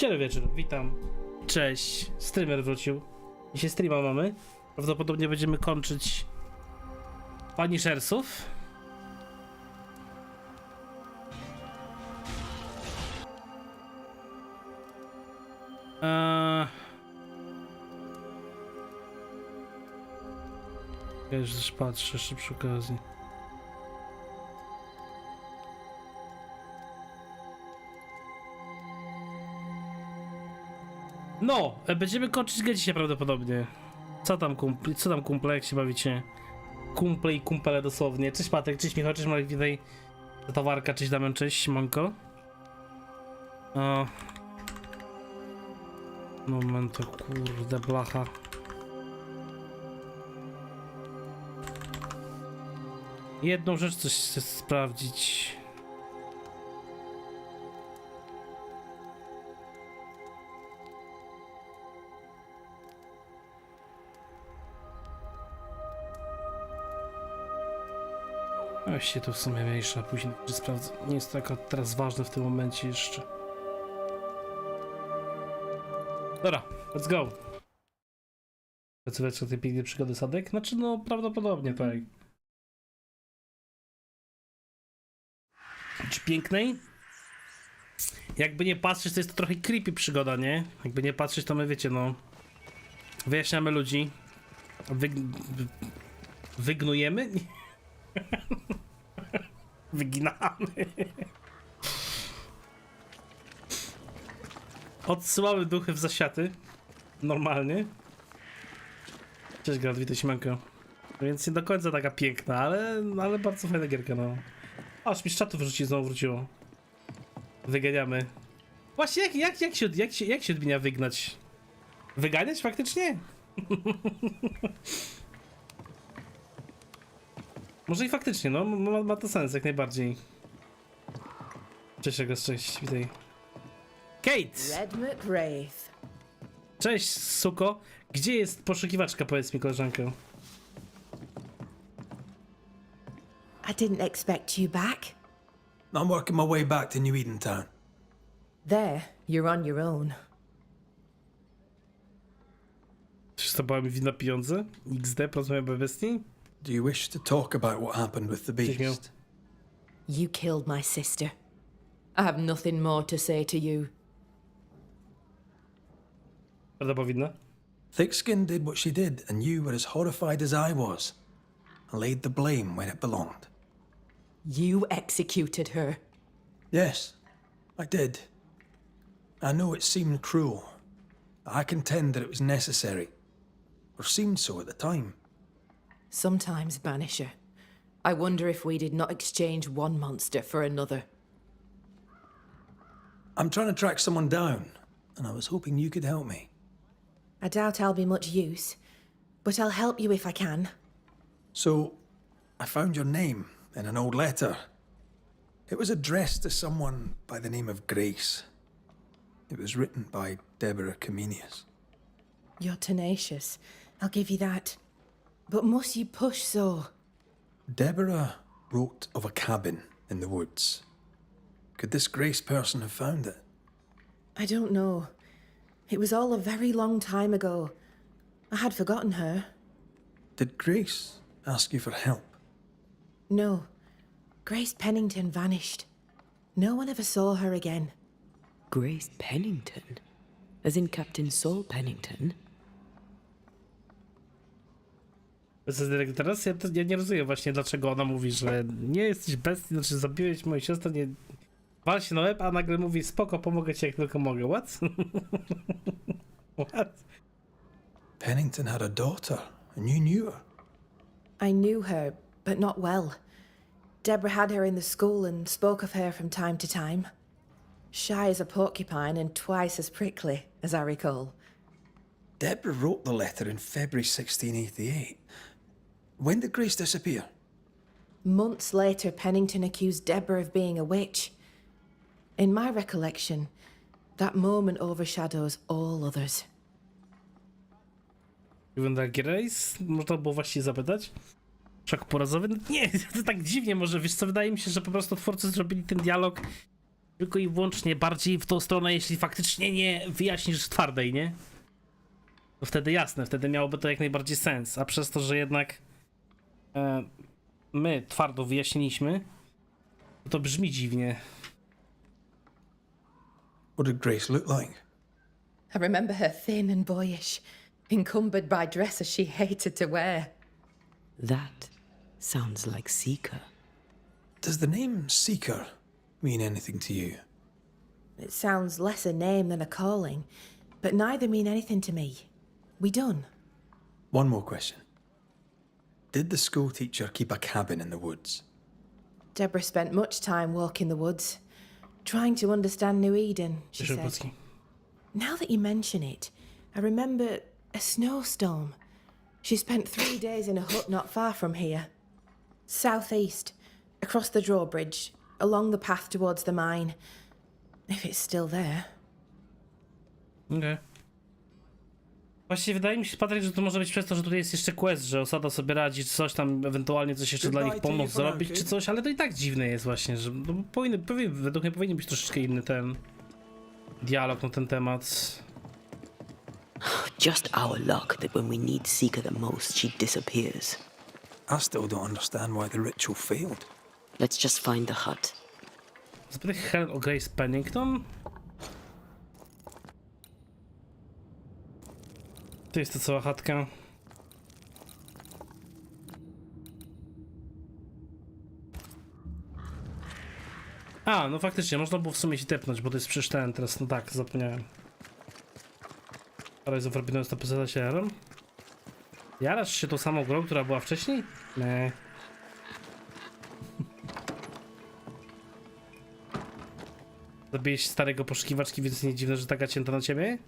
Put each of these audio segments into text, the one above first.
Dzień wieczór, witam. Cześć, streamer wrócił. Dzisiaj streama mamy. Prawdopodobnie będziemy kończyć Banishersów. Ja już też patrzę jeszcze przy okazji. No, będziemy kończyć grę dzisiaj prawdopodobnie. Co tam kumple, jak się bawicie? Kumple i kumpele dosłownie. Cześć Patryk, cześć Michał, cześć Marek, witaj. Towarka, cześć Damian, cześć Monko. O. Moment, kurde blacha. Jedną rzecz coś chcę sprawdzić. Właściwie to w sumie mniejsza, później sprawdzę. Nie jest to akurat teraz ważne w tym momencie jeszcze. Dobra, let's go. Pracować o tej pięknej przygody sadek? Znaczy no prawdopodobnie tak. Czy pięknej? Jakby nie patrzeć, to jest to trochę creepy przygoda, nie? Jakby nie patrzeć, to my wiecie, no. Wyjaśniamy ludzi. Wygnujemy? Wyginamy. Odsyłamy duchy w zasiaty. Normalnie. Cześć Grad, witaj Siemanko. Więc nie do końca taka piękna, ale bardzo fajna gierka, no. Aż mi z czatu znowu wróciło. Wyganiamy. Właśnie, jak się odmienia wygnać? Wyganiać faktycznie? Może i faktycznie, no, ma to sens jak najbardziej. Cześć, cześć, witaj. Kate! Cześć, suko. Gdzie jest poszukiwaczka, powiedz mi, koleżanko? I didn't expect you back. I'm working my way back to New Edentown. There, you're on your own. Czy to była mi wina pieniądze? XD, porozmawiamy bestii? Do you wish to talk about what happened with the beast? You killed my sister. I have nothing more to say to you. Prawda powinna? Thickskin did what she did, and you were as horrified as I was, and laid the blame where it belonged. You executed her. Yes, I did. I know it seemed cruel, but I contend that it was necessary, or seemed so at the time. Sometimes, Banisher, I wonder if we did not exchange one monster for another. I'm trying to track someone down, and I was hoping you could help me. I doubt I'll be much use, but I'll help you if I can. So, I found your name in an old letter. It was addressed to someone by the name of Grace. It was written by Deborah Comenius. You're tenacious, I'll give you that. But must you push so? Deborah wrote of a cabin in the woods. Could this Grace person have found it? I don't know. It was all a very long time ago. I had forgotten her. Did Grace ask you for help? No. Grace Pennington vanished. No one ever saw her again. Grace Pennington? As in Captain Saul Pennington? Teraz ja nie rozumiem właśnie, dlaczego ona mówi, że nie jesteś bestią, znaczy zabiłeś moją siostrę, nie... Wal się na łeb, a nagle mówi, spoko, pomogę ci jak tylko mogę. What? What? Pennington had a daughter, and you knew her. I knew her, but not well. Deborah had her in the school and spoke of her from time to time. Shy as a porcupine and twice as prickly, as I recall. Deborah wrote the letter in February 1688. When did Grace disappear? Months later, Pennington accused Deborah of being a witch. In my recollection, that moment overshadows all others. Wygląda jak Grace? Można było właściwie zapytać? Szok porazowy? No nie, to tak dziwnie może, wiesz co, wydaje mi się, że po prostu twórcy zrobili ten dialog tylko i wyłącznie bardziej w tą stronę, jeśli faktycznie nie wyjaśnisz twardej, nie? To wtedy jasne, wtedy miałoby to jak najbardziej sens, a przez to, że jednak my twardo wyjaśniliśmy, to brzmi dziwnie. What did Grace look like? I remember her thin and boyish, encumbered by dresses she hated to wear. That sounds like Seeker. Does the name Seeker mean anything to you? It sounds less a name than a calling, but neither mean anything to me. We done? One more question. Did the school teacher keep a cabin in the woods? Deborah spent much time walking the woods, trying to understand New Eden, she said. Now that you mention it, I remember a snowstorm. She spent 3 days in a hut not far from here. Southeast, across the drawbridge, along the path towards the mine. If it's still there. Okej. Właściwie wydaje mi się, Patryk, że to może być przez to, że tutaj jest jeszcze quest, że osada sobie radzi, czy coś tam, ewentualnie coś jeszcze dla nich pomóc zrobić, czy coś, ale to i tak dziwne jest właśnie, że no, według mnie powinien być troszeczkę inny ten dialog na ten temat. Just our luck that when we need Seeker the most, she disappears. I still don't understand why the ritual failed. Let's just find the hut. Zapytaj Helen o Grace Pennington. To jest to cała chatka. A, no faktycznie, można było w sumie się tepnąć, bo to jest przecież ten teraz, no tak, zapomniałem. Rise of Rabinowicz to PC się jaram. Jarasz się tą samą grą, która była wcześniej? Nie. Zabiłeś starego poszukiwaczki, więc nie dziwne, że taka cięta na ciebie?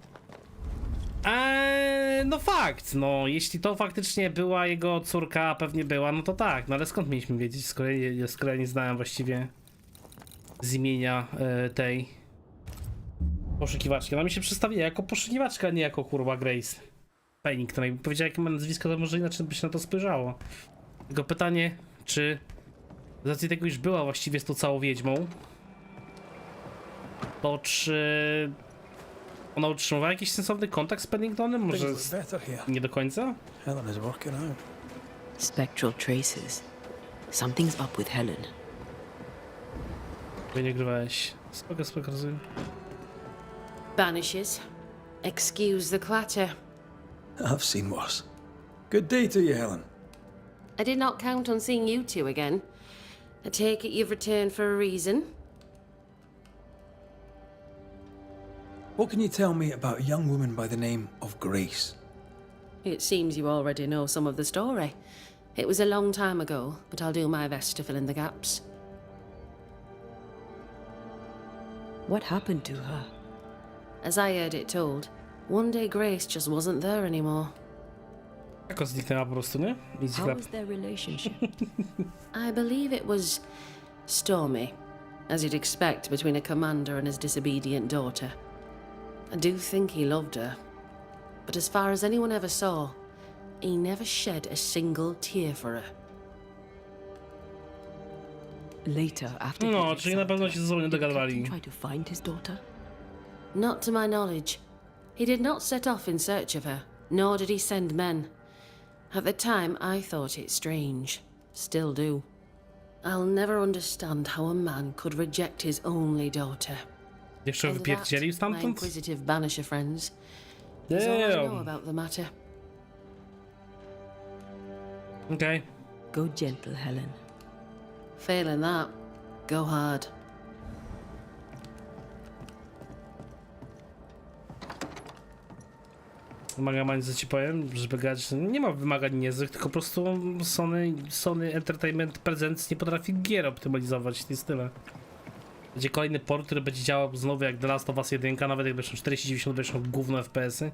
No fakt, no jeśli to faktycznie była jego córka, a pewnie była, no to tak, no ale skąd mieliśmy wiedzieć, skoro ja nie znałem właściwie z imienia tej poszukiwaczki. Ona mi się przedstawiła jako poszukiwaczka, nie jako kurwa Grace Pennington. Jakby powiedziała, jakie ma nazwisko, to może inaczej by się na to spojrzało. Tylko pytanie, czy z racji tego, iż była właściwie z tą całą wiedźmą, to czy ona utrzymywała jakiś sensowny kontakt z Penningtonem? Może nie do końca? Helen is working out. Spectral traces. Something's up with Helen. Wy nie grywałeś. Spoko, rozumiem. Banishers. Excuse the clatter. I've seen worse. Good day to you, Helen. I did not count on seeing you two again. I take it you've returned for a reason. What can you tell me about a young woman by the name of Grace? It seems you already know some of the story. It was a long time ago, but I'll do my best to fill in the gaps. What happened to her? As I heard it told, one day Grace just wasn't there anymore. Jako zniknęła po prostu, nie? Easy How clap. was their relationship? I believe it was stormy, as you'd expect between a commander and his disobedient daughter. I do think he loved her, but as far as anyone ever saw, he never shed a single tear for her. Later, after No, he czyli na pewno się ze sobą nie did dogadywali. Captain try to find his daughter? Not to my knowledge. He did not set off in search of her, nor did he send men. At the time, I thought it strange. Still do. I'll never understand how a man could reject his only daughter. Jeszcze And wypierdzielił my stamtąd? inquisitive Banisher friends is all I know Damn. about the matter. Okej. Go gentle, Helen. Failing that, go hard. Wymagań, co ci powiem, żeby grać, nie ma wymagań niezłych, tylko po prostu Sony Entertainment Presents nie potrafi gier optymalizować, to jest tyle. Będzie kolejny port, który będzie działał znowu jak The Last of Us 1, nawet jak będą 40-90, będą gówno FPS-y.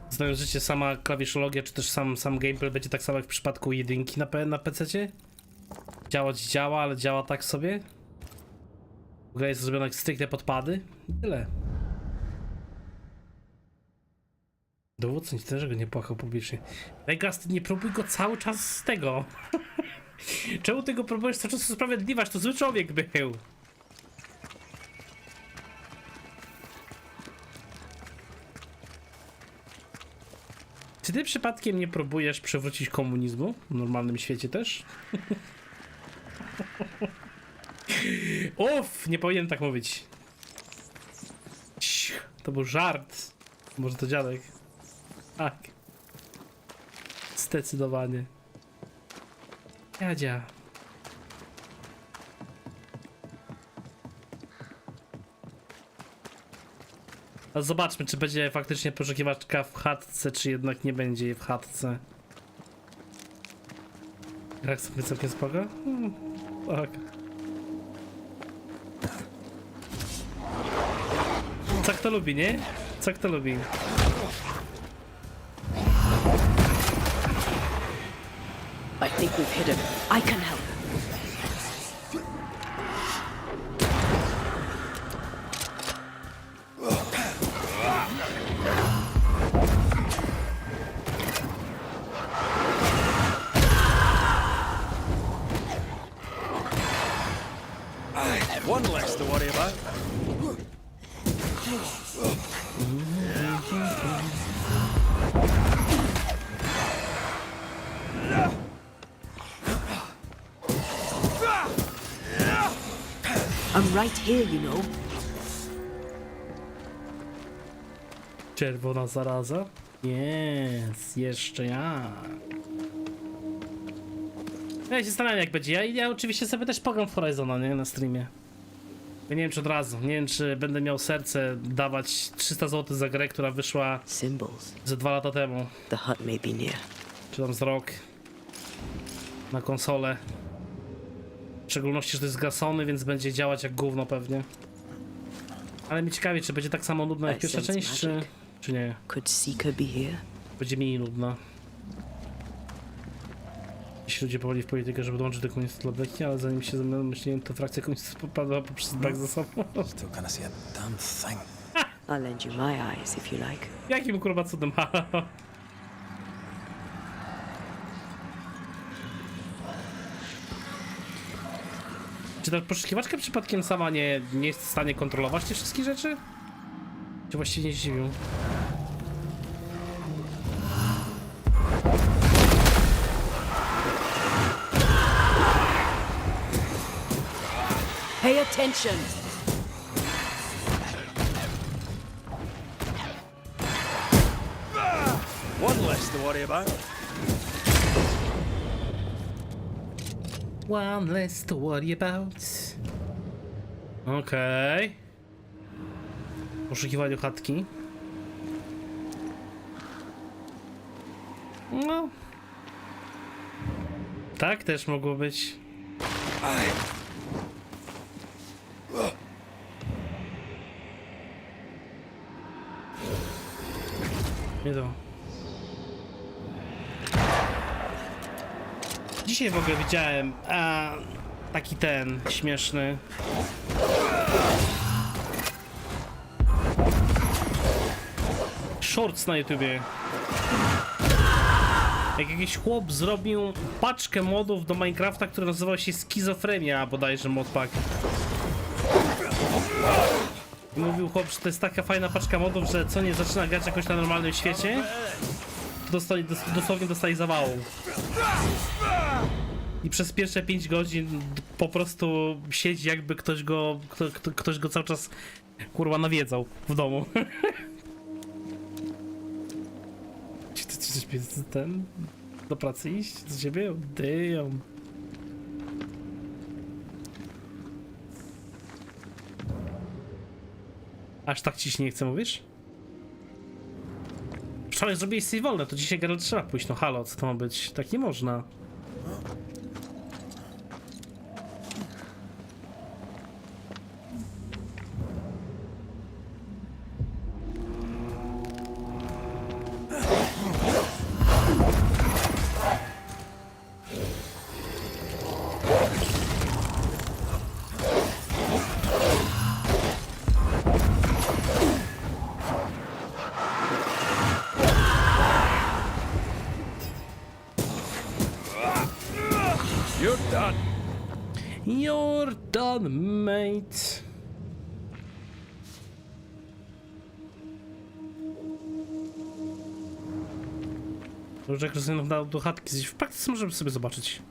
Znając życie, sama klawiszologia, czy też sam gameplay będzie tak samo jak w przypadku jedynki na PC-cie. Działać działa, ale działa tak sobie. Gra jest zrobiona jak stricte podpady i tyle. Dowódca nie też go nie płakał publicznie. Vegas, nie próbuj go cały czas z tego. Czemu ty go próbujesz cały czas usprawiedliwiać? To zły człowiek był. Czy ty przypadkiem nie próbujesz przywrócić komunizmu w normalnym świecie też? Uff, nie powinienem tak mówić. To był żart. Może to dziadek. Tak. Zdecydowanie. Jadzia. A zobaczmy, czy będzie faktycznie poszukiwaczka w chatce, czy jednak nie będzie jej w chatce. Jak sobie całkiem spoko? Tak. Co kto lubi, nie? Co kto lubi? I think we've hit him. I can help. One less to worry about. I'm right here, you know. Czerwona zaraza? Jest, jeszcze ja. Ja się zastanawiam jak będzie. Ja oczywiście sobie też pogram w Horizona, nie? Na streamie. Ja nie wiem czy od razu, nie wiem czy będę miał serce dawać 300 zł za grę, która wyszła Symbols. ze 2 lata temu. The hut may be near. Czy tam z rok. Na konsolę. W szczególności, że to jest zgasony, więc będzie działać jak gówno pewnie. Ale mnie ciekawi, czy będzie tak samo nudna jak pierwsza część, czy nie. Could Seeker be here? Będzie mniej nudna. Jeśli ludzie powoli w politykę, żeby dołączyć do komunistów dla beki, ale zanim się ze mną myślałem, to frakcja komunistów popadła poprzez brak za sobą. Still can't see a damn thing. I'll lend you my eyes if you like. Jakim kurwa cudem? Czy ta poszukiwaczka przypadkiem sama nie jest w stanie kontrolować te wszystkie rzeczy? Czy właściwie nie zdziwił? Pay attention! One less to worry about. One less to worry about. Okej. Poszukiwaniu chatki. No. Tak też mogło być. Nie to. Dzisiaj w ogóle widziałem taki ten śmieszny. Shorts na YouTubie. Jak jakiś chłop zrobił paczkę modów do Minecrafta, który nazywał się Schizofrenia, bodajże modpack. I mówił chłop, że to jest taka fajna paczka modów, że co nie zaczyna grać jakoś na normalnym świecie, dosłownie dostaje zawału. I przez pierwsze 5 godzin po prostu siedzi jakby ktoś go cały czas kurwa nawiedzał w domu. Czy coś ten do pracy iść? Do ciebie? Dyją. Aż tak ci się nie chce, mówisz? Wczoraj zrobiłeś sobie wolne, to dzisiaj Geralt trzeba pójść. No halo, co to ma być? Tak nie można. You're done. You're done, mate. Może jak rozumiem do chatki gdzieś w praktyce możemy sobie zobaczyć.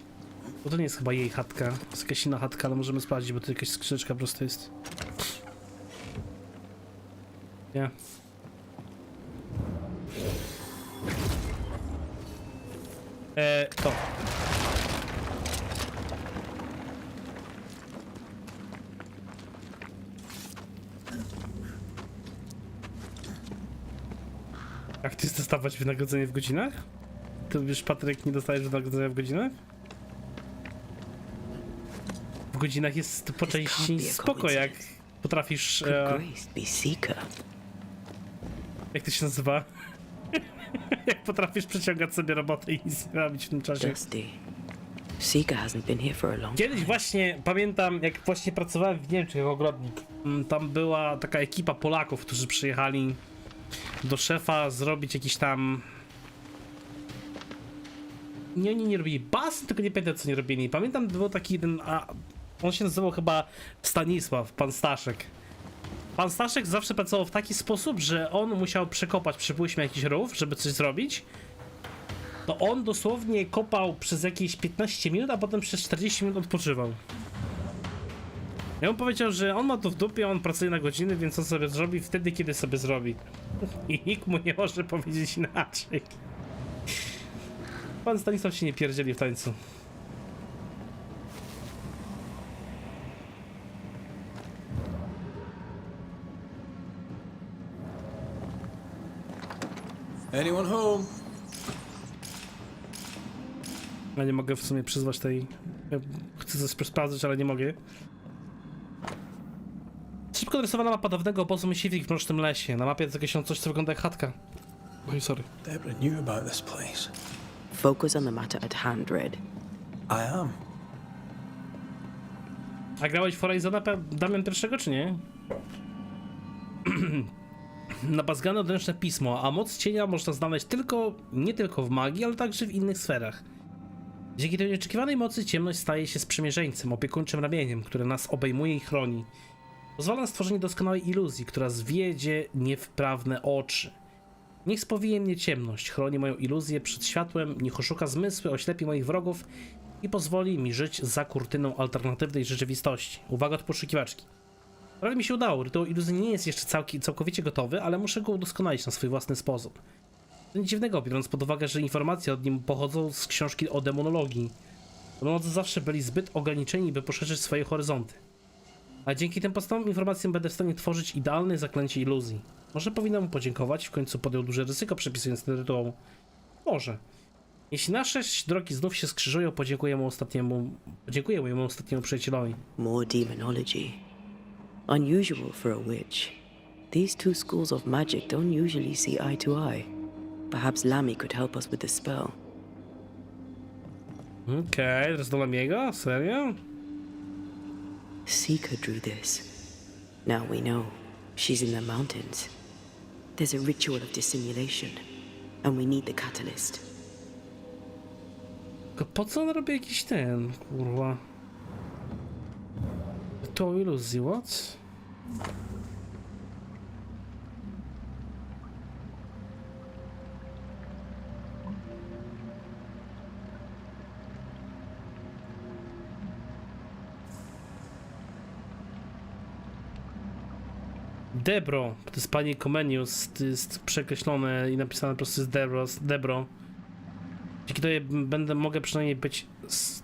Bo to nie jest chyba jej chatka, to jest jakaś inna chatka, ale możemy sprawdzić, bo to jakaś skrzyneczka po prostu jest. Nie. To. Jak ty chcesz dostawać wynagrodzenie w godzinach? Ty wiesz, Patryk, nie dostajesz wynagrodzenia w godzinach? W godzinach jest po części spoko, jak potrafisz... jak to się nazywa? Jak potrafisz przeciągać sobie robotę i nic nie robić w tym czasie. Kiedyś właśnie, pamiętam, jak właśnie pracowałem w Niemczech jako ogrodnik. Tam była taka ekipa Polaków, którzy przyjechali do szefa zrobić jakiś tam... Nie, oni nie robili basen, tylko nie pamiętam, co nie robili. Pamiętam, był taki jeden... on się nazywał chyba Stanisław, pan Staszek. Pan Staszek zawsze pracował w taki sposób, że on musiał przekopać, przypuśćmy, jakiś rów, żeby coś zrobić. To on dosłownie kopał przez jakieś 15 minut, a potem przez 40 minut odpoczywał. Ja mu powiedział, że on ma to w dupie, on pracuje na godziny, więc on sobie zrobi wtedy, kiedy sobie zrobi. I nikt mu nie może powiedzieć inaczej. Pan Stanisław się nie pierdzieli w tańcu. Anyone home? Ja nie mogę w sumie przyzwać tej... Ja chcę coś sprawdzać, ale nie mogę. Szybko narysowana mapa dawnego obozu myśliwych w mrocznym lesie. Na mapie jest jakieś coś, co wygląda jak chatka. Oj, sorry. Deborah knew about this place. Focus on the matter at hand, Red. I am. A grałeś w Horizona Damian pierwszego, czy nie? Nabazgane odręczne pismo, a moc cienia można znaleźć nie tylko w magii, ale także w innych sferach. Dzięki tej nieoczekiwanej mocy ciemność staje się sprzymierzeńcem, opiekuńczym ramieniem, które nas obejmuje i chroni. Pozwala na stworzenie doskonałej iluzji, która zwiedzie niewprawne oczy. Niech spowije mnie ciemność, chroni moją iluzję przed światłem, niech oszuka zmysły, oślepi moich wrogów i pozwoli mi żyć za kurtyną alternatywnej rzeczywistości. Uwaga od poszukiwaczki. Prawie mi się udało, rytuał iluzji nie jest jeszcze całkowicie gotowy, ale muszę go udoskonalić na swój własny sposób. To nic dziwnego, biorąc pod uwagę, że informacje od nim pochodzą z książki o demonologii. Demonolodzy zawsze byli zbyt ograniczeni, by poszerzyć swoje horyzonty. A dzięki tym podstawowym informacjom będę w stanie tworzyć idealne zaklęcie iluzji. Może powinnam mu podziękować, w końcu podjął duże ryzyko przepisując ten rytuał. Może. Jeśli nasze drogi znów się skrzyżują, podziękuję mojemu ostatniemu przyjacielowi. More demonology. Unusual for a witch. These two schools of magic don't usually see eye to eye. Perhaps Lamy could help us with the spell. Okej, teraz do Lamiego? Serio? Seeker drew this. Now we know. She's in the mountains. There's a ritual of dissimulation, and we need the catalyst. Tylko po co on robi jakiś ten, kurwa? To iluzji, what? Debro, to jest pani Comenius, to jest przekreślone i napisane po prostu jest Debro. Dzięki temu mogę przynajmniej być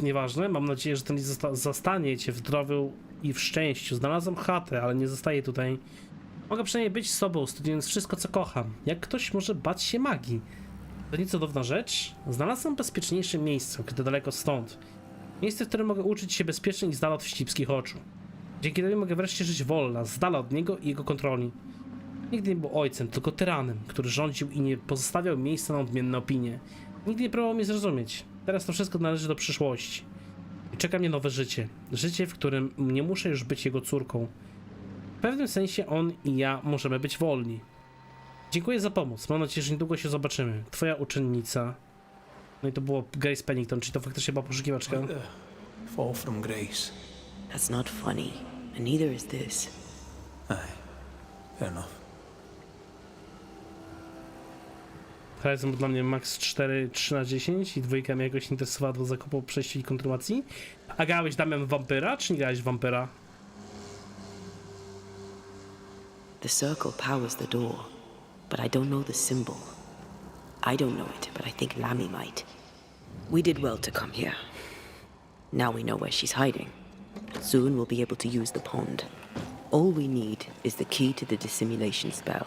nieważne. Mam nadzieję, że ten zastanie cię w zdrowiu i w szczęściu. Znalazłem chatę, ale nie zostaję tutaj. Mogę przynajmniej być sobą, studiując wszystko, co kocham. Jak ktoś może bać się magii? To niecudowna rzecz. Znalazłem bezpieczniejsze miejsce, kiedy daleko stąd. Miejsce, w którym mogę uczyć się bezpiecznie i z dala od wścibskich oczu. Dzięki temu mogę wreszcie żyć wolna, z dala od niego i jego kontroli. Nigdy nie był ojcem, tylko tyranem, który rządził i nie pozostawiał miejsca na odmienne opinie. Nigdy nie próbował mnie zrozumieć. Teraz to wszystko należy do przyszłości. I czeka mnie nowe życie. Życie, w którym nie muszę już być jego córką. W pewnym sensie on i ja możemy być wolni. Dziękuję za pomoc. Mam nadzieję, że niedługo się zobaczymy. Twoja uczennica. No i to było Grace Pennington, czyli to faktycznie była poszukiwaczka. Fall from grace. That's not funny, and neither is this. Aye, fair enough. Charyzm dla mnie max 4, 3 na 10 i dwójka mnie jakoś interesowała do zakupu, przejścia i kontynuacji. A grałeś Damian w wampyra, czy nie grałeś w wampyra? The circle powers the door, but I don't know the symbol. I don't know it, but I think Lammy might. We did well to come here. Now we know where she's hiding. Soon we'll be able to use the pond. All we need is the key to the dissimulation spell.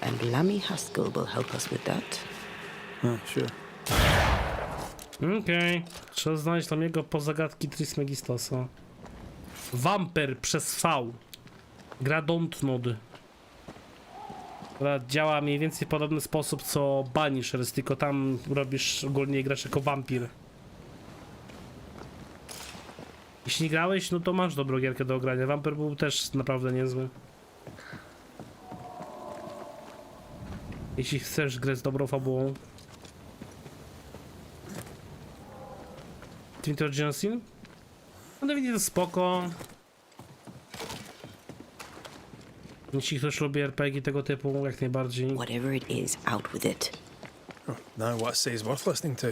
And Lammy Haskell will help us with that. Oh, sure. Okej. Trzeba znaleźć tam jego po zagadki Trismegistosa. Wampir przez V. Gra Dontnod. Która działa mniej więcej w podobny sposób co Banishers, tylko tam robisz, ogólnie grasz jako wampir. Jeśli nie grałeś, no to masz dobrą gierkę do ogrania. Wampir był też naprawdę niezły. Jeśli chcesz grać z dobrą fabułą. Twin Genocide? No to widzicie, to spoko. Jeśli ktoś lubi RPG tego typu, jak najbardziej. Whatever it is, out with it. Oh, now what I say is worth listening to.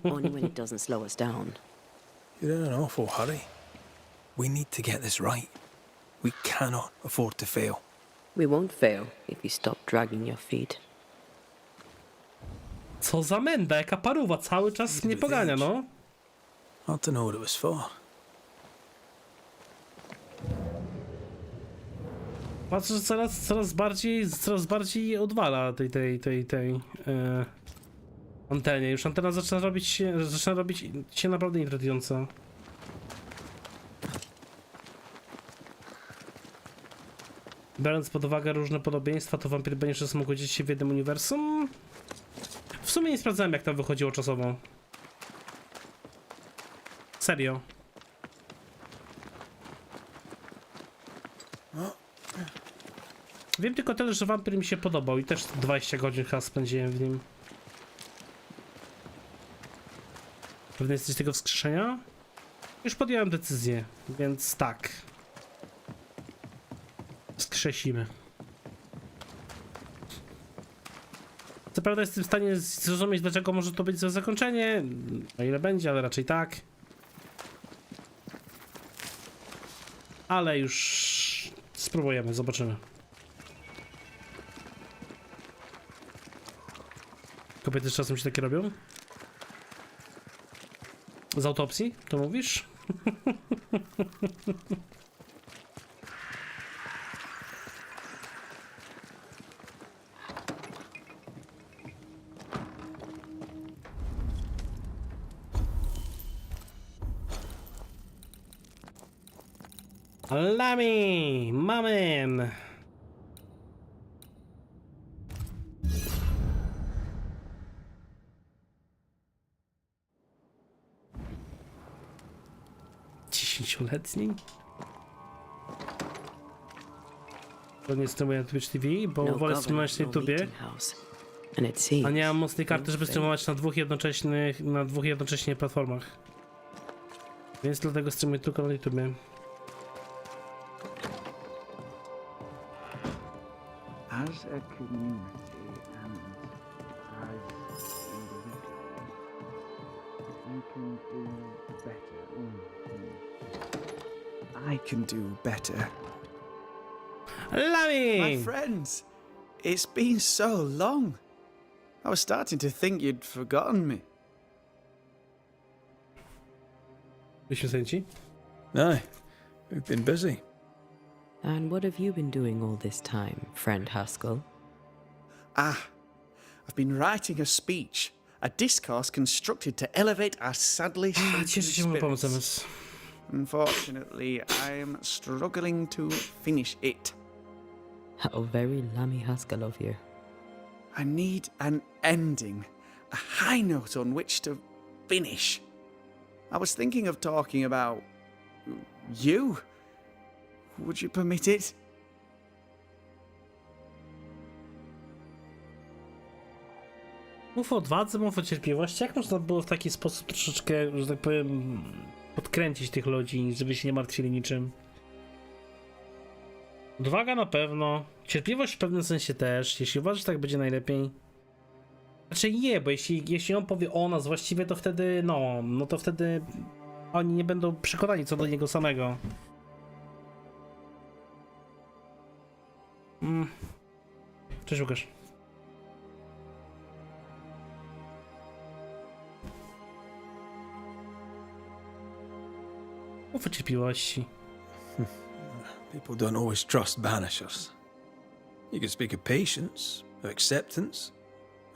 Only when it doesn't slow us down. You're in an awful hurry. We need to get this right. We cannot afford to fail. We won't fail if you stop dragging your feet. Co za menda, jaka paruwa, cały czas mnie pogania, no. Hard to know what it was for. Patrzę, że coraz bardziej odwala tej antenie. Już antena zaczyna robić się naprawdę irytująca. Biorąc pod uwagę różne podobieństwa, to Vampire Banishers mogą dzieć się w jednym uniwersum. W sumie nie sprawdzałem, jak tam wychodziło czasowo. Serio. Wiem tylko tyle, że Vampir mi się podobał i też 20 godzin chyba spędziłem w nim. Pewnie jesteś tego wskrzeszenia? Już podjąłem decyzję, więc tak. Wskrzesimy. Co prawda jestem w stanie zrozumieć, dlaczego może to być za zakończenie. O ile będzie, ale raczej tak. Ale już spróbujemy, zobaczymy. Kobiety z czasem się takie robią? Z autopsji? To mówisz? Lami! Mamen! Dziesięcioletni? To nie streamuję na Twitch TV, bo wolę streamować na YouTubie. A nie mam mocnej karty, żeby streamować na dwóch jednocześnie platformach. Więc dlatego streamuję tylko na YouTubie. As a community and as individuals, you can do better. I can do better. Lami! My friends, it's been so long. I was starting to think you'd forgotten me. Byliśmy zajęci? Aye, we've been busy. And what have you been doing all this time, friend Haskell? I've been writing a speech, a discourse constructed to elevate our sadly shaken Cieszę się, że pomóc spirits. zamiast. Unfortunately, I am struggling to finish it. How very Lammy Haskell of you. I need an ending, a high note on which to finish. I was thinking of talking about you. Would you permit it? Mów o odwadze, mów o cierpliwości. Jak można było w taki sposób troszeczkę, że tak powiem, podkręcić tych ludzi, żeby się nie martwili niczym? Odwaga na pewno. Cierpliwość w pewnym sensie też. Jeśli uważasz, tak będzie najlepiej. Znaczy nie, bo jeśli on powie o nas właściwie, to wtedy, no to wtedy oni nie będą przekonani co do niego samego. Cześć Łukasz. Mów cierpliwości. People don't always trust Banishers. You can speak of patience, of acceptance,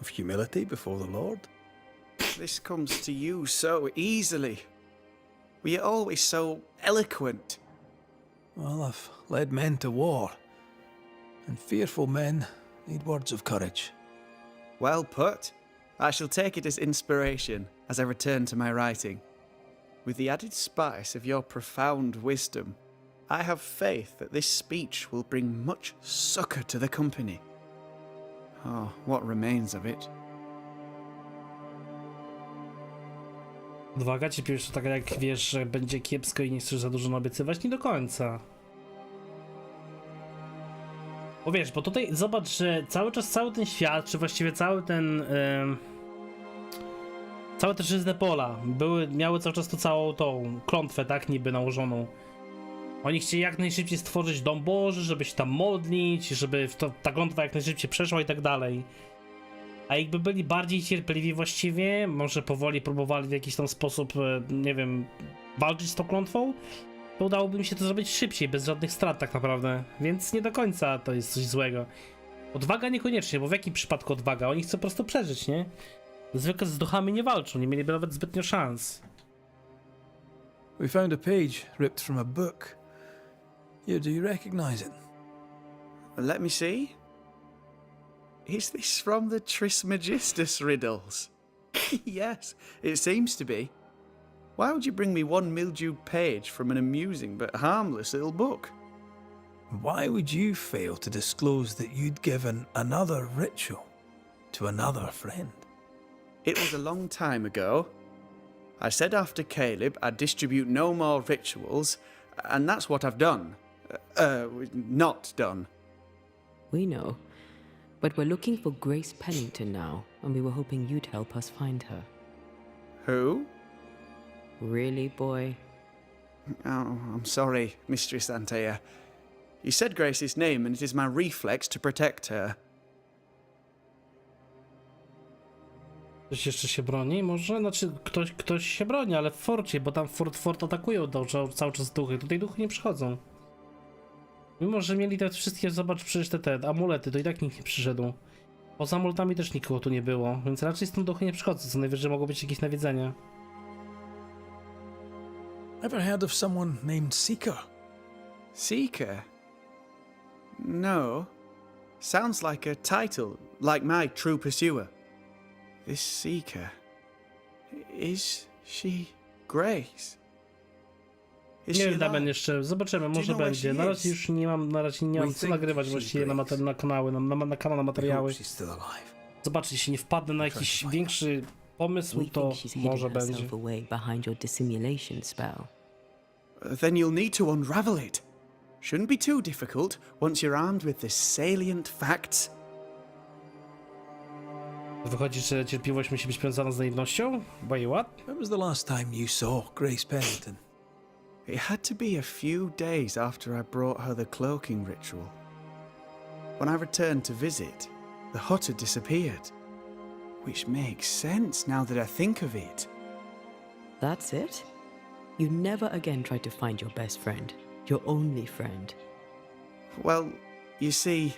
of humility before the Lord. This comes to you so easily. Were you always so eloquent? Well, I've led men to war, and fearful men need words of courage. Well put. I shall take it as inspiration as I return to my writing. With the added spice of your profound wisdom, I have faith that this speech will bring much succor to the company. Oh, what remains of it? Odwaga, cierpliwość to tak jak wiesz, że będzie kiepsko i nie chcesz za dużo naobiecywać? Nie do końca. Bo wiesz, bo tutaj zobacz, że cały ten świat, czy właściwie cały ten... całe te żyzne pola miały cały czas całą tą klątwę, tak, niby nałożoną. Oni chcieli jak najszybciej stworzyć dom Boży, żeby się tam modlić, żeby ta klątwa jak najszybciej przeszła i tak dalej. A jakby byli bardziej cierpliwi właściwie, może powoli próbowali w jakiś tam sposób, nie wiem, walczyć z tą klątwą, to udałoby mi się to zrobić szybciej, bez żadnych strat tak naprawdę. Więc nie do końca to jest coś złego. Odwaga niekoniecznie, bo w jakim przypadku odwaga? Oni chcą po prostu przeżyć, nie? Zwykle z duchami nie walczą, nie mieliby nawet zbytnio szans. We found a page ripped from a book. Here, do you recognize it? Let me see. Is this from the Trismegistus riddles? Yes, it seems to be. Why would you bring me one mildewed page from an amusing but harmless little book? Why would you fail to disclose that you'd given another ritual to another friend? It was a long time ago. I said after Caleb I'd distribute no more rituals, and that's what I've done. Not done. We know. But we're looking for Grace Pennington now, and we were hoping you'd help us find her. Who? Really, boy? Oh, I'm sorry, Mistress Antea. You said Grace's name, and it is my reflex to protect her. Ktoś jeszcze się broni? Może? Znaczy, ktoś się broni, ale w forcie, bo tam fort atakują cały czas duchy. Tutaj duchy nie przychodzą. Mimo, że mieli te wszystkie, zobacz, przecież te amulety, to i tak nikt nie przyszedł. Poza amuletami też nikogo tu nie było, więc raczej stąd duchy nie przychodzą, co najwyżej mogą być jakieś nawiedzenia. Ever heard of someone named Seeker? Seeker? No. Sounds like a title, like my true pursuer. This Seeker... Is she Grace? Is Nie she wiem, Damian, alive? jeszcze zobaczymy, może know where będzie. she Na razie is? już nie mam co nagrywać właściwie na kanały, na kanał, na materiały. She's still alive. Zobaczcie, jeśli nie wpadnę na jakiś większy pomysł, We to think she's może hidden będzie. herself away behind your dissimulation spell. Then you'll need to unravel it. Shouldn't be too difficult once you're armed with the salient facts. Wychodzi, że cierpliwość musi być związana z naiwnością? Wait, what? When was the last time you saw Grace Pennington? It had to be a few days after I brought her the cloaking ritual. When I returned to visit, the hut had disappeared. Which makes sense now that I think of it. That's it? You never again tried to find your best friend, your only friend. Well, you see,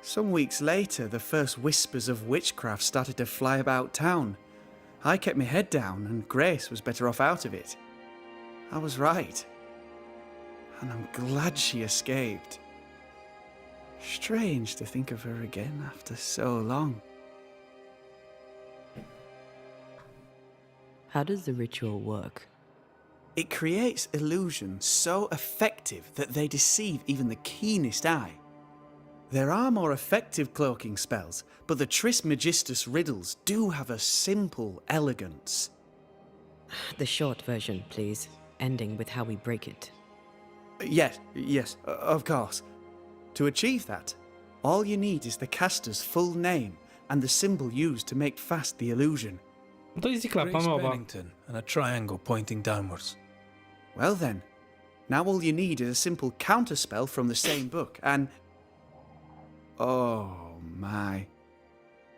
some weeks later, the first whispers of witchcraft started to fly about town. I kept my head down, and Grace was better off out of it. I was right. And I'm glad she escaped. Strange to think of her again after so long. How does the ritual work? It creates illusions so effective that they deceive even the keenest eye. There are more effective cloaking spells, but the Trismegistus riddles do have a simple elegance. The short version, please, ending with how we break it. Yes, of course. To achieve that, all you need is the caster's full name, and the symbol used to make fast the illusion. No to easy clap, Grace mamy oba. Bennington and a triangle pointing downwards. Well then, now all you need is a simple counterspell from the same book, and... Oh my.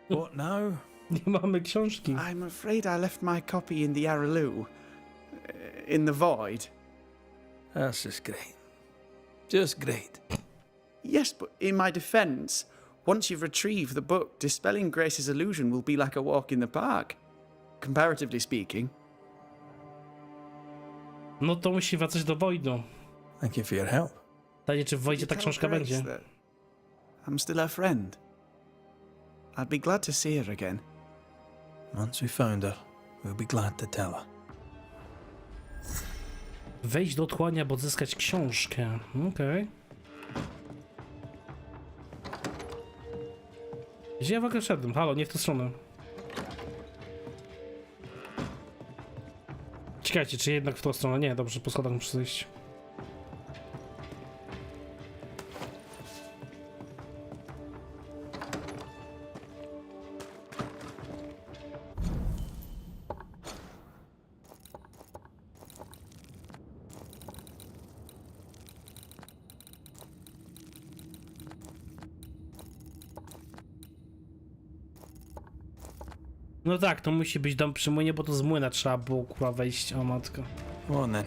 What now? Nie mamy książki. I'm afraid I left my copy in the Araloo. In the void. That's just great. Just great. Yes, but in my defense, once you've retrieved the book, dispelling Grace's illusion will be like a walk in the park. Comparatively speaking. No to musi wracać do Wojdu. Thank you for your help. Pytanie, czy w Wojdzie ta Tell książka Grace będzie. that I'm still her friend. I'd be glad to see her again. Once we found her, we'll be glad to tell her. Wejść do otchłania, by odzyskać książkę. Okej. Gdzie ja w ogóle szedłem? Halo, nie w tę stronę. Czekajcie, czy jednak w tą stronę? Nie, dobrze, po schodach muszę zejść. No tak, to musi być dom przy młynie, bo to z młyna trzeba było kurwa wejść, o matko. Go on then.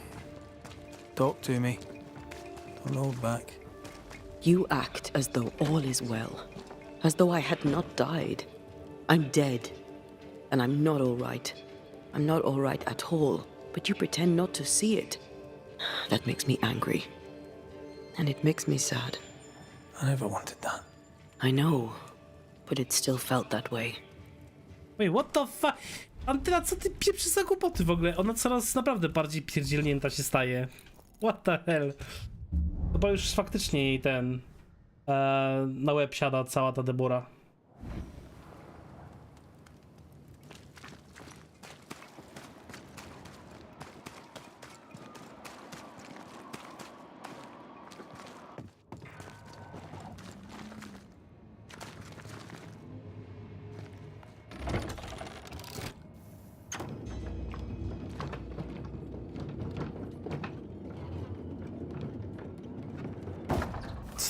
Talk to me. Don't hold back. You act as though all is well, as though I had not died. I'm dead, and I'm not all right. I'm not all right at all, but you pretend not to see it. That makes me angry. And it makes me sad. I never wanted that. I know, but it still felt that way. Wait, what the fuck? Antyna, co ty pieprzy za głupoty w ogóle? Ona coraz naprawdę bardziej pierdzielnięta się staje. What the hell? Chyba już faktycznie jej ten... na łeb siada cała ta debura.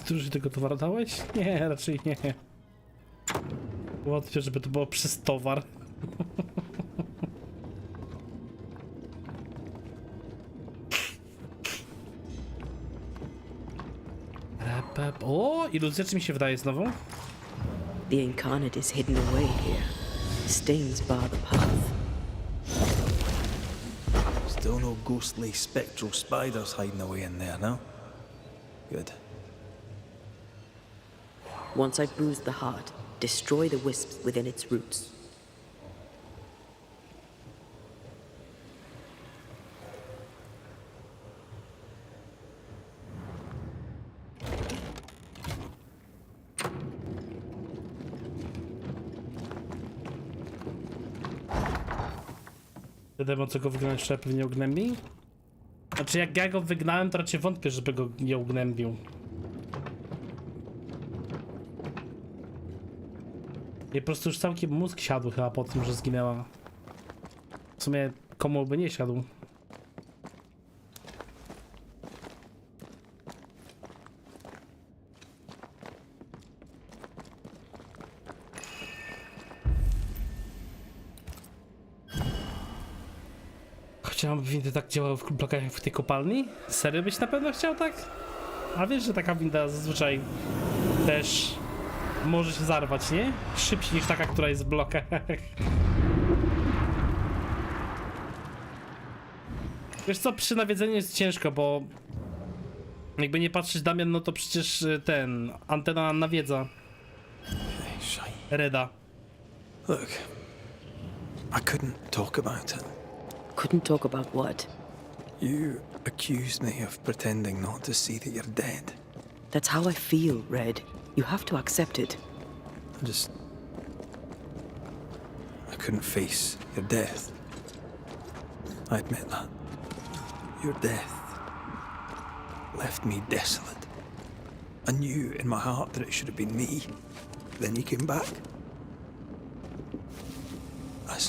Ty już tego towaru dałeś? Nie, raczej nie. Wątpię, żeby to było przez towar. O, iluzja, czy mi się wydaje znowu? The incarnate is hidden away here. Stains bar the path. Still no ghostly, spectral spiders hiding away in there, no? Good. Once I've bruised the heart, destroy the wisps within its roots. Demon, co go wygnałem, jeszcze pewnie ugnębi? Znaczy, jak ja go wygnałem, to raczej wątpię, żeby go nie ugnębił. I po prostu już całkiem mózg siadł chyba po tym, że zginęła. W sumie komu by nie siadł. Chciałem, by windy tak działały w blokach jak w tej kopalni? Serio byś na pewno chciał tak? A wiesz, że taka winda zazwyczaj też może się zarwać, nie? Szybciej niż taka, która jest w blokach. Wiesz co, przy nawiedzeniu jest ciężko, bo jakby nie patrzeć, Damian, no to przecież ten, antena nawiedza Reda. Look, I couldn't talk about it. Couldn't talk about what? You accused me of pretending not to see that you're dead. That's how I feel, Red. You have to accept it. I couldn't face your death. I admit that. Your death left me desolate. I knew in my heart that it should have been me. Then you came back.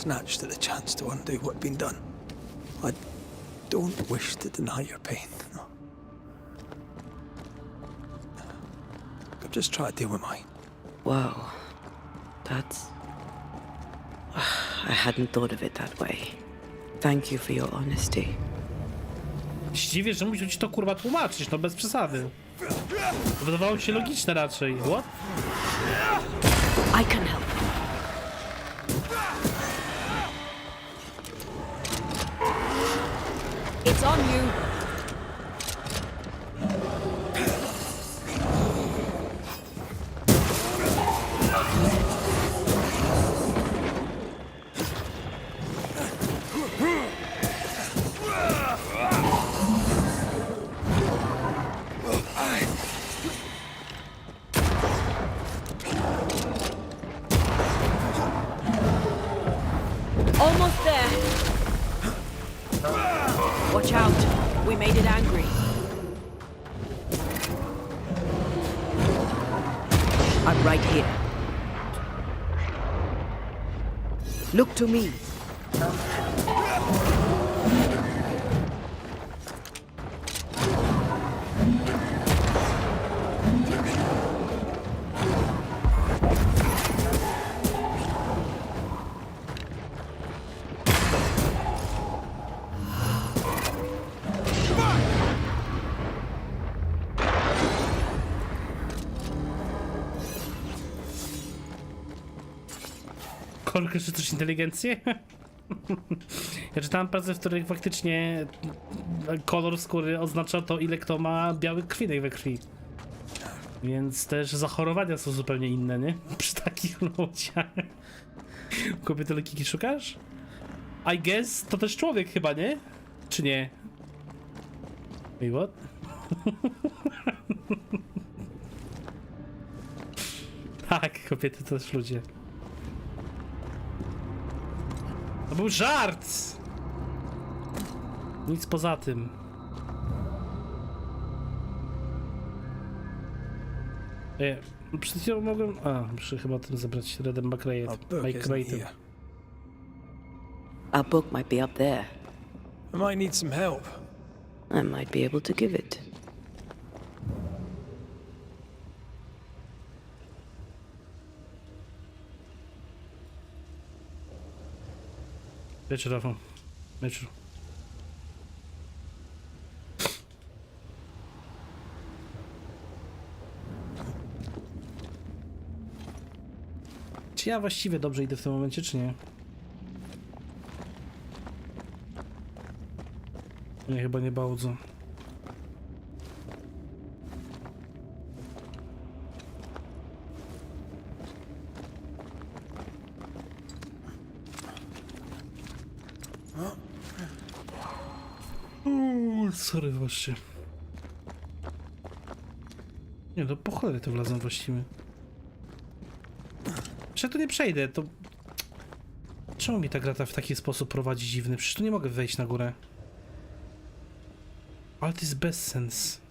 snatched at the chance to undo what'd been done. I don't wish to deny your pain, no. I'm just trying to deal with mine. Wow. That's... I hadn't thought of it that way. Thank you for your honesty. Dziwię, że musiał ci to kurwa tłumaczyć, no bez przesady. Wydawało mi się logiczne raczej. What? I can help. It's on you. Almost there. Watch out. We made it angry. I'm right here. Look to me. Kolkę, czy też inteligencję? Ja czytałem pracę, w której faktycznie kolor skóry oznacza to, ile kto ma białych krwinek we krwi. Więc też zachorowania są zupełnie inne, nie? Przy takich ludziach. Kobiety lekiki szukasz? I guess to też człowiek chyba, nie? Czy nie? Wait, what? Tak, kobiety to też ludzie. To był żart! Nic poza tym. Przed chwilą mogłem... muszę chyba tym zebrać Redem Our book isn't here. Our book might be up there. I might need some help. I might be able to give it. Wieczór, Rafał. Wieczór. Czy ja właściwie dobrze idę w tym momencie, czy nie? Nie, chyba nie bardzo. Sorry, właśnie. Nie, no po cholery to wlazłem właściwie. Przecież tu nie przejdę, to... Czemu mi ta gra w taki sposób prowadzi dziwny? Przecież tu nie mogę wejść na górę. Ale to jest bez sens.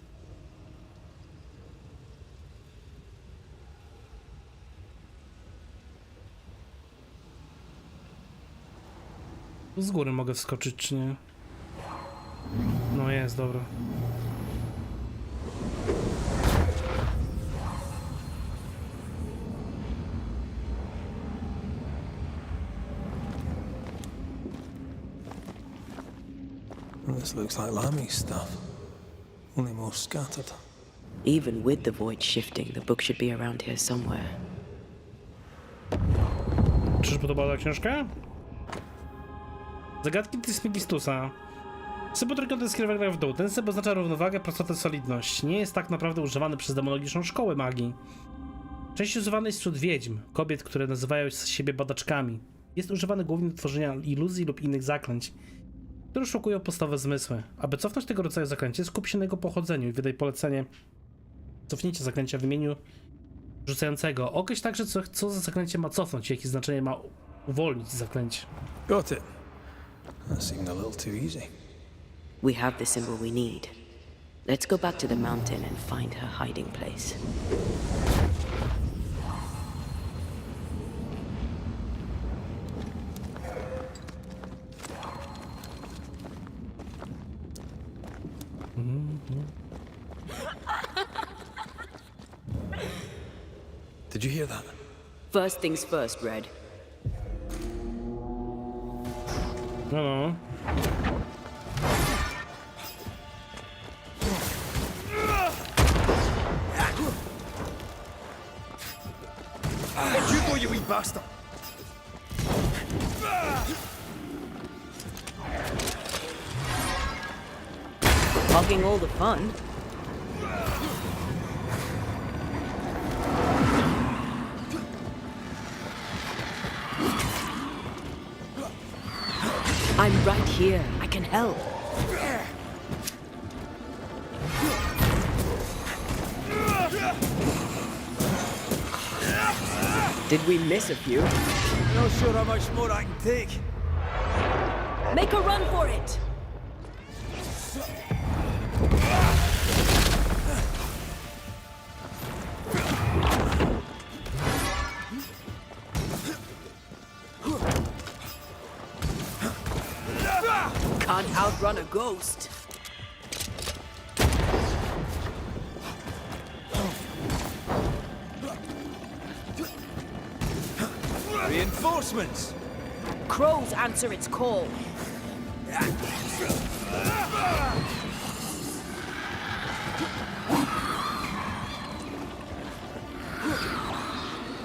Z góry mogę wskoczyć, czy nie? No jest, dobra. This looks like Lami's stuff, only more scattered. Even with the void shifting, the book should be around here somewhere. Czy się podobała ta książka? Zagadki Trismegistusa. Symbol trójkąta jest skierowany w dół. Ten symbol oznacza równowagę, prostotę, solidność. Nie jest tak naprawdę używany przez demonologiczną szkołę magii. Częściej używany jest wśród wiedźm, kobiet, które nazywają siebie badaczkami. Jest używany głównie do tworzenia iluzji lub innych zaklęć, które szokują podstawowe zmysły. Aby cofnąć tego rodzaju zaklęcie, skup się na jego pochodzeniu i wydaj polecenie cofnięcia zaklęcia w imieniu rzucającego. Określ także, co za zaklęcie ma cofnąć, jakie znaczenie ma uwolnić zaklęcie. Got it. That seemed a little too easy. We have the symbol we need. Let's go back to the mountain and find her hiding place. Did you hear that? First things first, Red. No. You go, you wee bastard! Hogging all the fun. I'm right here. I can help. Did we miss a few? Not sure how much more I can take. Make a run for it! Can't outrun a ghost. Reinforcements! Crows answer its call.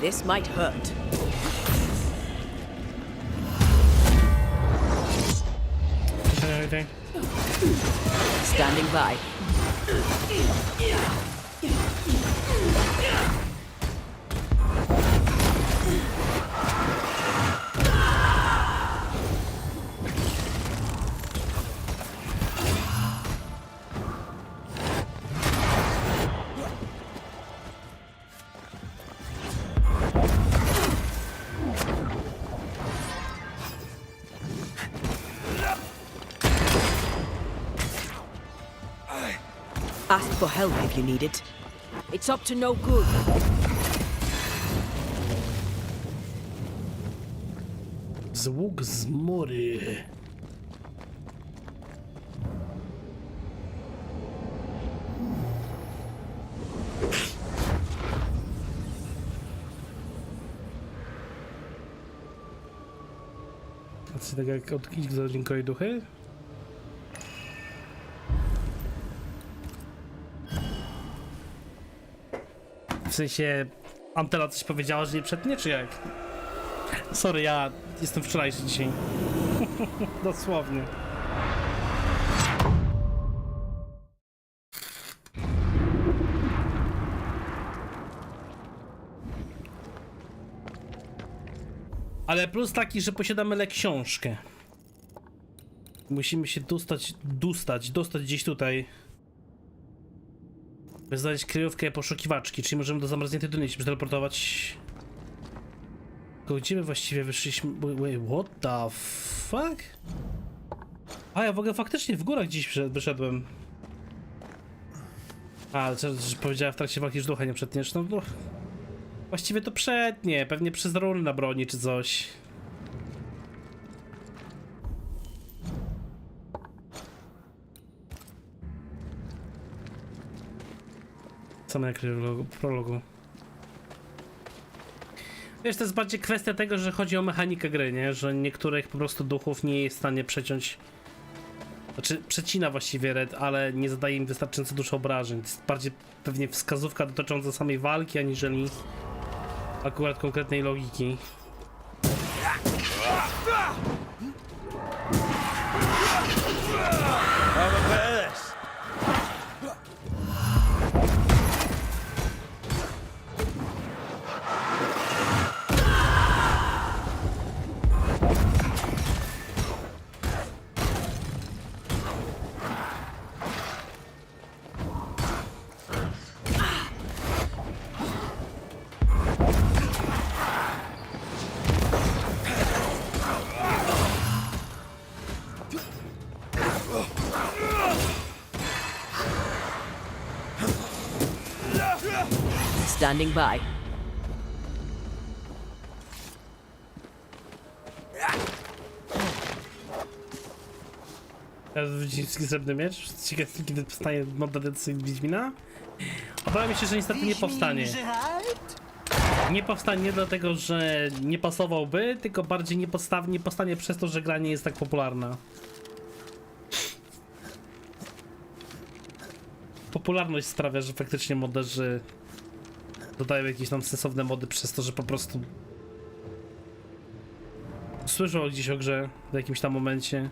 This might hurt. Anything? Standing by. Ask for help if you need it. It's up to no good. Złóg z mury. A co tak jak od X do dźwiękowej duchy? W sensie Antela coś powiedziała, że nie przetnie, czy jak? Sorry, ja jestem wczorajszy dzisiaj. Dosłownie. Ale plus taki, że posiadamy książkę. Musimy się dostać gdzieś tutaj. By znaleźć kryjówkę poszukiwaczki, czyli możemy do zamarzniętej doliny się przeteleportować. Tylko gdzie my właściwie wyszliśmy? Wait, what the fuck? A ja w ogóle faktycznie w górach gdzieś wyszedłem. A, że powiedziała w trakcie walki, że ducha nie przetniesz, no bo... Właściwie to przetnie, pewnie przez rul na broni czy coś. Same jak w prologu. Wiesz, to jest bardziej kwestia tego, że chodzi o mechanikę gry, nie? Że niektórych po prostu duchów nie jest w stanie przeciąć. Znaczy, przecina właściwie Red, ale nie zadaje im wystarczająco dużo obrażeń. To jest bardziej pewnie wskazówka dotycząca samej walki, aniżeli akurat konkretnej logiki. Standing by. Wiedźmiński srebrny miecz. Ciekawe, kiedy powstanie mod edycji Wiedźmina. Obawiam się, że niestety nie powstanie. Nie powstanie dlatego, że nie pasowałby, tylko bardziej nie powstanie przez to, że gra nie jest tak popularna. Popularność sprawia, że faktycznie moderzy dodają jakieś tam sensowne mody przez to, że po prostu słyszał gdzieś o grze w jakimś tam momencie.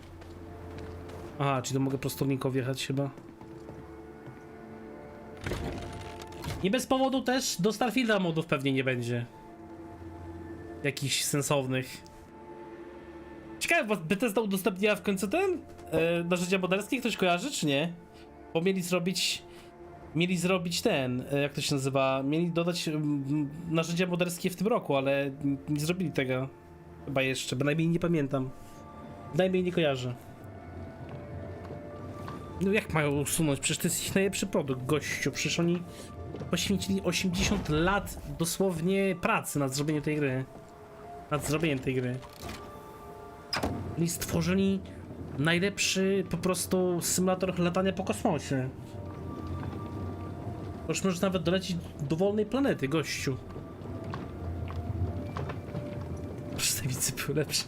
Aha, czyli to mogę prosto linką wjechać chyba. Nie bez powodu też do Starfielda modów pewnie nie będzie. Jakichś sensownych. Ciekawe, bo Bethesda udostępniła w końcu ten narzędzia moderskie, ktoś kojarzy czy nie? Bo mieli zrobić ten, jak to się nazywa, mieli dodać narzędzia moderskie w tym roku, ale nie zrobili tego. Chyba jeszcze, bynajmniej nie pamiętam. Bynajmniej nie kojarzę. No jak mają usunąć? Przecież to jest ich najlepszy produkt, gościu. Przecież oni poświęcili 80 lat dosłownie pracy nad zrobieniem tej gry. Oni stworzyli najlepszy po prostu symulator latania po kosmosie. Już możesz nawet dolecieć do wolnej planety, gościu. Przedstawicy były lepsze.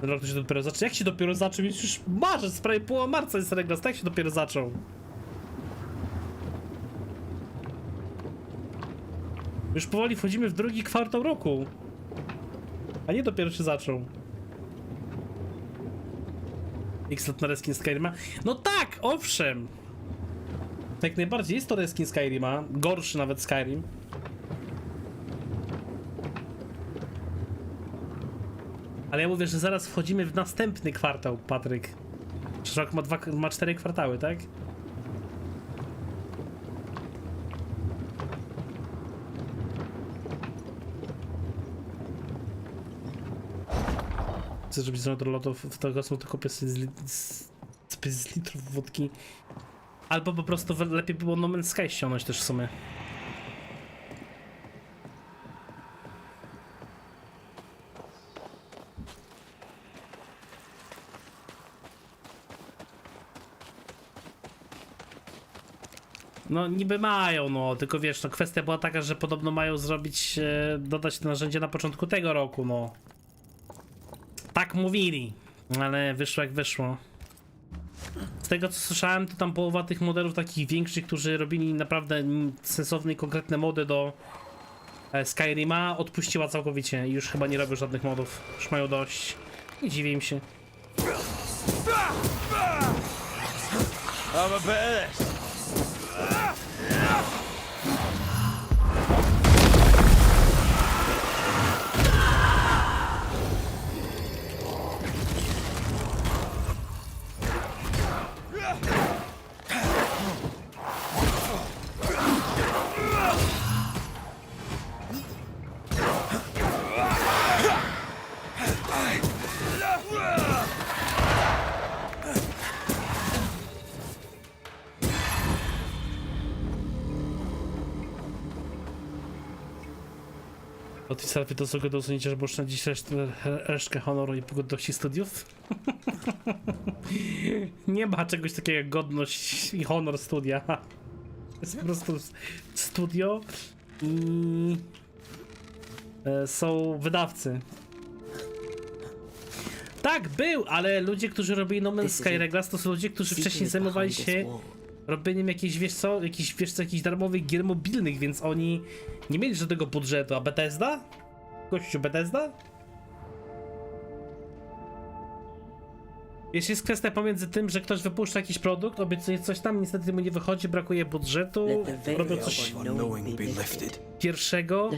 Rok to się dopiero zaczął. Jak się dopiero zaczął? Już marzec, prawie połowa marca jest reglas. Tak się dopiero zaczął. Już powoli wchodzimy w drugi kwartał roku. A nie dopiero się zaczął. X lat na reskin Skyrima. No tak, owszem. Jak najbardziej jest to reskin Skyrima. Gorszy nawet Skyrim. Ale ja mówię, że zaraz wchodzimy w następny kwartał, Patryk. Przecież rok ma 4 kwartały, tak? Chcę, żebyś zrobił do lotów w tego są, to kupię sobie z litrów wódki. Albo po prostu lepiej było No Man's Sky ściągnąć też w sumie. No niby mają, no, tylko wiesz, no kwestia była taka, że podobno mają zrobić, dodać te narzędzia na początku tego roku, no. Tak mówili, ale wyszło jak wyszło. Z tego co słyszałem, to tam połowa tych modelów takich większych, którzy robili naprawdę sensowne i konkretne mody do Skyrima, odpuściła całkowicie i już chyba nie robią żadnych modów. Już mają dość. Nie dziwię im się. Selfie to sobie do usunięcia, żeby oszczędzić resztkę honoru i godności studiów. Nie ma czegoś takiego jak godność i honor studia. Jest po prostu studio i są wydawcy. Tak, był, ale ludzie, którzy robili No Man's Sky Reglas, to są ludzie, którzy wcześniej zajmowali się robieniem jakichś, jakichś darmowych gier mobilnych, więc oni nie mieli żadnego budżetu, a Bethesda? Gościu, Bethesda? Jeśli jest kwestia pomiędzy tym, że ktoś wypuszcza jakiś produkt, obiecuje coś tam, niestety mu nie wychodzi, brakuje budżetu, robią coś pierwszego.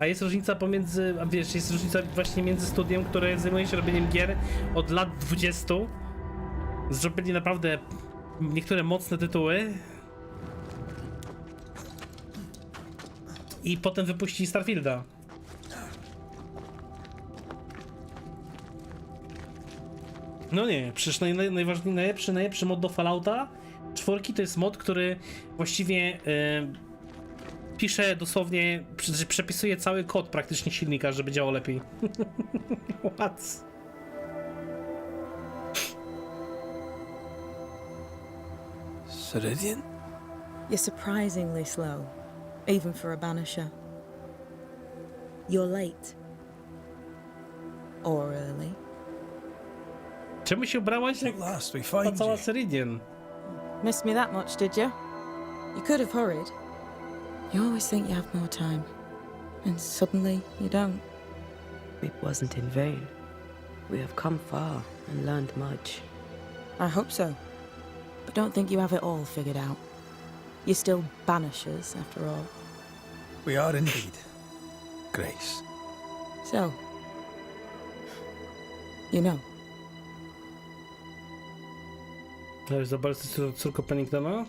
A jest różnica pomiędzy, a wiesz, jest różnica właśnie między studiem, które zajmuje się robieniem gier od lat 20. Zrobili naprawdę niektóre mocne tytuły. I potem wypuścili Starfielda. No nie, przecież najlepszy mod do Fallouta 4 to jest mod, który właściwie pisze dosłownie, przepisuje cały kod praktycznie silnika, żeby działał lepiej. What? Ceridian? You're surprisingly slow, even for a banisher. You're late. Or early. Czemu się ubrałaś jak At last we ta find cała you. Ceridian? Missed me that much, did you? You could have hurried. You always think you have more time, and suddenly you don't. It wasn't in vain. We have come far and learned much. I hope so. But don't think you have it all figured out. You're still banishers, after all. We are indeed. Grace. So, you know. Zobacz, córko Penningtona?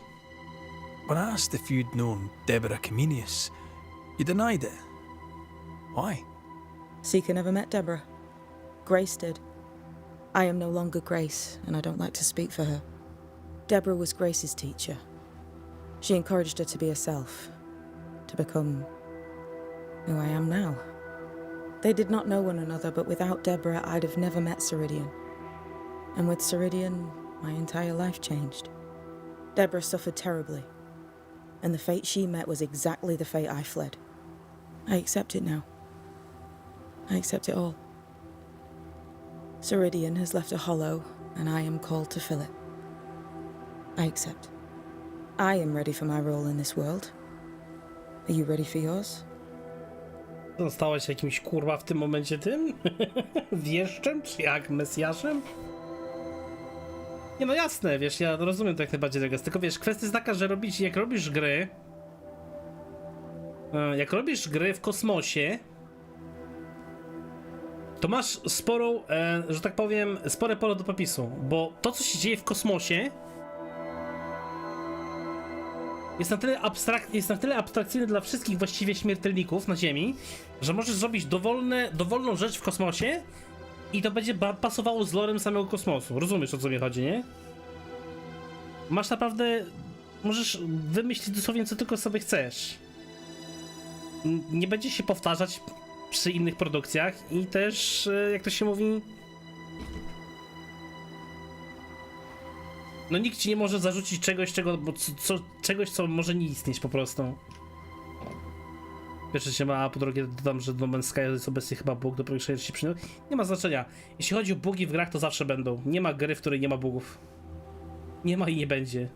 When I asked if you'd known Deborah Comenius, you denied it. Why? Seeker never met Deborah. Grace did. I am no longer Grace, and I don't like to speak for her. Deborah was Grace's teacher. She encouraged her to be herself, to become who I am now. They did not know one another, but without Deborah, I'd have never met Ceridian. And with Ceridian, my entire life changed. Deborah suffered terribly, and the fate she met was exactly the fate I fled. I accept it now. I accept it all. Ceridian has left a hollow, and I am called to fill it. I accept. I am ready for my role in this world. Are you ready for yours? Zostałaś jakimś kurwa w tym momencie tym? Wieszczem? Czy jak Mesjaszem? Nie no jasne, wiesz, ja rozumiem to jak najbardziej tego. Tylko wiesz, kwestia jest taka, że jak robisz gry w kosmosie, to masz sporą, że tak powiem, spore pole do popisu, bo to, co się dzieje w kosmosie, jest na tyle abstrakcyjne dla wszystkich właściwie śmiertelników na Ziemi, że możesz zrobić dowolną rzecz w kosmosie i to będzie pasowało z lorem samego kosmosu. Rozumiesz, o co mi chodzi, nie? Masz naprawdę... Możesz wymyślić dosłownie, co tylko sobie chcesz. Nie będzie się powtarzać przy innych produkcjach i też, jak to się mówi... No nikt ci nie może zarzucić czegoś, co może nie istnieć po prostu. Pierwsze się ma, a po drugie dodam, że No Man's Sky jest obecnie chyba bug do pierwszej się przyniósł. Nie ma znaczenia. Jeśli chodzi o bugi w grach, to zawsze będą. Nie ma gry, w której nie ma bugów. Nie ma i nie będzie.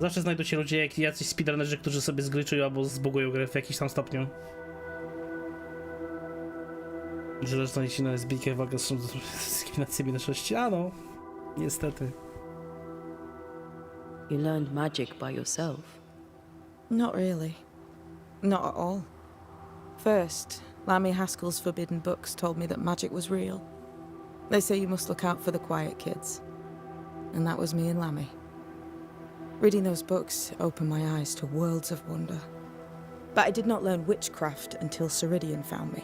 Zawsze znajdą się ludzie, jacyś speedrunnerzy, którzy sobie zgliczują albo zbugują grę w jakimś tam stopniu. Zależnie jeśli na zbitkę uwagę z dyskryminacją mniejszości. A no, niestety. You learned magic by yourself. Not really. Not at all. First, Lammy Haskell's forbidden books told me that magic was real. They say you must look out for the quiet kids. And that was me and Lammy. Reading those books opened my eyes to worlds of wonder. But I did not learn witchcraft until Ceridian found me.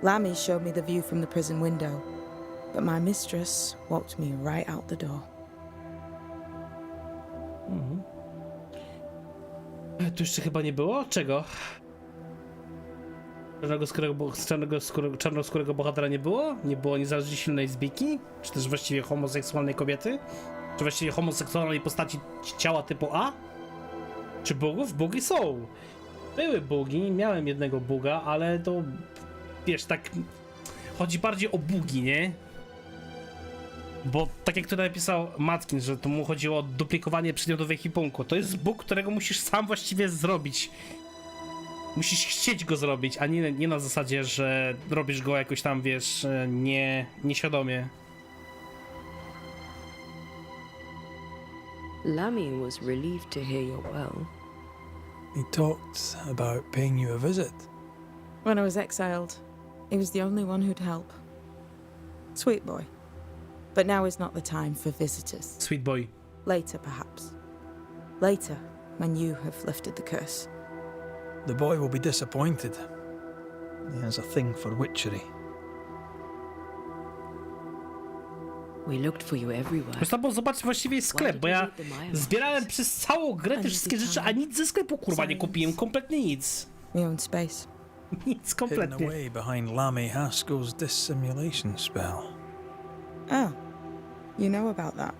Lammy showed me the view from the prison window, but my mistress walked me right out the door. Tu jeszcze chyba nie było? Czego? Czarnoskórego bohatera nie było? Nie było niezależnie silnej zbiki? Czy też właściwie homoseksualnej kobiety? Czy właściwie homoseksualnej postaci ciała typu A? Czy bugów? Bugi są! Były bugi, miałem jednego buga, ale to... Wiesz, tak... Chodzi bardziej o bugi, nie? Bo tak jak tutaj napisał Matkin, że to mu chodziło o duplikowanie przedmiotu w ekwipunku. To jest bug, którego musisz sam właściwie zrobić. Musisz chcieć go zrobić, a nie na zasadzie, że robisz go jakoś tam, wiesz, nieświadomie. Lammy was relieved to hear you're well. He talked about paying you a visit. When I was exiled, he was the only one who'd help. Sweet boy. But now is not the time for visitors. Sweet boy. Later, perhaps. Later, when you have lifted the curse. The boy will be disappointed. He has a thing for witchery. We looked for you everywhere. Wiesz, bo zobacz właściwie jest sklep, bo ja zbierałem przez całą grę te wszystkie rzeczy, a nic ze sklepu kurwa nie kupiłem, kompletnie nic. My own space. Nic Hidden kompletnie. away behind Lammy Haskell's dissimulation spell. Oh, you know about that.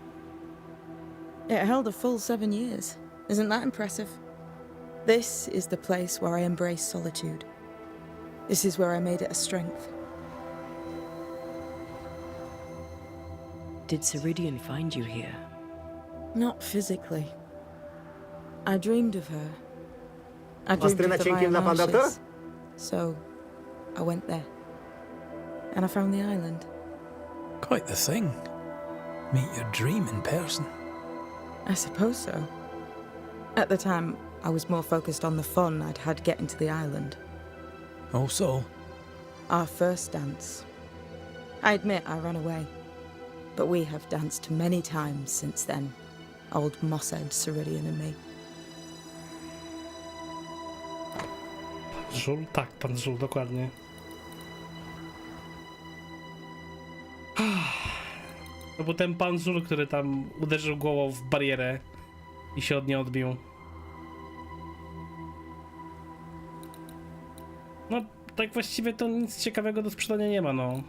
It held a full 7 years. Isn't that impressive? This is the place where I embrace solitude. This is where I made it a strength. Did Ceridian find you here? Not physically. I dreamed of her. I dreamed of the Banishers. So, I went there. And I found the island. Quite the thing. Meet your dream in person. I suppose so. At the time, I was more focused on the fun I'd had getting to the island. Also, Our first dance. I admit I ran away. But we have danced many times since then. Old Mosshead, Ceridian and me. Żul? Tak, pan Żul, dokładnie. To był ten pan Żul, który tam uderzył głową w barierę i się od niej odbił. No, tak właściwie to nic ciekawego do sprzedania nie ma, no.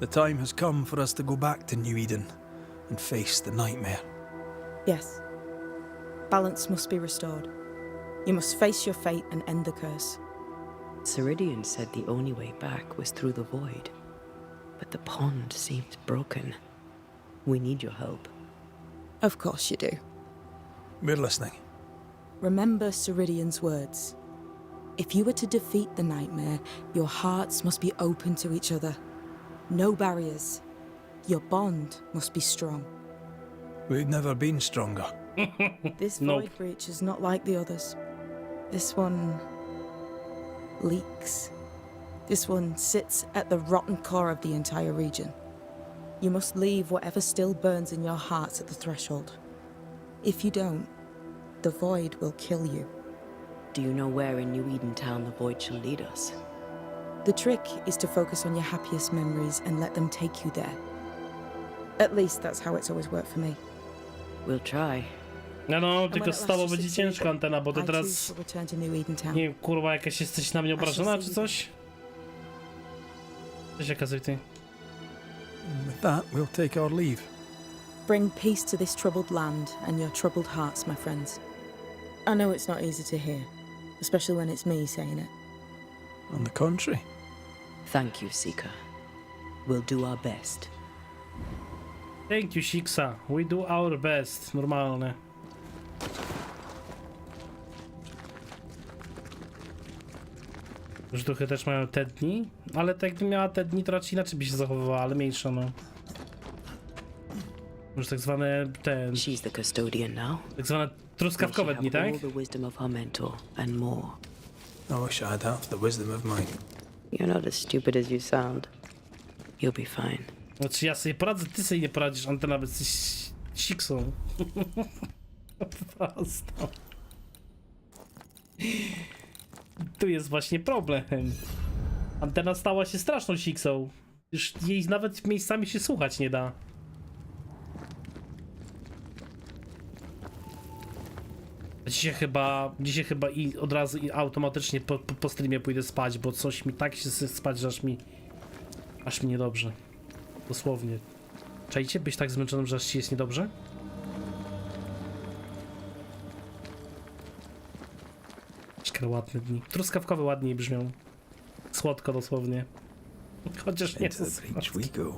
the time has come for us to go back to New Eden and face the nightmare. Yes. Balance must be restored. You must face your fate and end the curse. Ceridian said the only way back was through the void. But the pond seems broken. We need your help. Of course you do. We're listening. Remember Ceridian's words. If you were to defeat the nightmare, your hearts must be open to each other. No barriers. Your bond must be strong. We've never been stronger. This Nope. void breach is not like the others. This one leaks. This one sits at the rotten core of the entire region. You must leave whatever still burns in your hearts at the threshold. If you don't, the void will kill you. Do you know where in New Eden Town the void shall lead us? The trick is to focus on your happiest memories and let them take you there. At least that's how it's always worked for me. We'll try. No, tylko z tobą będzie ciężko, Antena, bo ty I choose teraz... to return to New Eden Town. Nie wiem, kurwa, jakaś jesteś na mnie obrażona, czy coś? Cześć, jakaś ty. With that, we'll take our leave. Bring peace to this troubled land and your troubled hearts, my friends. I know it's not easy to hear, especially when it's me saying it. On the contrary, Thank you, Seeker. We'll do our best. Thank you, Shiksa. We do our best. Normalne. Już duchy też mają te dni, ale tak jakby miała te dni, to raczej inaczej by się zachowywała, ale mniejsza, no. Już tak zwane She's the custodian now. tak zwane truskawkowe dni, tak? All the wisdom of her mentor and more. I wish I had half the wisdom of mine. You're not as stupid as you sound. You'll be fine. Znaczy ja sobie poradzę, ty sobie nie poradzisz, Antena, bo jesteś siksą. Po prostu. Tu jest właśnie problem. Antena stała się straszną siksą. Już jej nawet miejscami się słuchać nie da. Dzisiaj chyba i od razu i automatycznie po streamie pójdę spać, bo coś mi tak się chce spać, że aż mi niedobrze. Dosłownie. Czajcie? Być tak zmęczonym, że aż ci jest niedobrze? Ładne dni. Truskawkowe ładniej brzmią. Słodko dosłownie. Chociaż nie Into the breach we go.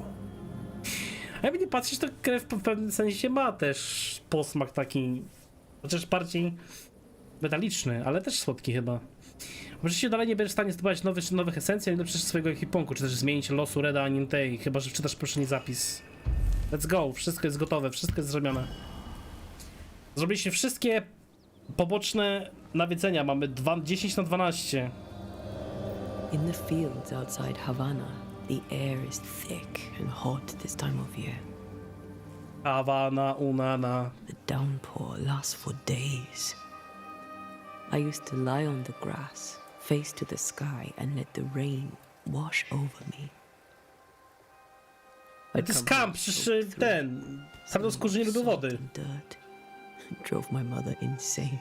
a jakby nie patrzeć, to krew w pewnym sensie ma też posmak taki, chociaż bardziej metaliczny, ale też słodki chyba. Oczywiście dalej nie będziesz w stanie zdobywać nowych esencji, ale przecież swojego ekwipunku, czy też zmienić losu Reda ani tej, chyba że wczytasz poprzedni zapis. Let's go, wszystko jest gotowe, wszystko jest zrobione. Zrobiliśmy wszystkie poboczne nawiedzenia, mamy 10 na 12. In the fields outside Havana, the air is thick and hot this time of year. Havana, unana. The downpour lasts for days. I used to lie on the grass, face to the sky, and let the rain wash over me. To jest kamp, przecież ten... Sardoskórzy nie lubią wody. Dirt. Drove my mother insane.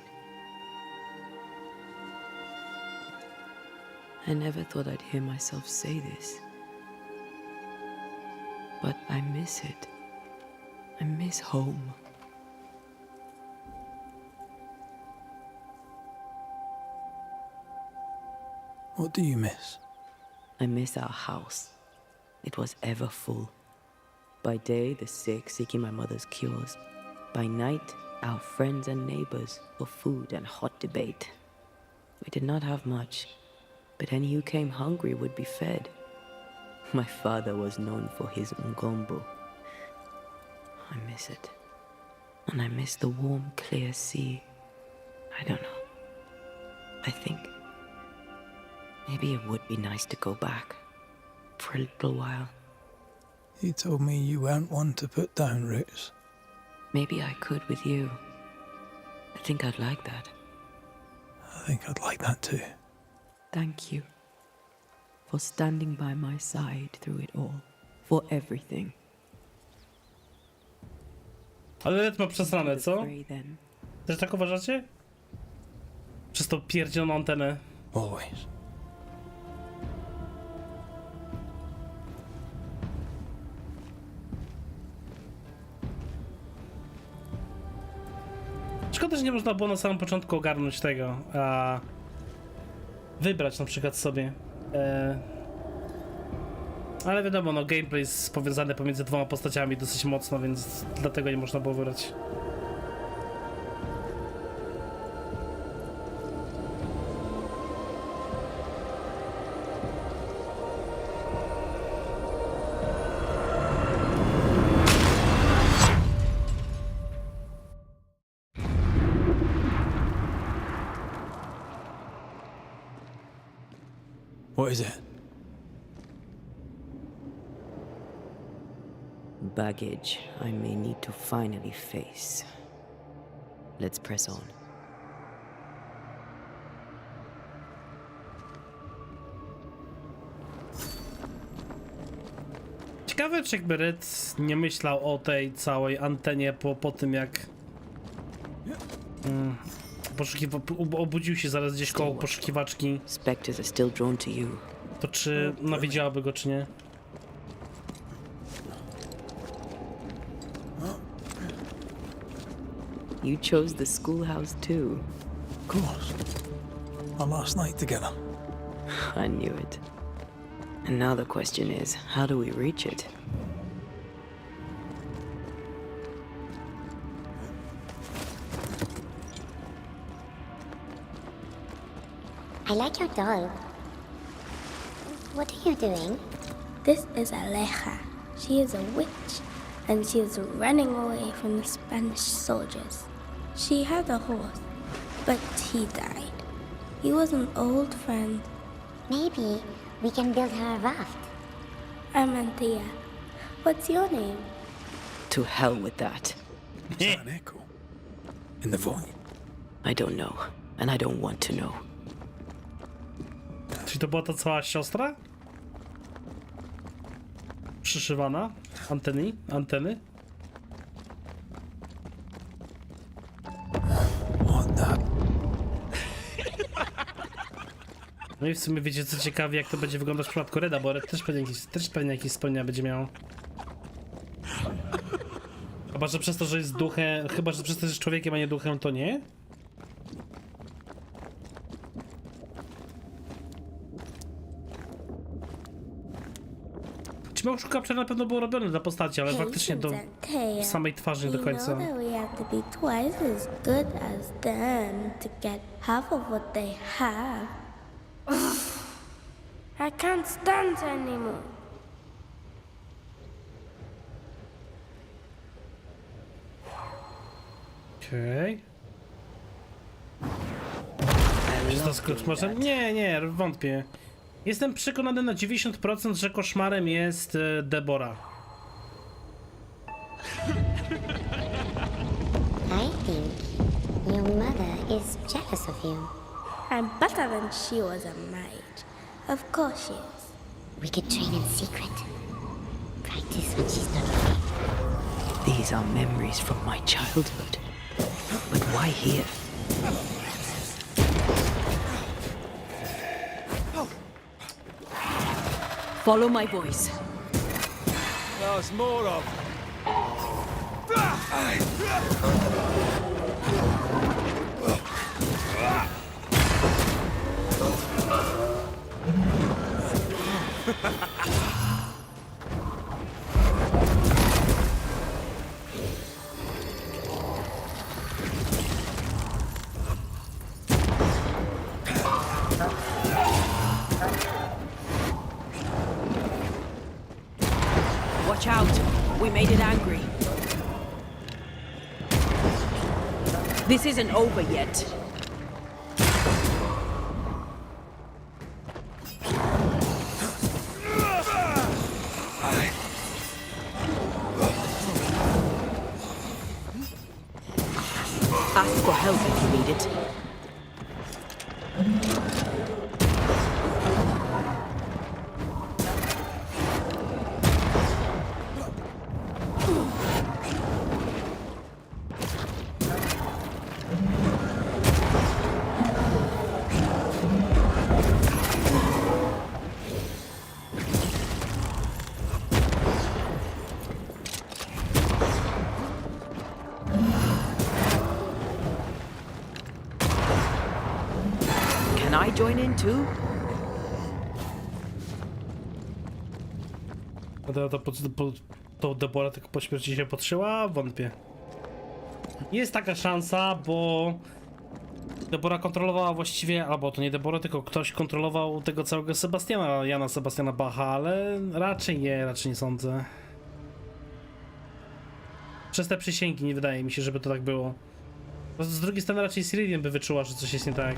I never thought I'd hear myself say this. But I miss it. I miss home. What do you miss? I miss our house. It was ever full. By day, the sick seeking my mother's cures. By night, our friends and neighbors for food and hot debate. We did not have much, but any who came hungry would be fed. My father was known for his ngombo. I miss it. And I miss the warm, clear sea. I don't know. I think maybe it would be nice to go back for a little while. You told me you weren't one to put down roots. Maybe I could with you. I think I'd like that. I think I'd like that too. Thank you for standing by my side through it all. For everything. Ale Red ma przesrane, co? Pray then. Też tak uważacie? Przez tą pierdzioną antenę. Always. Szkoda, że nie można było na samym początku ogarnąć tego, a wybrać na przykład sobie. Ale wiadomo, no gameplay jest powiązany pomiędzy dwoma postaciami dosyć mocno, więc dlatego nie można było wybrać. What is it? Baggage I may need to finally face. Let's press on. Ciekawe, czy jakby Red nie myślał o tej całej antenie po tym, jak obudził się zaraz gdzieś koło poszukiwaczki, Spectres are still drawn to you. to czy nawiedziałaby go, czy nie? You chose the schoolhouse too. Of course. Our last night together. I knew it. And now the question is, how do we reach it? I like your doll. What are you doing? This is Aleja. She is a witch, and she is running away from the Spanish soldiers. She had a horse, but he died. He was an old friend. Maybe we can build her a raft. I'm Anthea. What's your name? To hell with that. Is that an echo? In the void? I don't know, and I don't want to know. Czyli to była ta cała siostra? Przyszywana? Anteny? What the? No i w sumie wiecie co ciekawe, jak to będzie wyglądać w przypadku Reda, bo Red też pewnie jakieś spełnienia będzie miał. Chyba, że przez to, że jest duchem, chyba, że przez to, że jest człowiekiem, a nie duchem, to nie? Ćmy szukawcze na pewno było robione dla postaci, ale faktycznie do samej twarzy nie do końca. You know that we have to be twice as good as them to get half of what they have. I can't stand anymore. Okej. Czy to skrót może? Nie, wątpię. Jestem przekonany na 90%, że koszmarem jest Deborah. I think your mother is jealous of you. I'm better than she was a mage. Of course she is. We could train in secret. Practice when she's not looking. These are memories from my childhood. But why here? Follow my voice. There's more of. Watch out. We made it angry. This isn't over yet. Ask for help if you need it. Can I join in too? To Deborah tylko po śmierci się podszyła? Wątpię. Jest taka szansa, bo Deborah kontrolowała właściwie, albo to nie Deborah, tylko ktoś kontrolował tego całego Jana Sebastiana Bacha, ale raczej nie sądzę. Przez te przysięgi nie wydaje mi się, żeby to tak było. Z drugiej strony raczej Ciridian by wyczuła, że coś jest nie tak.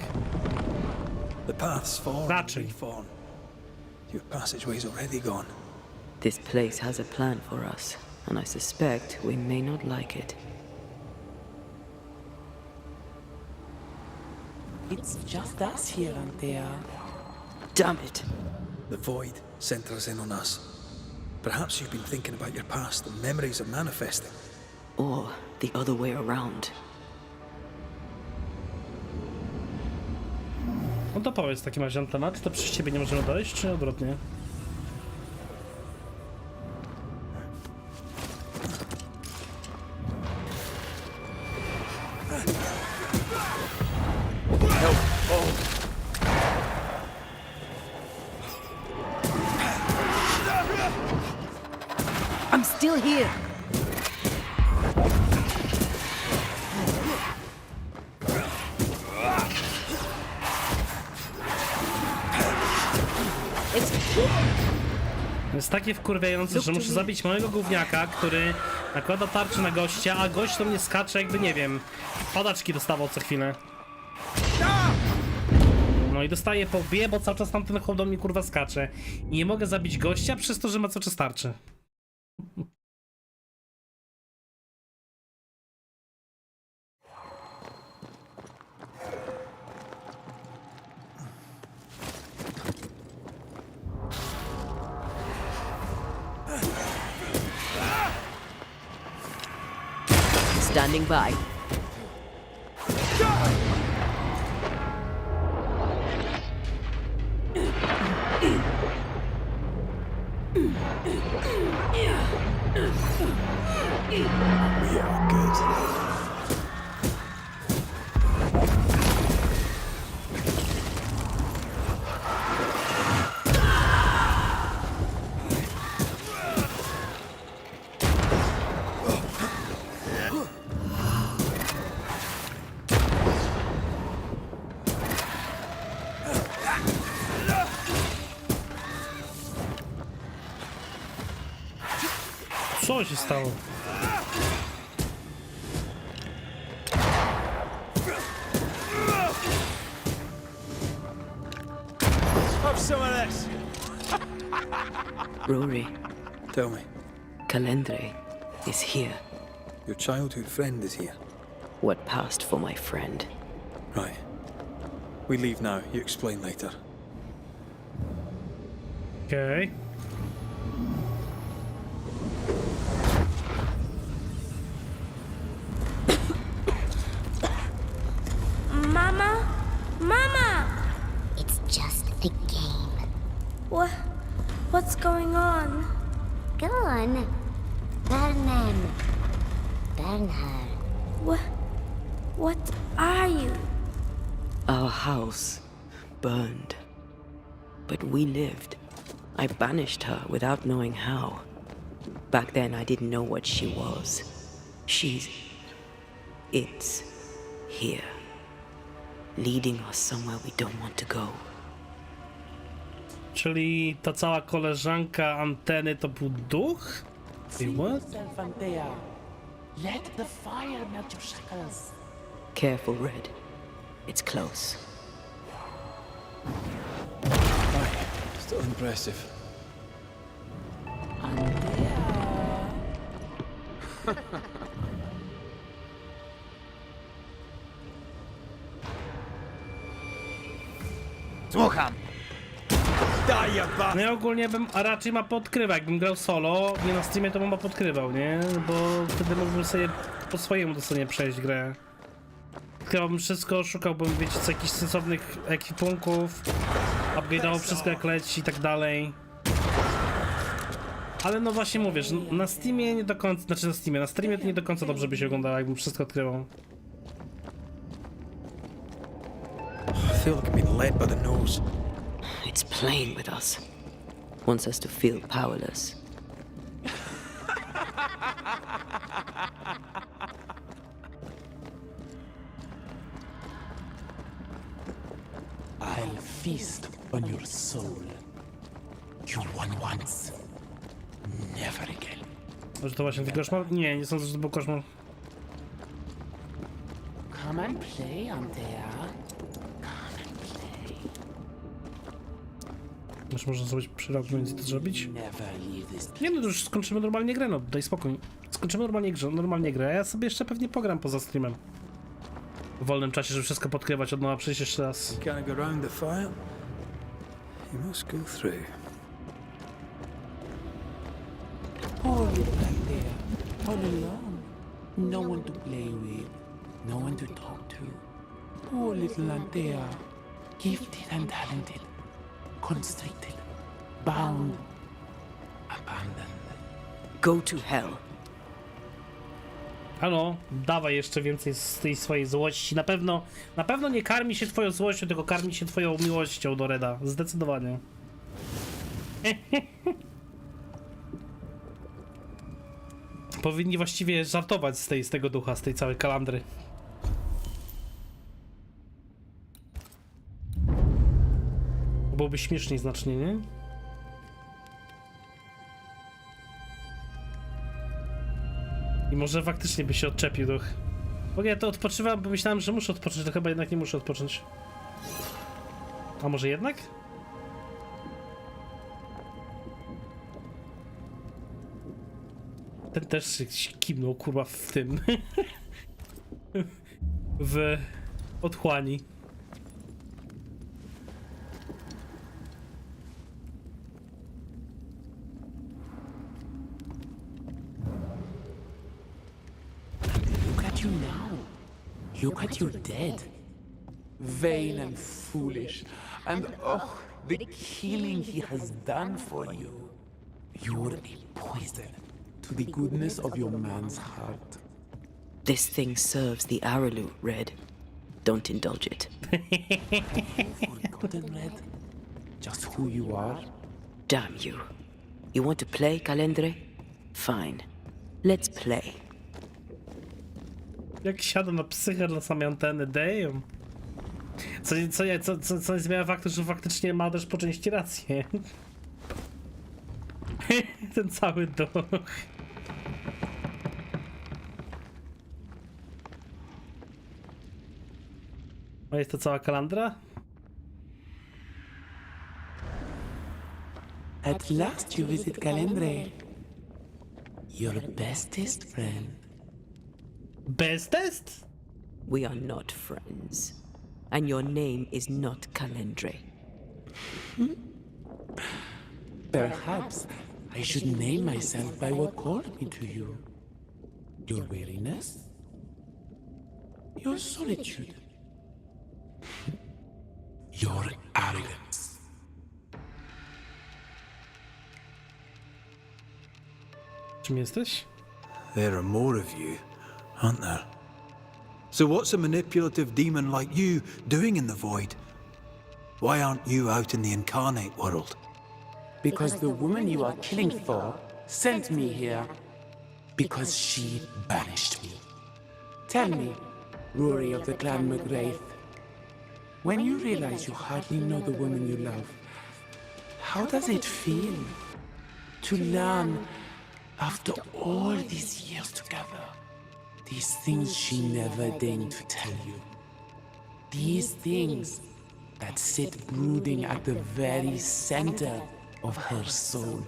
The path's formed Raczej. and reformed. Your passageway's already gone. This place has a plan for us, and I suspect we may not like it. It's just us here and there. Damn it! The void centers in on us. Perhaps you've been thinking about your past and memories are manifesting. Or the other way around. No to powiedz w takim razie, Antena, czy to przez ciebie nie możemy dojść, czy odwrotnie? I'm still here! Jest takie wkurwiające, że muszę zabić małego gówniaka, który nakłada tarczę na gościa, a gość do mnie skacze jakby, nie wiem, padaczki dostawał co chwilę. No i dostaję po łbie, bo cały czas tamten chłop do mnie kurwa skacze. I nie mogę zabić gościa przez to, że ma cały czas tarczę. Standing by. We are good. Co się stało? Have some of this. Rory, Tell me, Calendre is here. your childhood friend is here. What passed for my friend? Right. We leave now. You explain later. Okej. Mama? Mama! It's just a game. What's going on? Go on. Burn her. What are you? Our house burned. But we lived. I banished her without knowing how. Back then, I didn't know what she was. It's here. Leading us somewhere we don't want to go. Czyli ta cała koleżanka anteny to był duch? Wait, what? Yourself and there. Let the fire melt your shackles. Careful, Red. It's close. Still impressive. And there. Słucham. No ja ogólnie bym, a raczej mapę odkrywał, jakbym grał solo, nie na streamie to bym mapę odkrywał, nie? Bo wtedy mógłbym sobie po swojemu dosłownie przejść grę. Odkrywałbym wszystko, szukałbym, wiecie, co jakichś sensownych ekwipunków, upgrade'ował wszystko jak leci i tak dalej. Ale no właśnie mówię, że na Steamie nie do końca, znaczy na streamie to nie do końca dobrze by się oglądało, jakbym wszystko odkrywał. I feel like I've been led by the nose. It's playing with us. Wants us to feel powerless. I'll feast on your soul. You won once. Never again. Może to właśnie ten koszmar? Nie, nie sądzę, że to był koszmar. Come and play, Antea. Come and play. Już można zrobić przerobność i to zrobić? Never leave this place. Nie no, to już skończymy normalnie grę, no daj spokój. Skończymy normalnie grę, a ja sobie jeszcze pewnie pogram poza streamem. W wolnym czasie, żeby wszystko podkrywać od nowa, przejść jeszcze raz. You can't go round the fire. You must go through. Poor little Antea. All alone. No one to play with. No one to talk to. Poor little Antea. Gifted and talented. Constricted. Bound. Abandoned. Go to hell. Halo, dawaj jeszcze więcej z tej swojej złości. Na pewno nie karmi się twoją złością, tylko karmi się twoją miłością do Reda. Zdecydowanie. Powinni właściwie żartować z tego ducha, z tej całej kalandry. Byłoby śmieszniej znacznie, nie? I może faktycznie by się odczepił duch. Bo ja to odpoczywałem, bo myślałem, że muszę odpocząć, to chyba jednak nie muszę odpocząć. A może jednak? Ten też się kimnął, kurwa, w tym. w otchłani. Look at you now. Look at you dead. Vain and foolish. And oh, the killing he has done for you. You're a poison to the goodness of your man's heart. This thing serves the Araloot, Red. Don't indulge it. Forgotten, Red? Just who you are? Damn you. You want to play, Calendre? Fine. Let's play. Jak siada na psychę dla samej anteny, damn. Co nie zmienia faktu, że faktycznie ma też po części rację. Ten cały duch. A jest to cała kalandra? At last you visit Calendre. Your bestest friend. Bestest? We are not friends. And your name is not Calendre. Perhaps I should name myself by what called me to you. Your weariness? Your solitude? Your arrogance? Czym jesteś? There are more of you, aren't there? So what's a manipulative demon like you doing in the void? Why aren't you out in the incarnate world? Because the woman you are killing for sent me here. Because she banished me. Tell me, Rory of the clan McGrath, when you realize you hardly know the woman you love, how does it feel to learn, after all these years together, these things she never deigned to tell you? These things that sit brooding at the very center of her soul.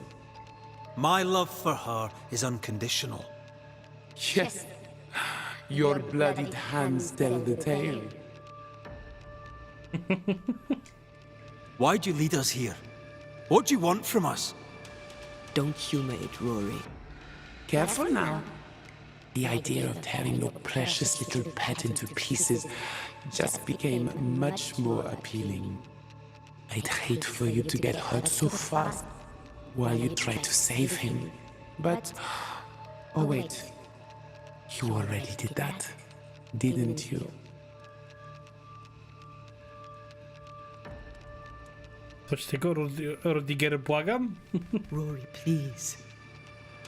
My love for her is unconditional. Yes, your bloodied hands tell the tale. Why'd you lead us here? What do you want from us? Don't humor it, Rory. Careful now. The idea of tearing your precious little pet into pieces just became much more appealing. I'd hate for you to get hurt so fast while you try to save him. But... oh wait. You already did that, didn't you? Coś tego, Rudiger, błagam? Rory, please.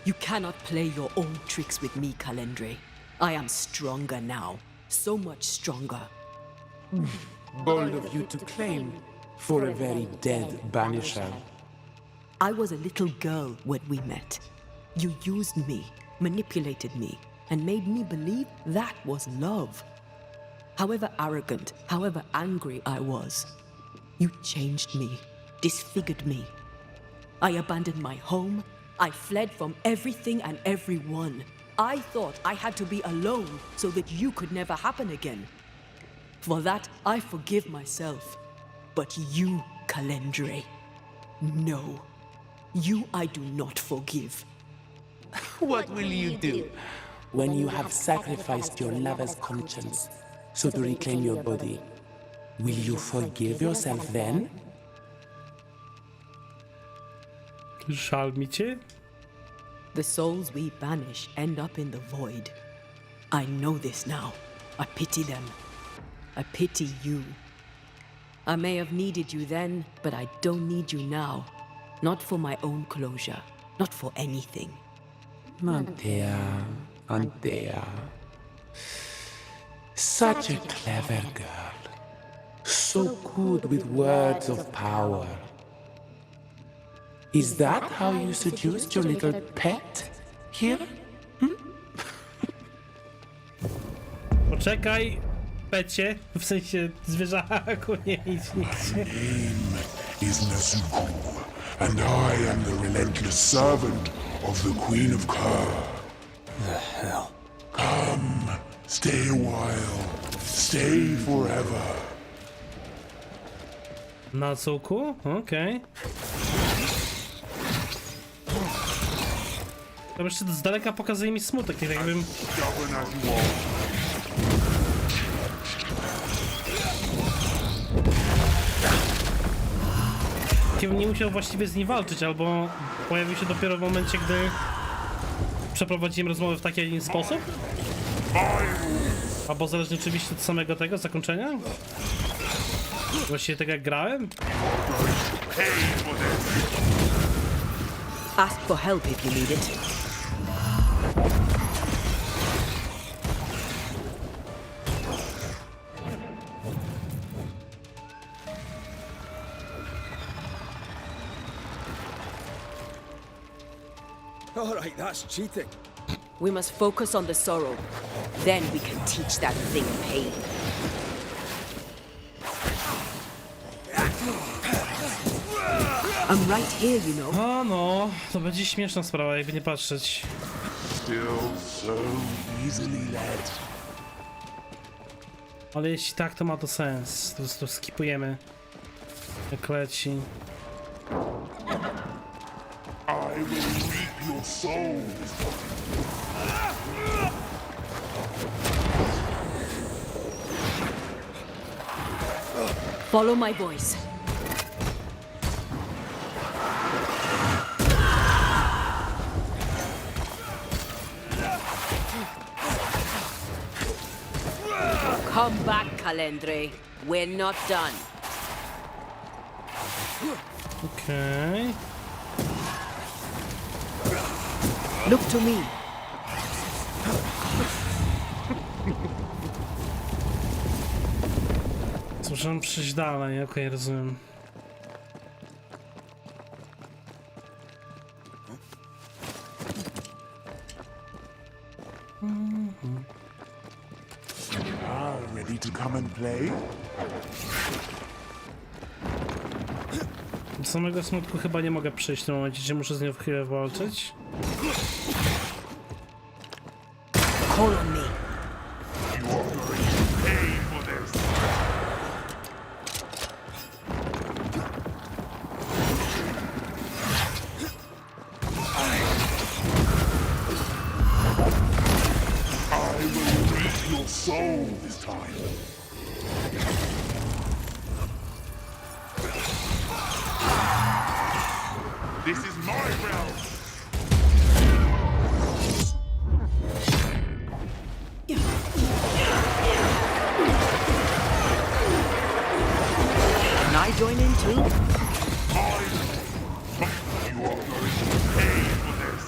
You cannot play your own tricks with me, Calendre. I am stronger now. So much stronger. Bold of you to claim for a very dead Banisher. I was a little girl when we met. You used me, manipulated me, and made me believe that was love. However arrogant, however angry I was, you changed me, disfigured me. I abandoned my home. I fled from everything and everyone. I thought I had to be alone so that you could never happen again. For that, I forgive myself. But you, Calendre, no. You I do not forgive. What will you do when you have sacrificed your lover's conscience so to reclaim your body? Will you forgive yourself then? Żal mi cię? The souls we banish end up in the void. I know this now. I pity them. I pity you. I may have needed you then, but I don't need you now. Not for my own closure. Not for anything. Antea, Antea. Such a clever girl. So good with words of power. Is that how you seduced your little pet here? Poczekaj, pecie, w sensie zwierzaku, nie idź, nie idź. Name is ŁYWO, and I am the relentless servant of the Queen of Kur. The hell? Come, stay a while, stay forever. Na cuku? Okej. To jeszcze z daleka pokazuje mi smutek, tak jakbym... Stubborn as you are. Jakbym nie musiał właściwie z nim walczyć, albo pojawił się dopiero w momencie, gdy przeprowadziłem rozmowę w taki, a inny sposób? Albo zależnie oczywiście od samego tego zakończenia? Właściwie tego jak grałem? Ask for help if you need it. All right, that's cheating. We must focus on the sorrow. Then we can teach that thing pain. I'm right here, you know. A no, to będzie śmieszna sprawa, jakby nie patrzeć. Still so easily led. Ale jeśli tak, to ma to sens. Po prostu skipujemy. Jak leci. will reap your soul. Follow my voice. Come back, Calendre. We're not done. Okej. Look to me. Muszę przejść dalej, okej, rozumiem. Ready to come and play? Do samego smutku chyba nie mogę przejść w tym momencie, gdzie muszę z nią w chwilę walczyć. Call on me. You are going to pay for this. I will reap your soul this time. This is my realm. Can I join in too? You are going to pay for this.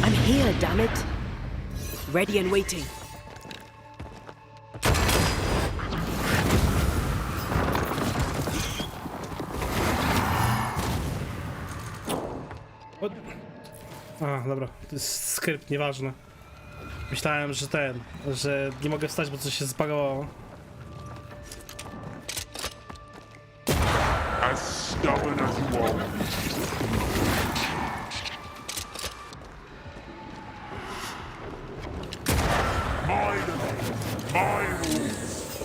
I'm here, damn it. Ready and waiting. A, dobra, to jest skrypt, nieważne. Myślałem, że nie mogę wstać, bo coś się zbagowało. As stubborn as you are. My domain, my rules.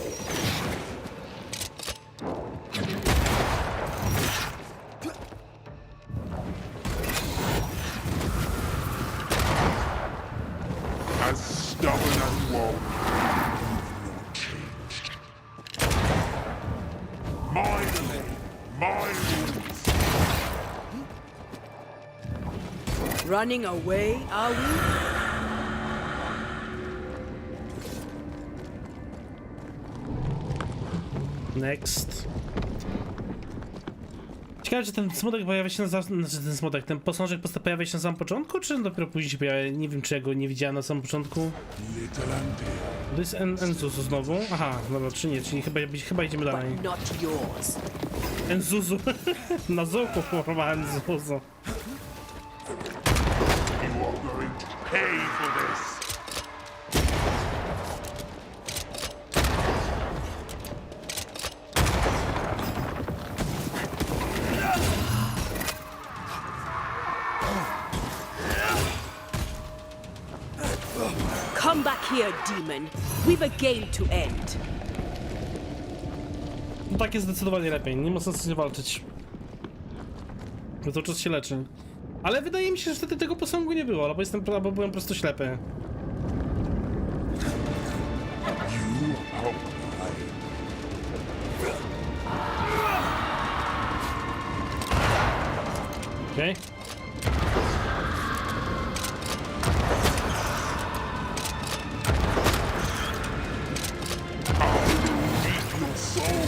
As stubborn as you are. You've not changed. My domain, my rules. Running away, are we? Next. Ciekawe, czy ten smutek pojawia się ten posążek pojawia się na samym początku, czy dopiero później się pojawia? Nie wiem, czy ja go nie widziałem na samym początku. To jest Enzuzu znowu? Aha, dobra, czy nie, czyli chyba idziemy dalej. Enzuzu. Na zuchu chyba Enzuzu. You are going to pay for this. Come back here, demon. We've a game to end. No tak jest zdecydowanie lepiej, nie ma sensu nie walczyć. Bo to czas się leczy. Ale wydaje mi się, że wtedy tego posągu nie było, albo byłem po prostu ślepy. You are Okej. your soul.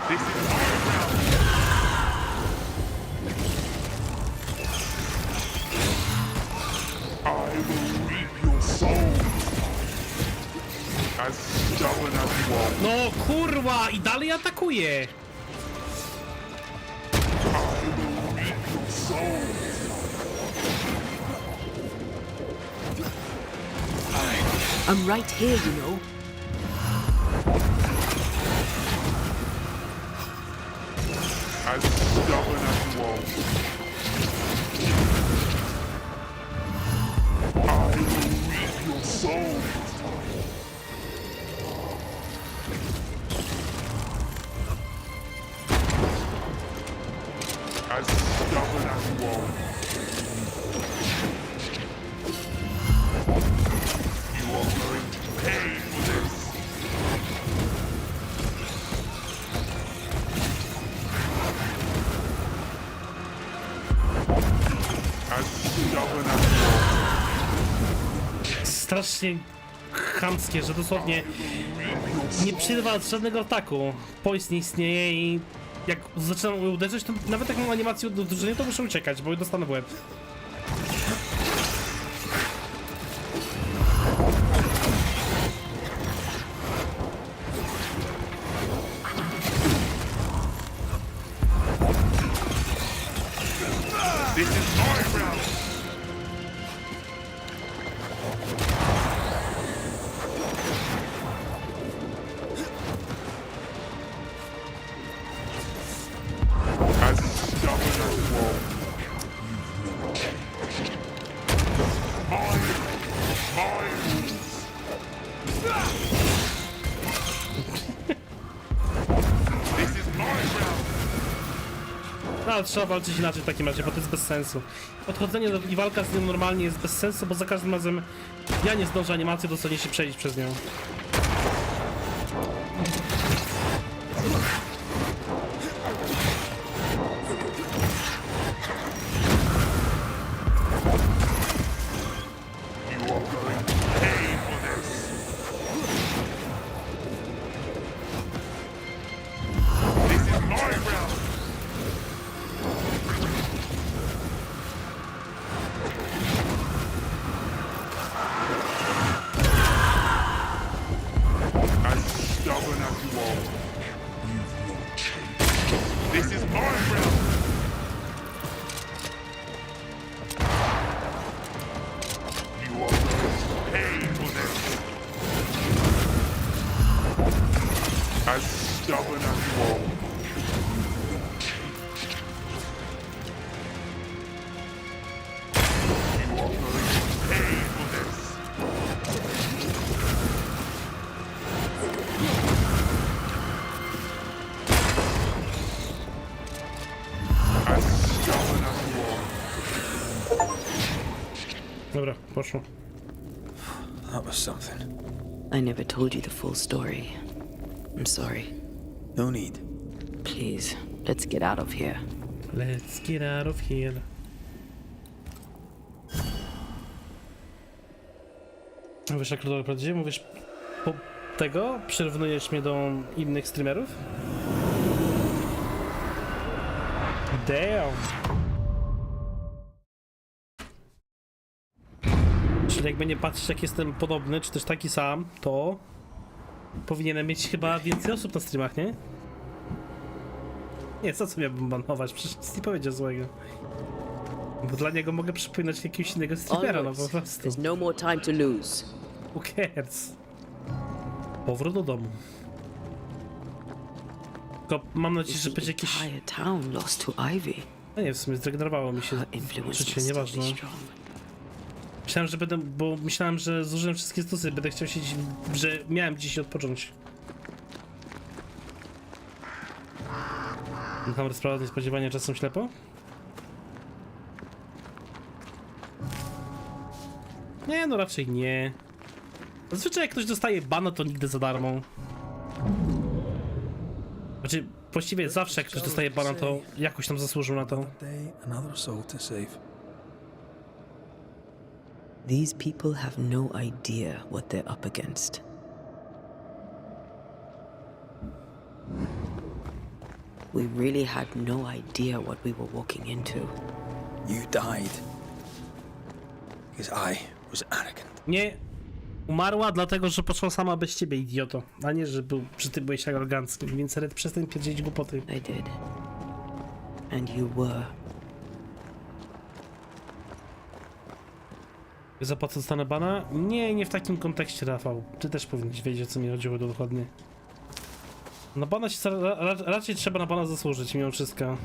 This is my realm. I will reap your soul. As stubborn as you are. No kurwa, i dalej atakuje! I will reap your soul. I'm right here, you know. As stubborn as you are. I will reap your soul. As stubborn as you are. You are going to pay for this. As stubborn as you are. Strasznie chamskie, że dosłownie nie przyrywa żadnego ataku. Poist nie istnieje i jak zaczynam uderzyć, to nawet jak mam animację uderzenia, to muszę uciekać, bo dostanę w łeb. This is my round. As stubborn as you are. Mine. This is my round. No, trzeba walczyć inaczej w takim razie, bo to jest bez sensu. Podchodzenie i walka z nią normalnie jest bez sensu, bo za każdym razem ja nie zdążę animacji dosłownie się przejść przez nią. You are going to pay for this. This is my round. As stubborn as you are. You've not changed. This is my round. You are going to pay for this. As stubborn as you are. You've not changed. You are going to pay for this. As stubborn as you are. Dobra, poszło. That was something. I never told you the full story. I'm sorry. No need. Please, let's get out of here. Let's get out of here. Wiesz, jak to prawdziwie mówisz, po tego przyrównujesz mnie do innych streamerów? Damn. Czyli jakby nie patrzeć, jak jestem podobny, czy też taki sam, to powinienem mieć chyba więcej osób na streamach, nie? Nie, co miałbym banować? Przecież nic nie powiedział złego. Bo dla niego mogę przypominać jakiegoś innego streamera, no po Onwards. prostu. There's no more time to lose. Who cares? Powrót do domu. Tylko mam nadzieję, że The będzie jakiś... entire town lost to Ivy. No nie, w sumie zregenerowało mi się Her influence życie, must still nieważne. be strong. Myślałem, że będę, bo myślałem, że zużyłem wszystkie stusy, będę chciał siedzieć, że miałem dziś odpocząć. Mam sprawę niespodziewanie czasem ślepo? Nie, no raczej nie. Zazwyczaj jak ktoś dostaje bana, to nigdy za darmo. Znaczy, właściwie zawsze jak ktoś dostaje bana, to jakoś tam zasłużył na to. Another day, another soul to save. These people have no idea what they're up against. We really had no idea what we were walking into. You died because I was arrogant. Nie umarła dlatego, że poszła sama bez ciebie, idioto. A nie, że ty byłeś arogancki. Więc Red, przestań pierdzieć głupoty. I did. And you were. Za po co dostanę bana? Nie, nie w takim kontekście, Rafał. Ty też powinieneś wiedzieć, o co mi chodziło dokładnie. Na bana się raczej trzeba na bana zasłużyć mimo wszystko.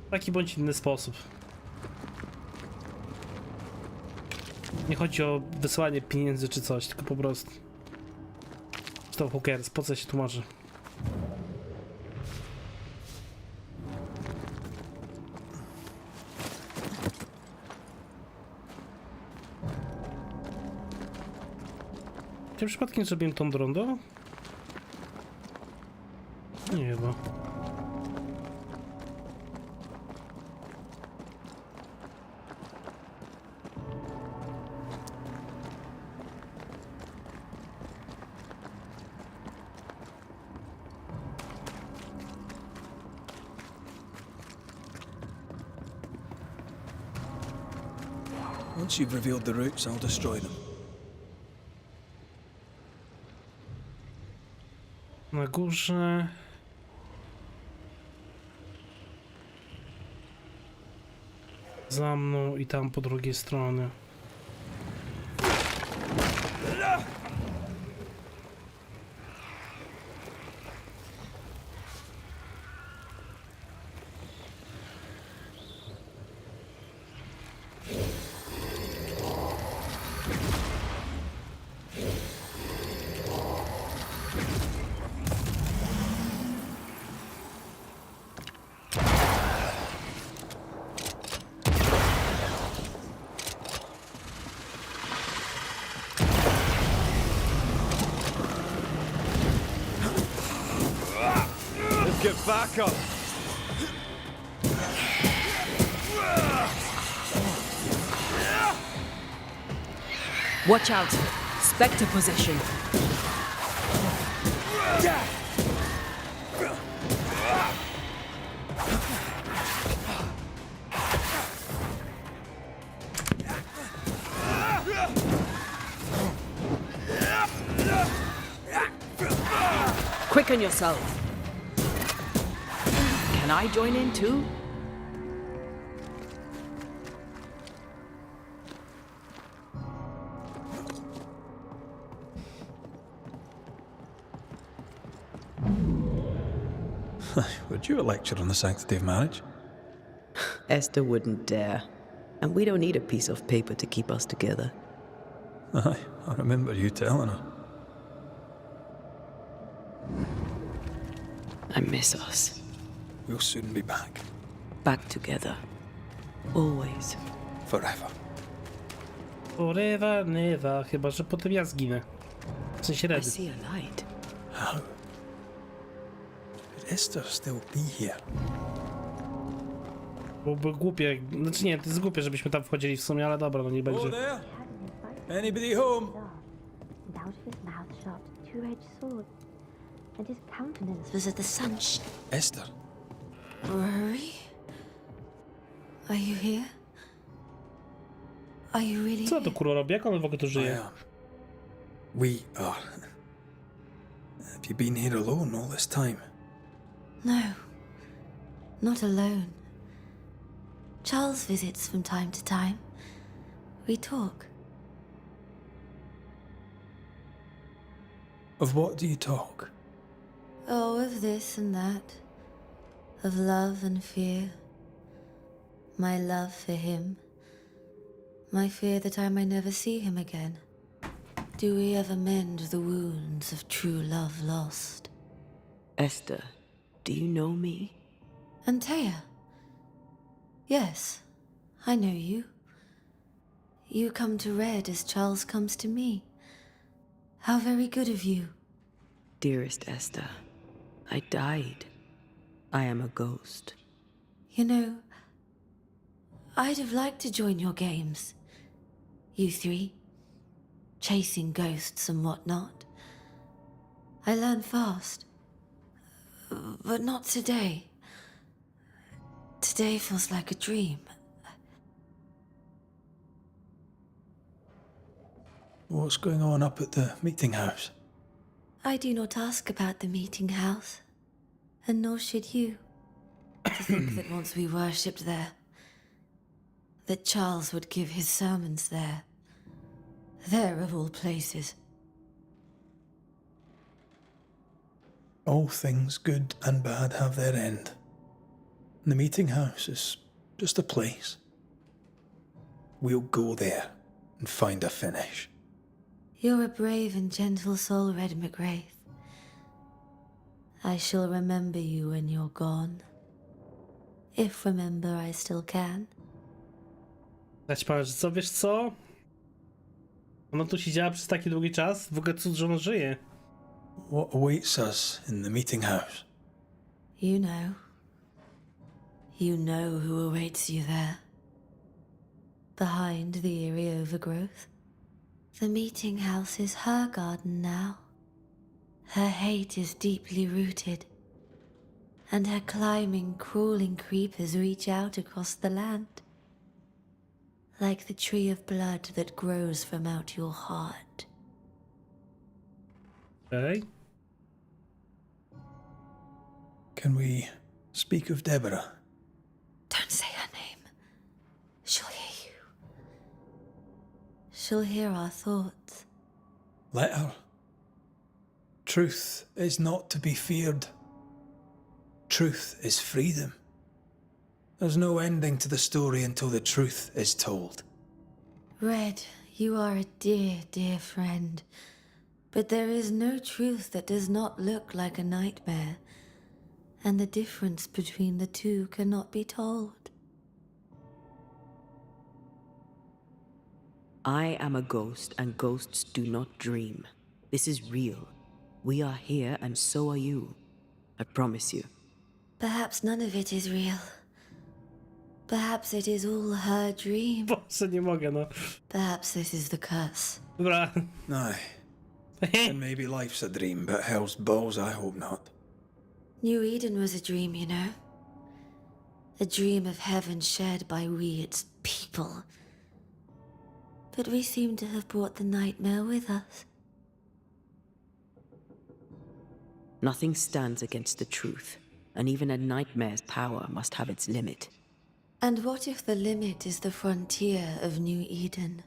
W taki bądź inny sposób. Nie chodzi o wysyłanie pieniędzy czy coś, tylko po prostu. To hookers, po co się tłumaczy? Czy przypadkiem zrobiłem tą rondo? Nie chyba. Once you've revealed the roots, I'll destroy them. Na górze... Za mną i tam po drugiej stronie. Get back up! Watch out! Spectre possession. Quicken yourself. Can I join in too? Would you a lecture on the sanctity of marriage? Esther wouldn't dare. And we don't need a piece of paper to keep us together. Aye, I remember you telling her. I miss us. We'll soon be back. Back together. Always. Forever. Forever, never. Chyba, że potem ja zginę. W sensie I Redy. see a light. How? Could Esther still be here? Byłoby głupie, znaczy nie, to jest głupie, żebyśmy tam wchodzili w sumie, ale dobra, no nie będzie. there? Anybody home? And out of his mouth shot a two-edged sword, and his countenance was as the sun. Esther? Rory? Are you here? Are you really Co to kurwa robi? Jak on w ogóle tu I żyje? am. We are. Have you been here alone all this time? No, not alone. Charles visits from time to time. We talk. Of what do you talk? Oh, of this and that. Of love and fear. My love for him. My fear that I may never see him again. Do we ever mend the wounds of true love lost? Esther, do you know me? Antea. Yes, I know you. You come to Red as Charles comes to me. How very good of you. Dearest Esther, I died. I am a ghost. You know, I'd have liked to join your games. You three. Chasing ghosts and whatnot. I learn fast. But not today. Today feels like a dream. What's going on up at the meeting house? I do not ask about the meeting house, and nor should you. To think that once we worshipped there, that Charles would give his sermons there. There of all places. All things good and bad have their end. The meeting house is just a place. We'll go there and find a finish. You're a brave and gentle soul, Red McGrath. I shall remember you when you're gone. If remember I still can. Ja ci powiem, że co, wiesz co? Ona tu siedziała przez taki długi czas, w ogóle cud, że ona żyje. What awaits us in the meeting house? You know. You know who awaits you there. Behind the eerie overgrowth. The meeting house is her garden now. Her hate is deeply rooted. And her climbing, crawling creepers reach out across the land. Like the tree of blood that grows from out your heart. Okay. Can we speak of Deborah? Don't say her name. She'll hear you. She'll hear our thoughts. Let her. Truth is not to be feared. Truth is freedom. There's no ending to the story until the truth is told. Red, you are a dear, dear friend. But there is no truth that does not look like a nightmare. And the difference between the two cannot be told. I am a ghost, and ghosts do not dream. This is real. We are here, and so are you. I promise you. Perhaps none of it is real. Perhaps it is all her dream. Boże, nie mogę, no. Perhaps this is the curse. Dobra. Aye. And maybe life's a dream, but hell's balls, I hope not. New Eden was a dream, you know. A dream of heaven shared by we, its people. But we seem to have brought the nightmare with us. Nothing stands against the truth, and even a nightmare's power must have its limit. And what if the limit is the frontier of New Eden?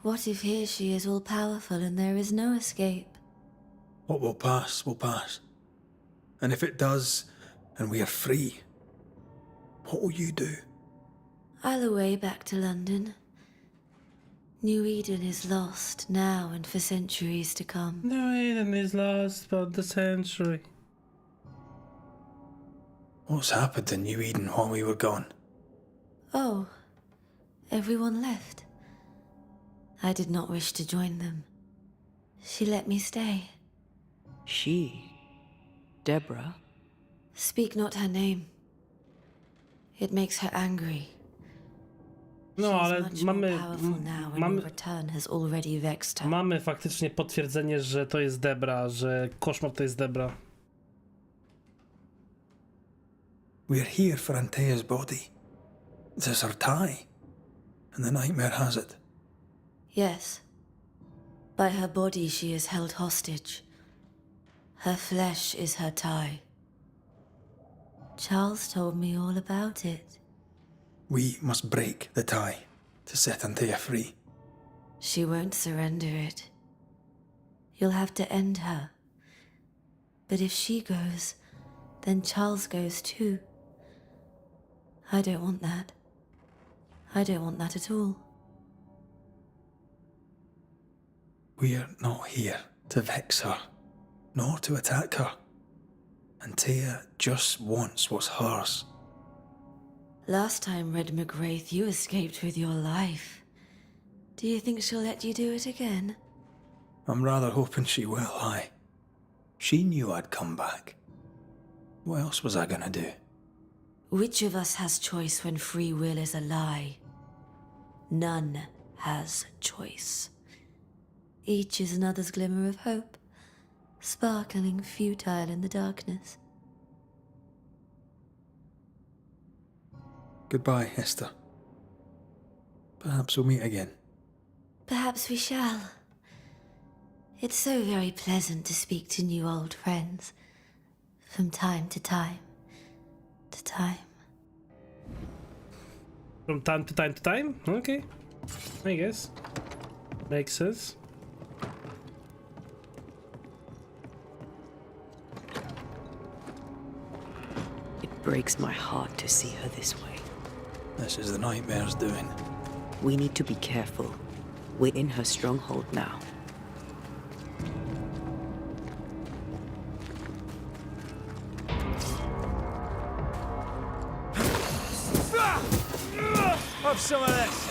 What if here she is all powerful and there is no escape? What will pass will pass. And if it does, and we are free, what will you do? I'll away back to London. New Eden is lost now and for centuries to come. New Eden is lost about the century. What's happened to New Eden while we were gone? Oh, everyone left. I did not wish to join them. She let me stay. She? Deborah? Speak not her name. It makes her angry. No, She is ale much more mamy, powerful now, and mamy, your return has already vexed her. mamy faktycznie potwierdzenie, że to jest Debra, że koszmar to jest Debra. We're here for Antea's body. This is her tie. And the nightmare has it. Yes. By her body she is held hostage. Her flesh is her tie. Charles told me all about it. We must break the tie to set Antea free. She won't surrender it. You'll have to end her. But if she goes, then Charles goes too. I don't want that. I don't want that at all. We're not here to vex her, nor to attack her. Antea just wants what's hers. Last time, Red McGrath, you escaped with your life. Do you think she'll let you do it again? I'm rather hoping she will, aye. She knew I'd come back. What else was I gonna do? Which of us has choice when free will is a lie? None has choice. Each is another's glimmer of hope, sparkling futile in the darkness. Goodbye, Esther. Perhaps we'll meet again. Perhaps we shall. It's so very pleasant to speak to new old friends. From time to time. To time. From time to time to time? Okay. I guess. Makes sense. breaks my heart to see her this way. This is the nightmare's doing. We need to be careful. We're in her stronghold now. Have some of this.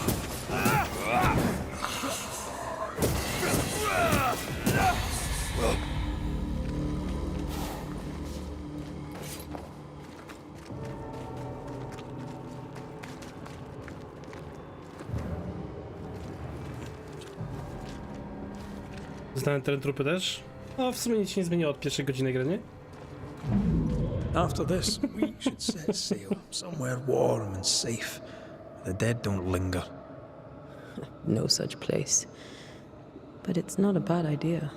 Znałem teren trupy też. No w sumie nic się nie zmieniło od pierwszej godziny gry, nie? After this, we should set sail somewhere warm and safe. The dead don't linger. No such place. But it's not a bad idea.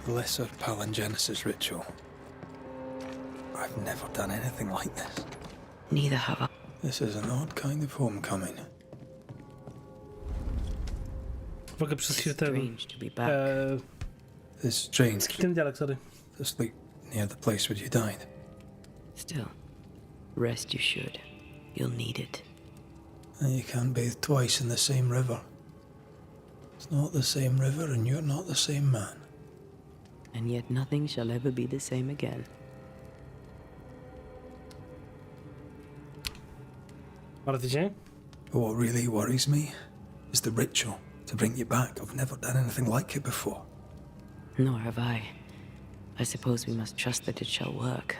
The Lesser Palingenesis ritual. I've never done anything like this. Neither have I. This is an odd kind of homecoming. W ogóle przez chwilę ten... Strange to be back. It's strange Ten dialog, sorry. to sleep near the place where you died. Still, rest you should. You'll need it. And you can't bathe twice in the same river. It's not the same river and you're not the same man. And yet nothing shall ever be the same again. Martwicie? But what really worries me is the ritual to bring you back. I've never done anything like it before. Nor have I. I suppose we must trust that it shall work.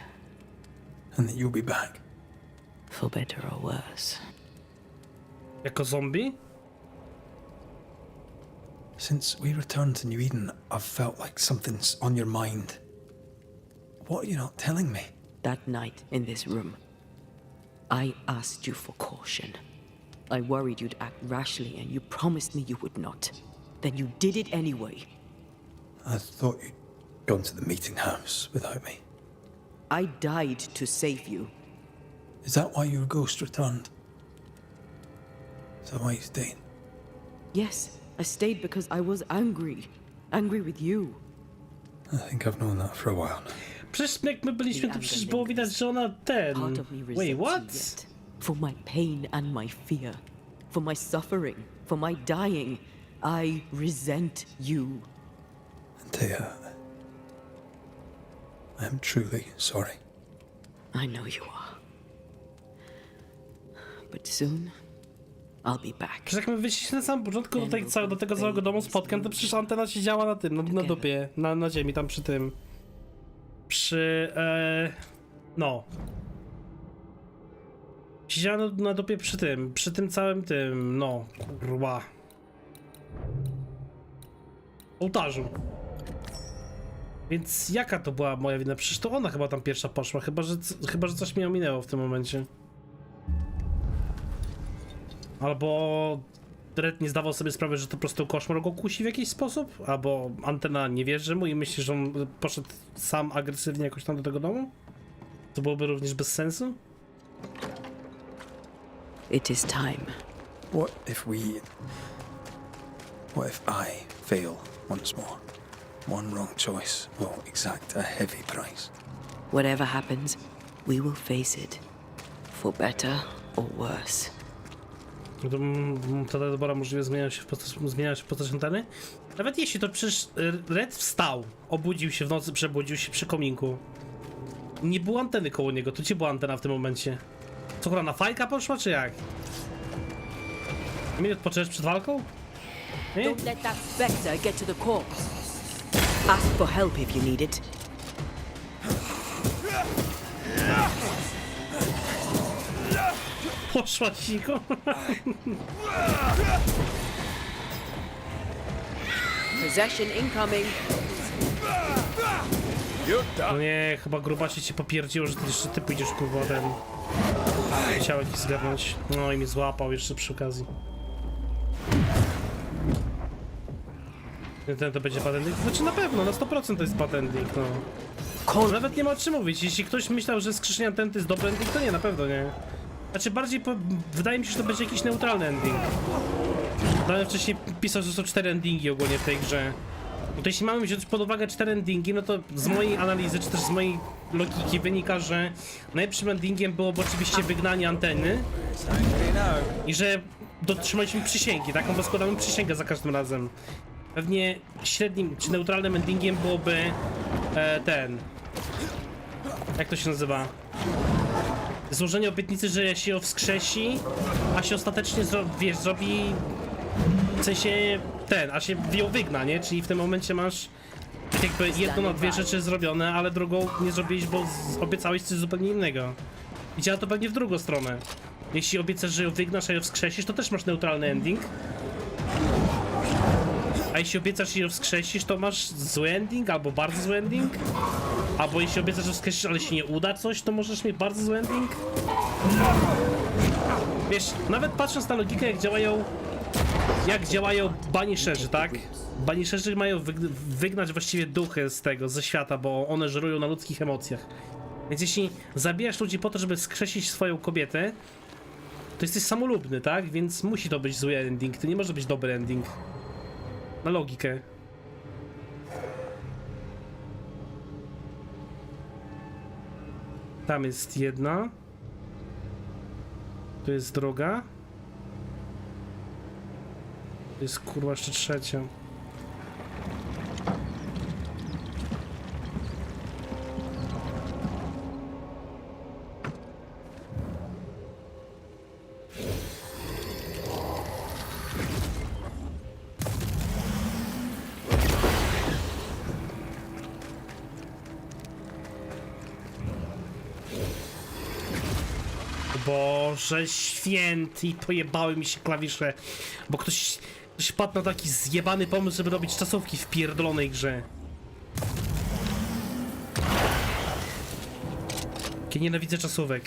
And that you'll be back. For better or worse. Jako zombie? Since we returned to New Eden, I've felt like something's on your mind. What are you not telling me? That night in this room, I asked you for caution. I worried you'd act rashly and you promised me you would not. Then you did it anyway. I thought you'd gone to the meeting house without me. I died to save you. Is that why your ghost returned? Is that why you stayed? Yes, I stayed because I was angry. Angry with you. I think I've known that for a while now. Przecież jak my byliśmy, to przecież było widać, że ona ten... Part of me resents Wait, you what? yet. For my pain and my fear. For my suffering. For my dying. I resent you. Thea, I am truly sorry. I know you are. But soon, I'll be back. Przecież jak my wyszliśmy na samym początku do tego całego domu spotkań, to przecież antena siedziała na tym, na dupie, na ziemi, tam przy tym. No. Siedziała na dupie przy tym całym tym, no, kurwa. Ołtarzu. Więc jaka to była moja wina? Przecież to ona chyba tam pierwsza poszła, chyba że coś mnie ominęło w tym momencie. Albo Red nie zdawał sobie sprawy, że to po prostu koszmar go kusi w jakiś sposób? Albo antena nie wierzy mu i myśli, że on poszedł sam agresywnie jakoś tam do tego domu? To byłoby również bez sensu? It is time. What if I fail once more? One wrong choice will exact a heavy price. Whatever happens, we will face it. For better or worse. Ta dobra możliwie zmieniać się w postać anteny? Nawet jeśli to przecież Red wstał, obudził się w nocy, przebudził się przy kominku. Nie było anteny koło niego, to gdzie była antena w tym momencie? Co, kurwa, na fajka poszła, czy jak? Minut odpoczęłeś przed walką? Nie? Don't let that spectre get to the corpse. Ask for help if you need it. Poszła cicho. Possession incoming. No nie, chyba grubasie cię popierdziło, że ty jeszcze ty pójdziesz, kurwa, ten... Chciał jakiś zgarnąć. No i mnie złapał jeszcze przy okazji. Ten to będzie bad ending? Znaczy na pewno, na 100% to jest bad ending, no. Nawet nie ma o czym mówić. Jeśli ktoś myślał, że skrzeszenie anteny to jest dobry ending, to nie, na pewno nie. Znaczy bardziej wydaje mi się, że to będzie jakiś neutralny ending. Nawet wcześniej pisał, że są 4 endingi ogólnie w tej grze. No to jeśli mamy wziąć pod uwagę 4 endingi, no to z mojej analizy, czy też z mojej logiki wynika, że najlepszym endingiem byłoby oczywiście wygnanie anteny i że dotrzymaliśmy przysięgi, tak? No bo składamy przysięgę za każdym razem. Pewnie średnim czy neutralnym endingiem byłoby jak to się nazywa? Złożenie obietnicy, że się ją wskrzesi, a się ostatecznie zrobi, w sensie a się ją wygna, nie? Czyli w tym momencie masz tak jakby jedną na 2 rzeczy zrobione, ale drugą nie zrobiłeś, bo obiecałeś coś zupełnie innego. I działa to pewnie w drugą stronę. Jeśli obiecasz, że ją wygnasz, a ją wskrzesisz, to też masz neutralny ending. A jeśli obiecasz, że ją wskrzesisz, to masz zły ending, albo bardzo zły ending. Albo jeśli obiecasz, że wskrzesisz, ale się nie uda coś, to możesz mieć bardzo zły ending. Wiesz, nawet patrząc na logikę, jak działają Banisherzy, tak? Banisherzy mają wygnać właściwie duchy z tego, ze świata, bo one żerują na ludzkich emocjach. Więc jeśli zabijasz ludzi po to, żeby skrzesić swoją kobietę, to jesteś samolubny, tak? Więc musi to być zły ending, to nie może być dobry ending. Na logikę. Tam jest jedna. Tu jest druga. Tu jest kurwa jeszcze trzecia. Boże święty, pojebały mi się klawisze, bo ktoś padł na taki zjebany pomysł, żeby robić czasówki w pierdolonej grze. Jakie nienawidzę czasówek.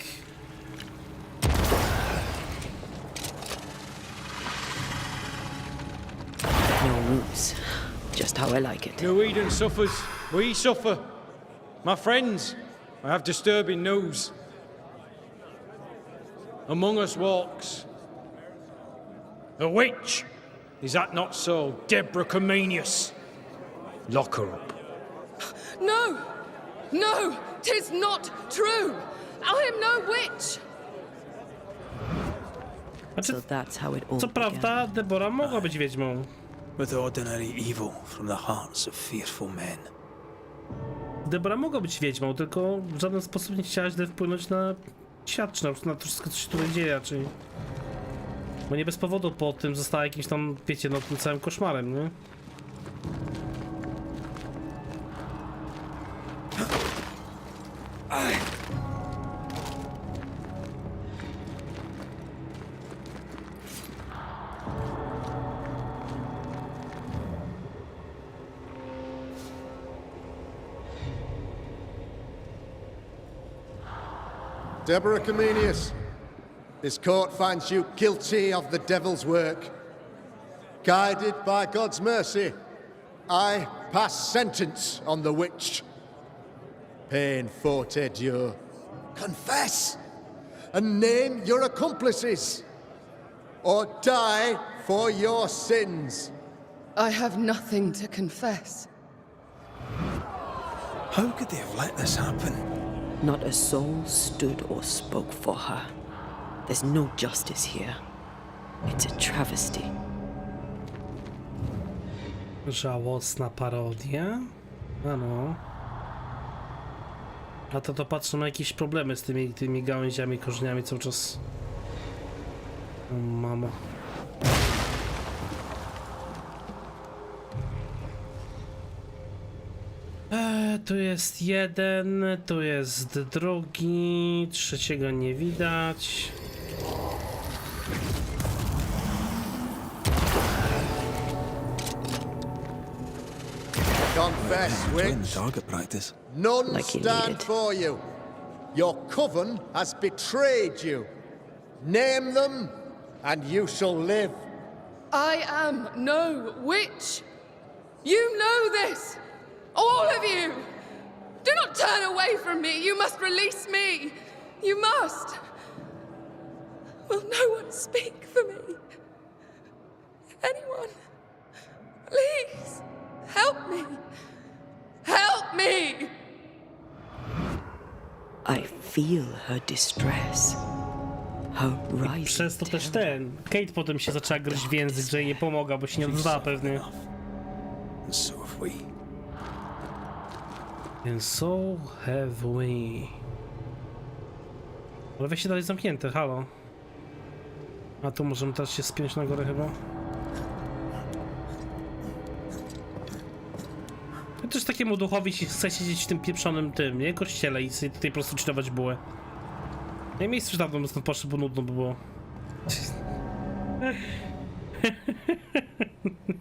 No wounds. Just how I like it. New Eden suffers. We suffer. My friends, I have disturbing news. Among us walks a witch. Is that not so, Deborah Comenius? Lock her up. No! No! 'Tis not true! I am no witch! Znaczy, So that's how it all co prawda, Deborah mogła być wiedźmą. With ordinary evil from the hearts of fearful men. Deborah mogła być wiedźmą, tylko w żaden sposób nie chciała źle wpłynąć na świat, czy na to wszystko, co się tutaj dzieje, raczej. Bo nie bez powodu po tym została jakimś tam, wiecie, no tym całym koszmarem, nie? Deborah Comenius, this court finds you guilty of the devil's work. Guided by God's mercy, I pass sentence on the witch. Pain forte Dieu. Confess and name your accomplices, or die for your sins. I have nothing to confess. How could they have let this happen? Not a soul stood or spoke for her. There's no justice here. It's a travesty. Żałosna parodia? No. A to patrzę na jakieś problemy z tymi gałęziami, korzeniami cały czas. O, mamo. Tu jest jeden, tu jest drugi, trzeciego nie widać. Confess, witch. Target practice. None Like you stand needed. for you. Your coven has betrayed you. Name them, and you shall live. I am no witch! You know this! All of you! Do not turn away from me! You must release me! You must! Will no one speak for me? Anyone? Please! Help me! Help me! I feel her distress. Her rising Przez to też Kate potem się zaczęła gryźć w język, że jej nie pomogła, bo się nie odzwała pewnie. And so have we. And so have we. Ale weź się dalej zamknięte, halo. A tu możemy też się spiąć na górę chyba. Ja też takiemu duchowi chce siedzieć w tym pieprzonym tym, nie? Kościele i sobie tutaj po prostu czytować bułę. Ja miejsce już dawno bym stąd poszedł, bo nudno by było.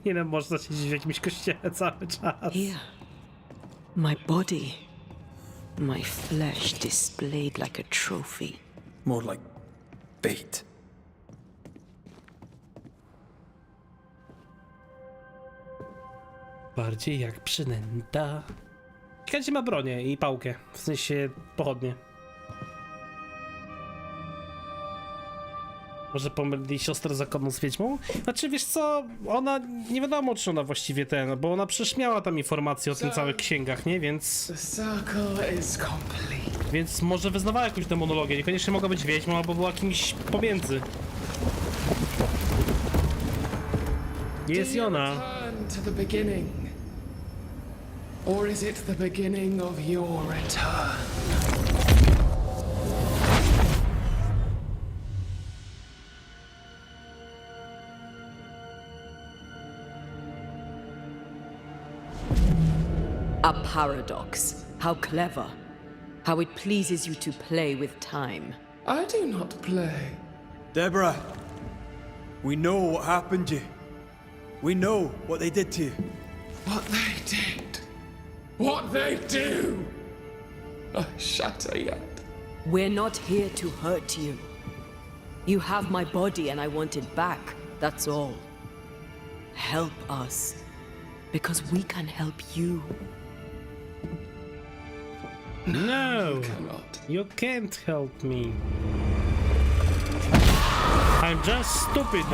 Nie wiem, można siedzieć w jakimś kościele cały czas. Here, my body, my flesh displayed like a trophy. More like bait. Bardziej jak przynęta. Ciekawe, ma bronię i pałkę, w sensie pochodnie. Może pomyli siostrę zakonną z wiedźmą? Znaczy, wiesz co, ona, nie wiadomo czy ona właściwie bo ona przecież miała tam informacje o tym całych księgach, nie? Więc może wyznawała jakąś demonologię, niekoniecznie mogła być wiedźmą, albo była kimś pomiędzy. Jest i ona. Or is it the beginning of your return? A paradox. How clever. How it pleases you to play with time. I do not play. Deborah, we know what happened to you. We know what they did to you. What they did. What they do. I shatter yet. We're not here to hurt you. You have my body and I want it back. That's all. Help us. Because we can help you. No, you can't help me. I'm just stupid.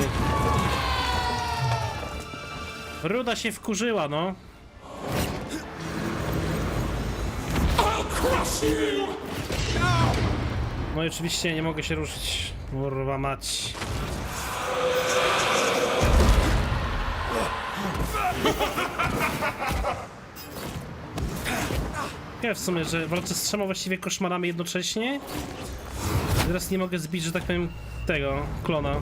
Ruda się wkurzyła, no. No i oczywiście nie mogę się ruszyć. Kurwa mać. Ja w sumie, że walczę z 3 właściwie koszmarami jednocześnie. Teraz nie mogę zbić, że tak powiem, tego klona.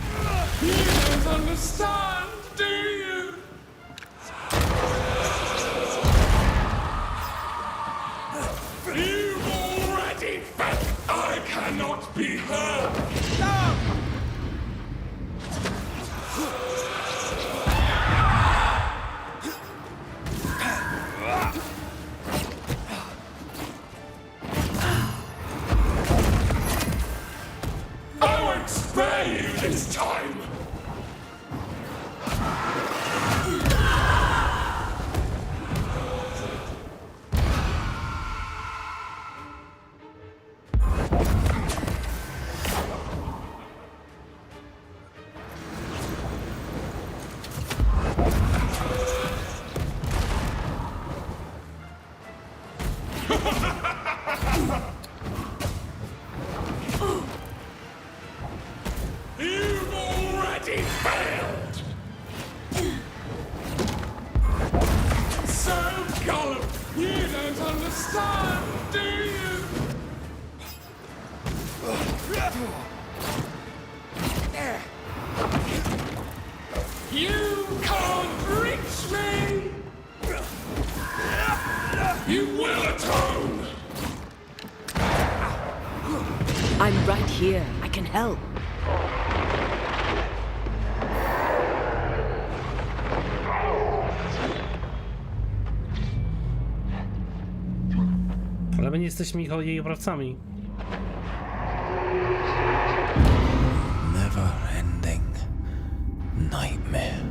I'm right here. I can help. Ale my nie jesteśmy jej oprawcami. Never ending nightmare.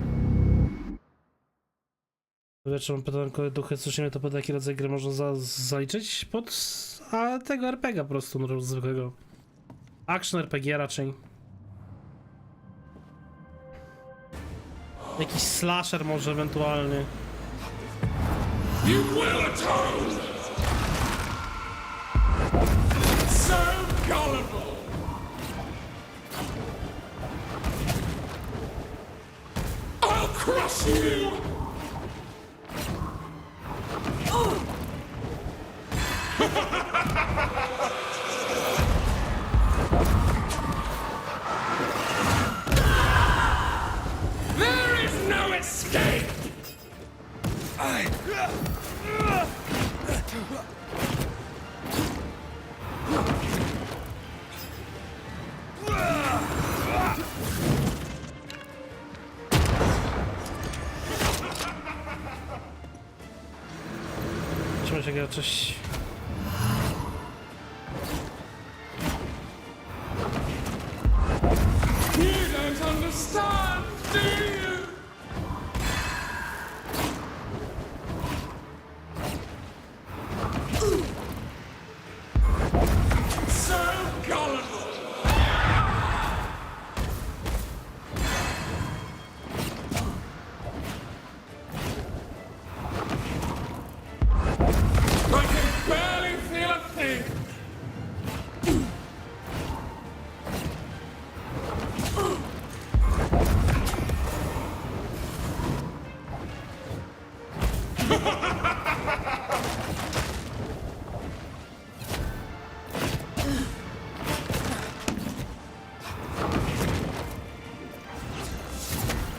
Wieczór mam pytanko, duchy, słyszymy to pod jaki rodzaj gry można zaliczyć? Pod tego RPG po prostu, no, zwykłego. Action RPG raczej. Jakiś slasher może ewentualnie. You will atone! So gullible! I'll crush you! There is no escape! Trzeba się coś... You don't understand, do you? So gullible! I can barely feel a thing!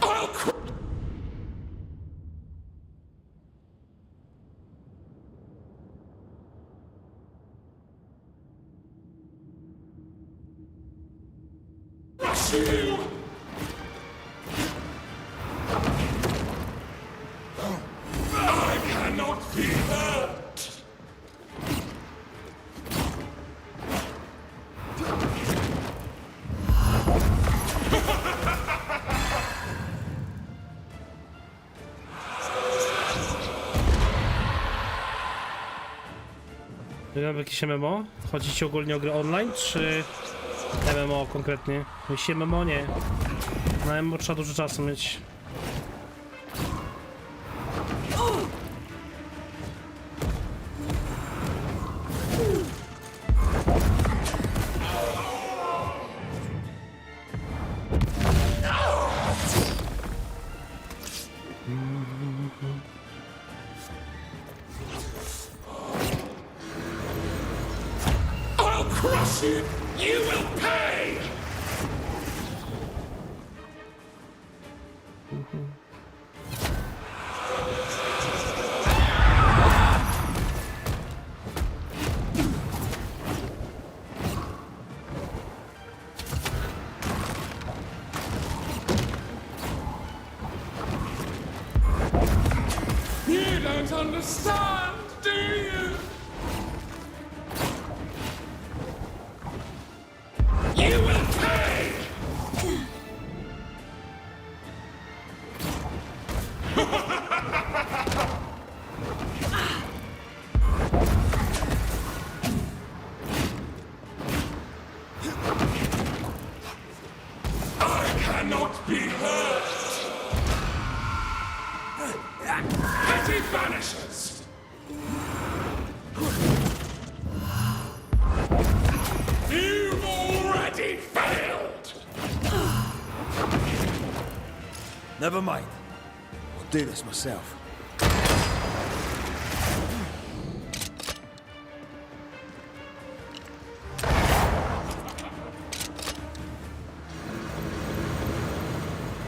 I'll crush you! I cannot be hurt! Gramy w jakieś MMO? Chodzi ci ogólnie o grę online, czy MMO konkretnie? Jeśli MMO nie. Na MMO trzeba dużo czasu mieć. I'll crush you! You will pay! You don't understand, do you? You will pay! I cannot be hurt! Petty Banishers! You've already failed! Never mind. I'll do this myself.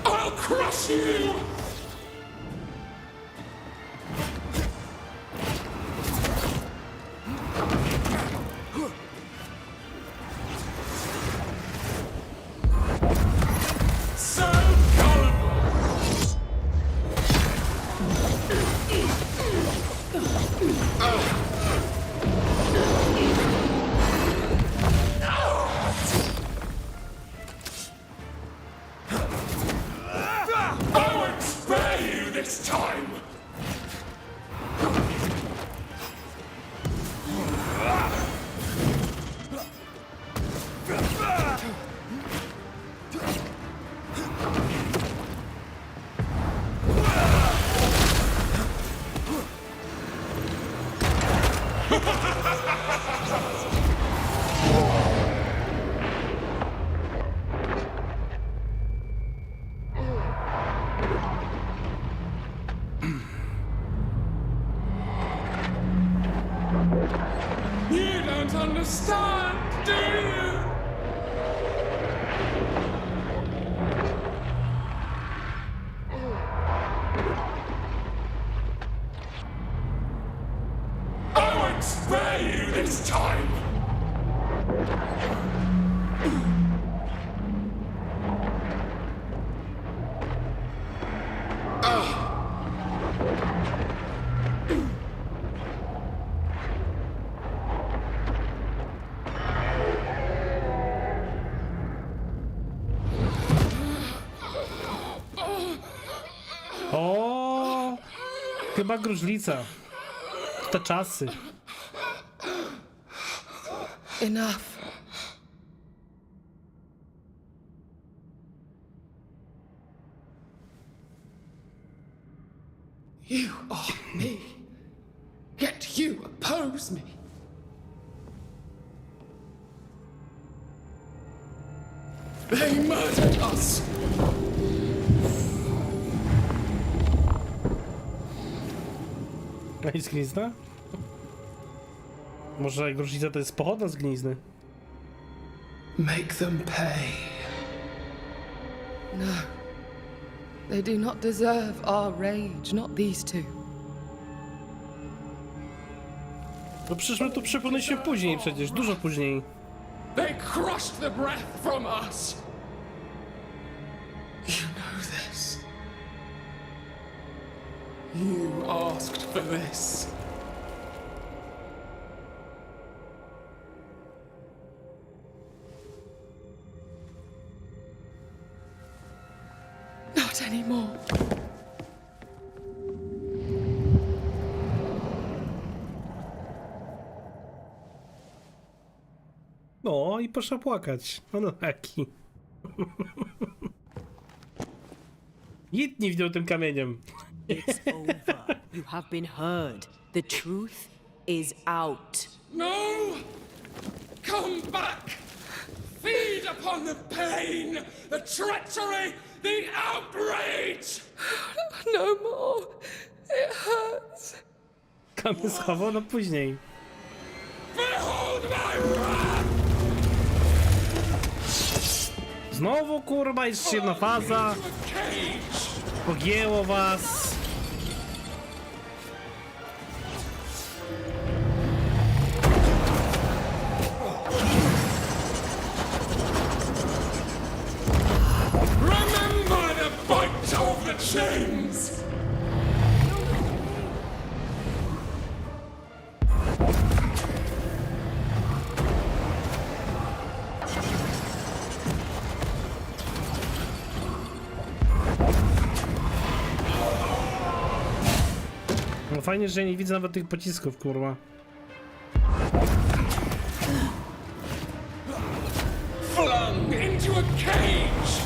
I'll crush you! So gullible! I won't spare you this time! don't understand, do you? I won't spare you this time! O, chyba gruźlica. Te czasy. Enough. You are me, yet you oppose me. They murdered us. A jest gnizna? Może gruźlica to jest pochodna z gnizny? Make them pay. No. They do not deserve our rage, not these two. No przecież my tu przypomnieliśmy później przecież, dużo później. They crushed the breath from us. You know this. You asked for this. Not anymore. No i poszła płakać. No taki. Jedni w nią tym kamieniem. It's over. You have been heard. The truth is out. No! Come back! Feed upon the pain, the treachery, the outrage! No more. It hurts. Kamień schował na później. Behold my wrath! Znowu kurwa, jeszcze jedna faza. Pogięło was. Remember the bite of the chains! No fajnie, że ja nie widzę nawet tych pocisków, kurwa. Flung into a cage!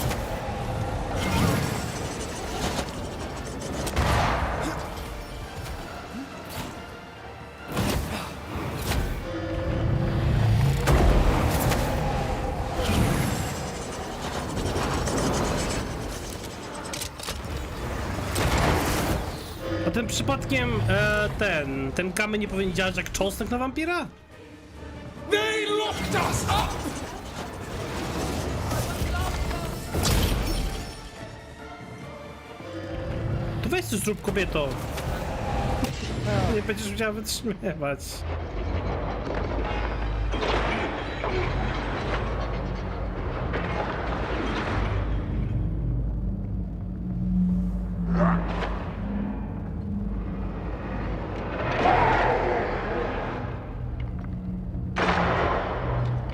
A tym przypadkiem ten kamień nie powinien działać jak cząstek na wampira? They locked us up! To weź coś zrób, kobieto. Nie będziesz musiała wytrzymywać.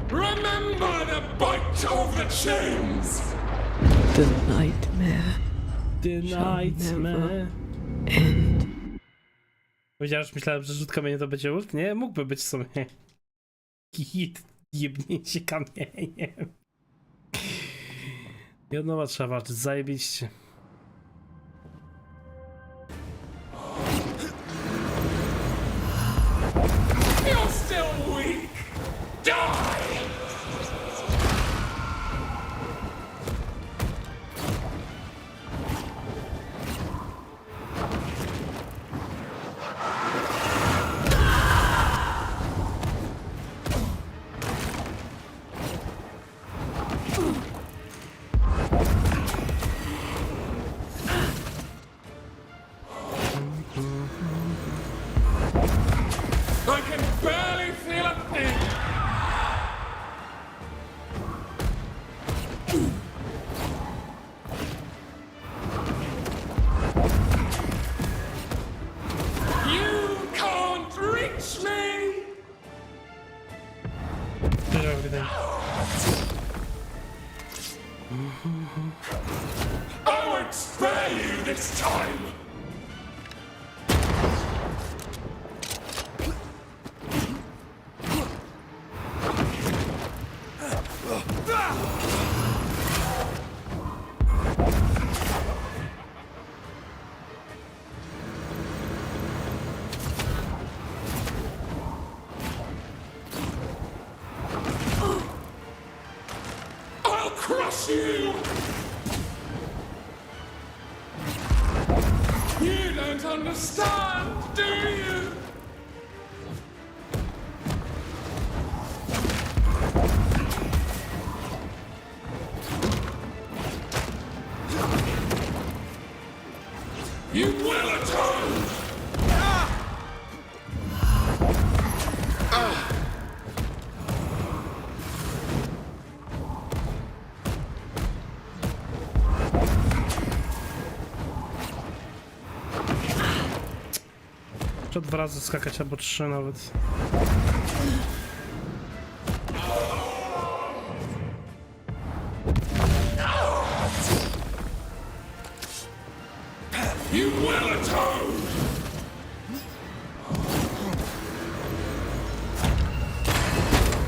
Remember the bite of the chains! The nightmare. The nightmare. End. Powiedziałeś, myślałem, że rzut kamienia to będzie ult? Nie, mógłby być w sumie. Hit, jebnięcie kamieniem. I od nowa trzeba walczyć, zajebiście. You're still weak! Die! I can barely feel a thing. You can't reach me. I won't spare you this time. I'll crush you. You don't understand, do you? You will atone! Czy 2 razy skakać, albo 3 nawet. You will atone!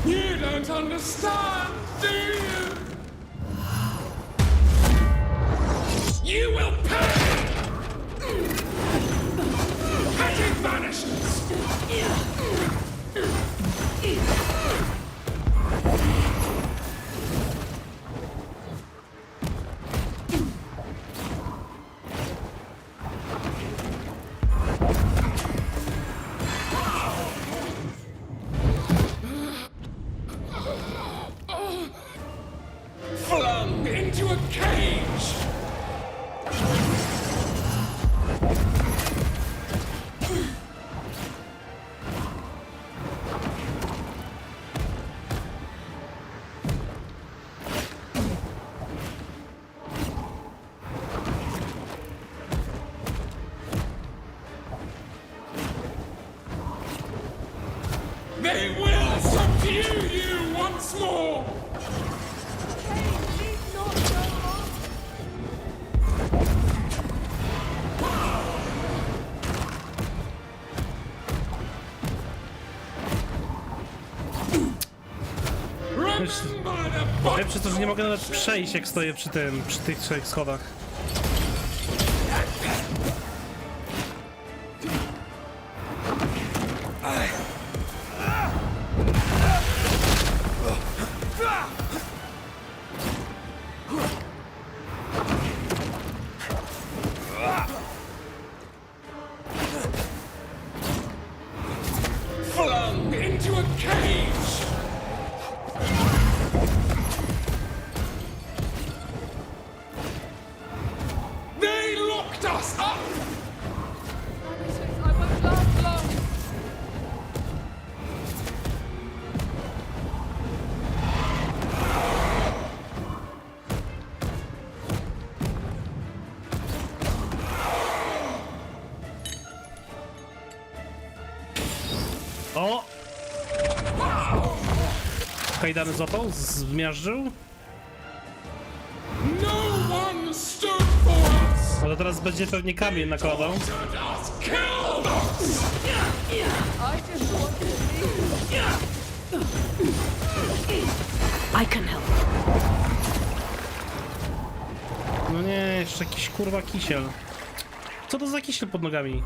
You don't understand, do you? You will pay! Petty Banishers! Flung into a cage! They will subdue you once more! Przez to, że nie mogę nawet przejść, jak stoję przy tym, przy tych 3 schodach. Flung into a cage! They locked us up! I won't last long. O! Kajdany złapał, zmiażdżył. No one stood for us! Ale teraz będzie pewnie kamień nakładał. Killed us! I just want to I can help. No nie, jeszcze jakiś kurwa kisiel. Co to za kisiel pod nogami?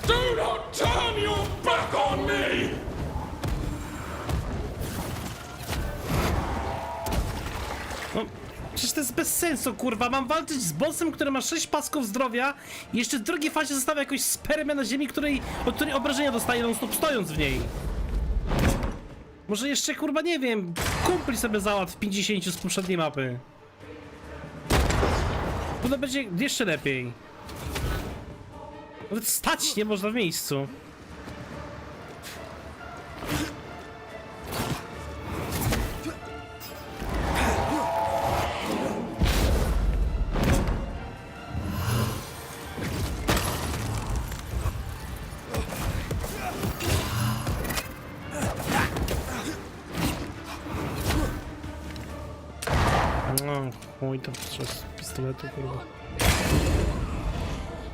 Do not turn your back on me! No, przecież to jest bez sensu, kurwa. Mam walczyć z bossem, który ma 6 pasków zdrowia i jeszcze w drugiej fazie zostawia jakąś spermę na ziemi, od której obrażenia dostaje non-stop stojąc w niej. Może jeszcze, kurwa, nie wiem, kumpli sobie załatw 50 z poprzedniej mapy. To będzie jeszcze lepiej. Nawet stać nie można w miejscu. No, oj, to przez pistoletu, kurwa.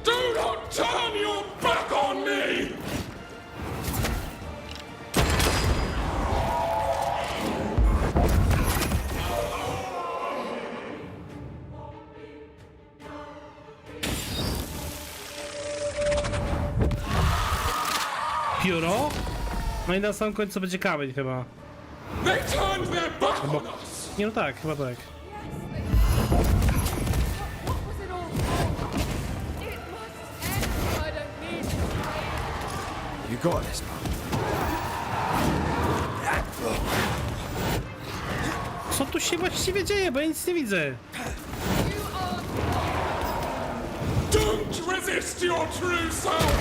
Do not turn your back on me! Pióro? No i na samym końcu będzie kamień chyba. They turned their back on us! Nie, no tak, chyba tak. You got this, man. Co tu się właściwie dzieje, bo ja nic nie widzę. Don't resist your true self!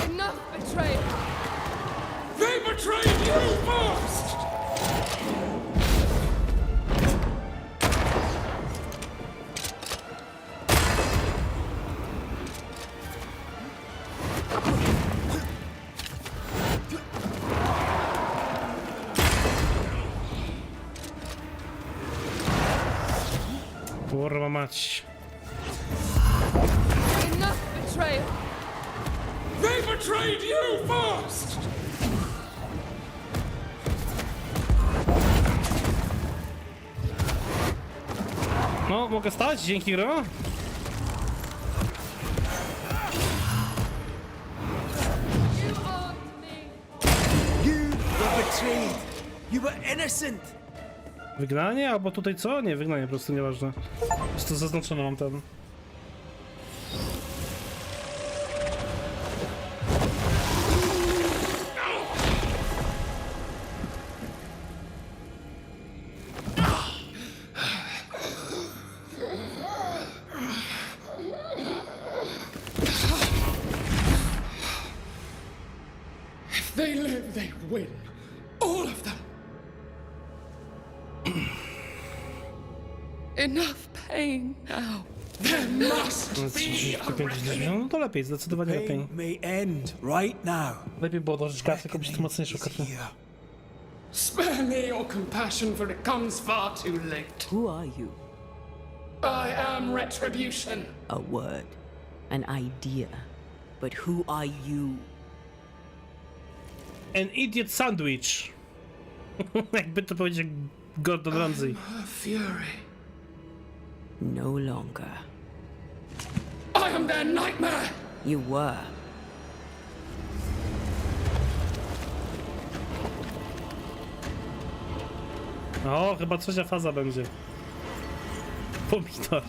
Enough betrayal! They betrayed you first! Kurwa mać. Enough betrayal! They betrayed you first! No, mogę stać? Dzięki, gro. You were betrayed. You were innocent. Wygnanie? Albo tutaj co? Nie, wygnanie po prostu nieważne. Po prostu zaznaczone mam ten. If they live, they win. All of them. Enough pain now. There must No to lepiej, zdecydowanie lepiej. Pain may end right now. Lepiej było dożyć kartę, kupić tu mocniejszą kartę. spare me your compassion, for it comes far too late. Who are you? I am retribution. A word, an idea. But who are you? An idiot sandwich. Jakby to powiedział Gordon Ramsay. Her fury. No longer. I am their nightmare. You were. O, chyba trzecia faza będzie. Pomidor.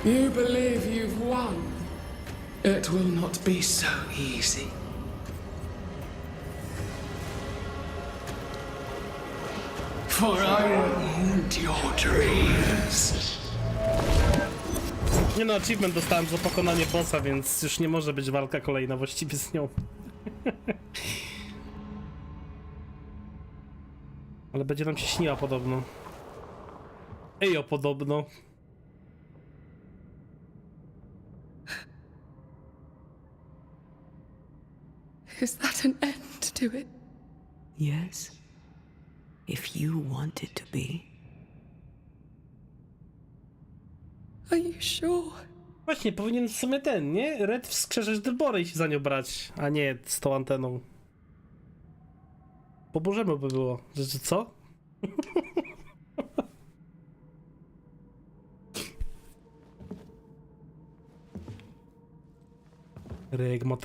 You believe you've won. It will not be so easy. For I will end your dreams. Nie no, achievement dostałem za pokonanie bossa, więc już nie może być walka kolejna właściwie z nią. Ale będzie nam się śniła podobno. Ejo podobno. Is that an end to it? Yes. If you want it to be. Are you sure? Właśnie, powinien w sumie ten, nie? Red wskrzeszać Deborę i się za nią brać, a nie z tą anteną. Po Bożemu by było. Że co?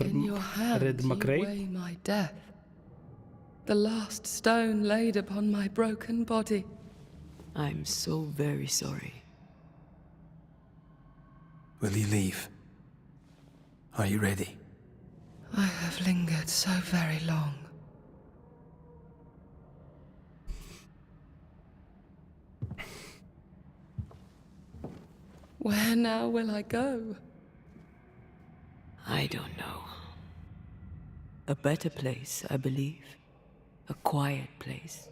In your hand you weigh my death. The last stone laid upon my broken body. I'm so very sorry. Will you leave? Are you ready? I have lingered so very long. Where now will I go? I don't know. A better place, I believe. A quiet place.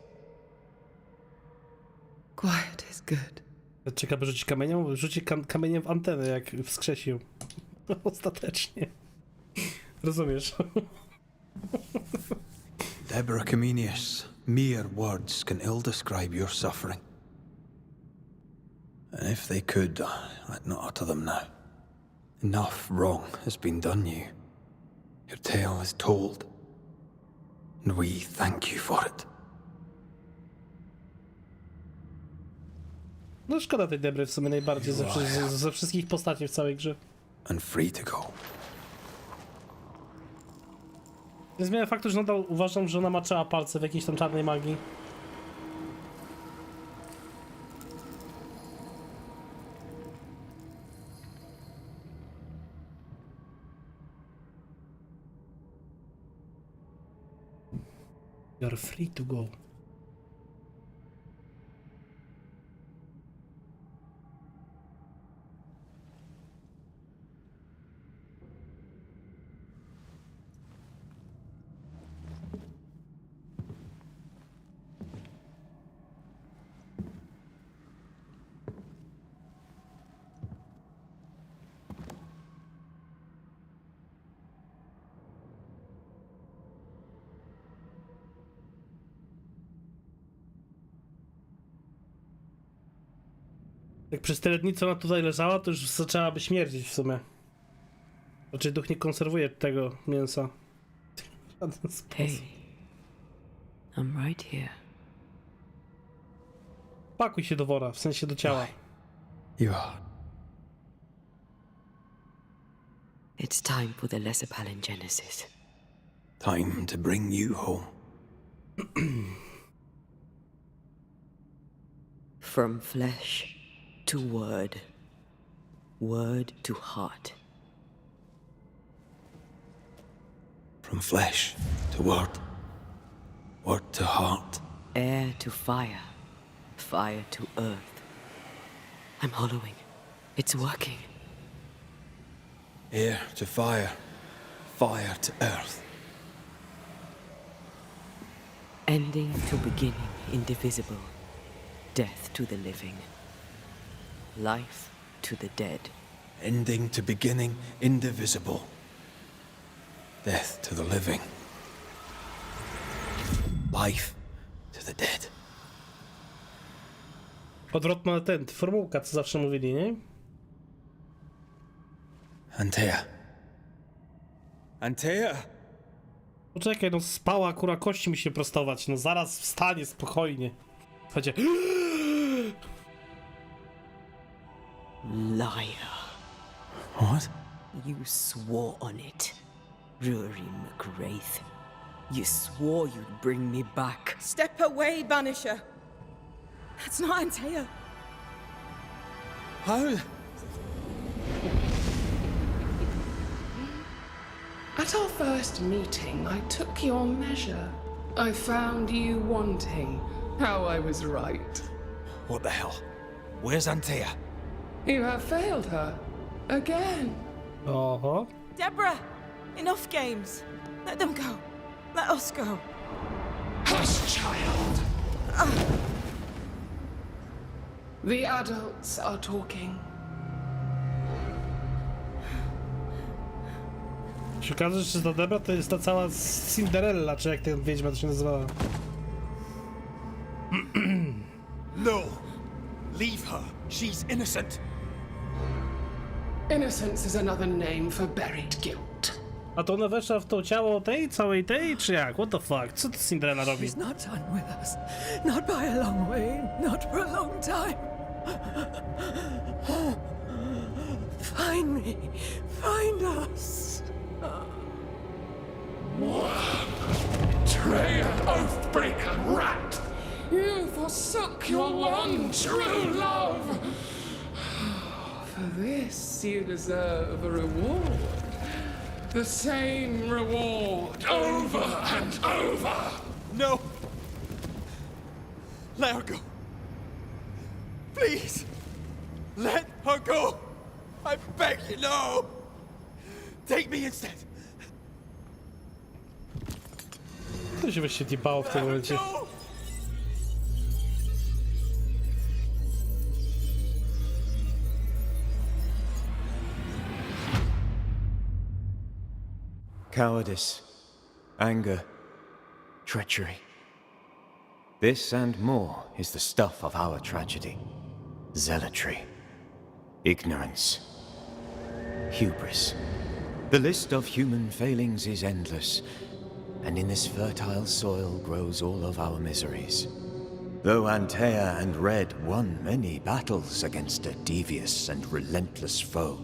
Quiet is good. Czeka, by rzucić kamieniem? Rzuci kamieniem w antenę, jak wskrzesił. Ostatecznie. Rozumiesz? Deborah Comenius, mere words can ill describe your suffering. And if they could, I'd not utter them now. Enough wrong has been done you. Your tale is told. And we thank you for it. No szkoda tej Debry w sumie najbardziej ze wszystkich postaci w całej grze. And free to go. Nie zmienia faktu, że nadal uważam, że ona maczała palce w jakiejś tam czarnej magii. You're free to go. Jak przez tyle dni, co ona tutaj leżała, to już zaczęłaby śmierdzić w sumie. Raczej duch nie konserwuje tego mięsa. W żaden sposób. Hey, I'm right here. Pakuj się do wora, w sensie do ciała. You are. It's time for the lesser palingenesis. Time to bring you home. From flesh to word, word to heart. From flesh to word, word to heart. Air to fire, fire to earth. I'm hollowing. It's working. Air to fire, fire to earth. Ending to beginning, indivisible. Death to the living. Life to the dead. Ending to beginning, indivisible. Death to the living. Life to the dead. Odwrotna formułka, co zawsze mówili, nie? Antea. Antea! Poczekaj, no spała, kura, kości mi się prostować. No zaraz wstanie spokojnie. Chodźcie. Liar. What? You swore on it. Rory McGrath. You swore you'd bring me back. Step away, Banisher. That's not Antea. How? At our first meeting, I took your measure. I found you wanting. How I was right. What the hell? Where's Antea? You have failed her. Again. Oho. Deborah, enough games. Let them go. Let us go. Hush, child! The adults are talking. Się okaże, że ta Debra to jest ta cała Cinderella, czy jak ten wiedźma to się nazywała. No! Leave her. She's innocent. Innocence is another name for buried guilt. A to ona weszła w to ciało tej, całej tej, czy jak? What the fuck? Co to Cinderella robi? She's not done with us. Not by a long way, not for a long time. Find me. Find us. Betrayer, oath-breaker, rat! You forsook your one true love. For this you deserve a reward. The same reward over and over. No! Let her go! Please! Let her go! I beg you, no! Take me instead! To się właśnie diebało w tym momencie. Cowardice, anger, treachery. This and more is the stuff of our tragedy. Zealotry, ignorance, hubris. The list of human failings is endless, and in this fertile soil grows all of our miseries. Though Antea and Red won many battles against a devious and relentless foe,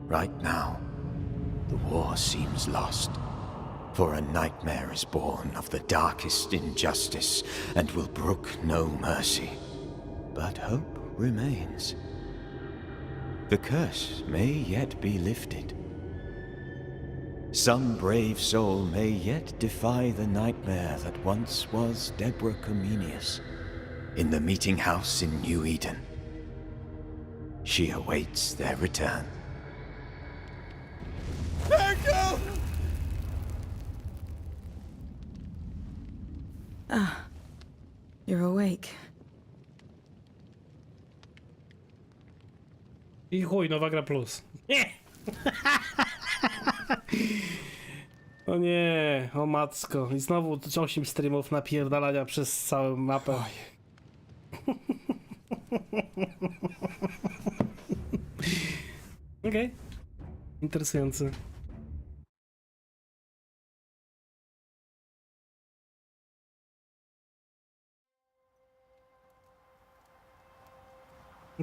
right now, the war seems lost, for a nightmare is born of the darkest injustice and will brook no mercy. But hope remains. The curse may yet be lifted. Some brave soul may yet defy the nightmare that once was Deborah Comenius in the meeting house in New Eden. She awaits their return. Marco! Ah, you're awake. I chuj, nowa gra plus. Nie! O nie, o matko. I znowu 8 streamów napierdalania przez całą mapę. Okej. Interesujący.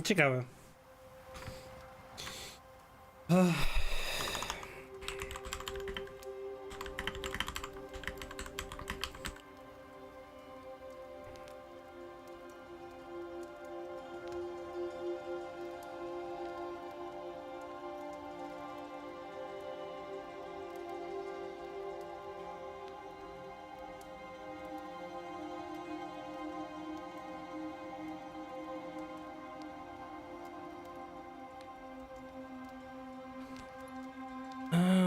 Ciekawe.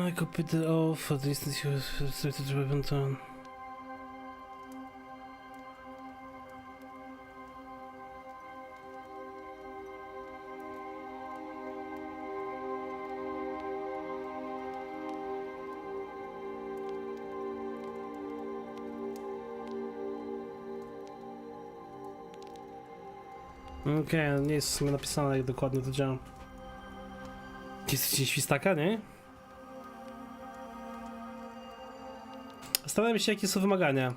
I copied it off for the distance you started to weapon on. Okej, nie jest w sumie napisane, jak dokładnie to działa. Jest gdzieś świstaka, nie? Zastanawiam się, jakie są wymagania.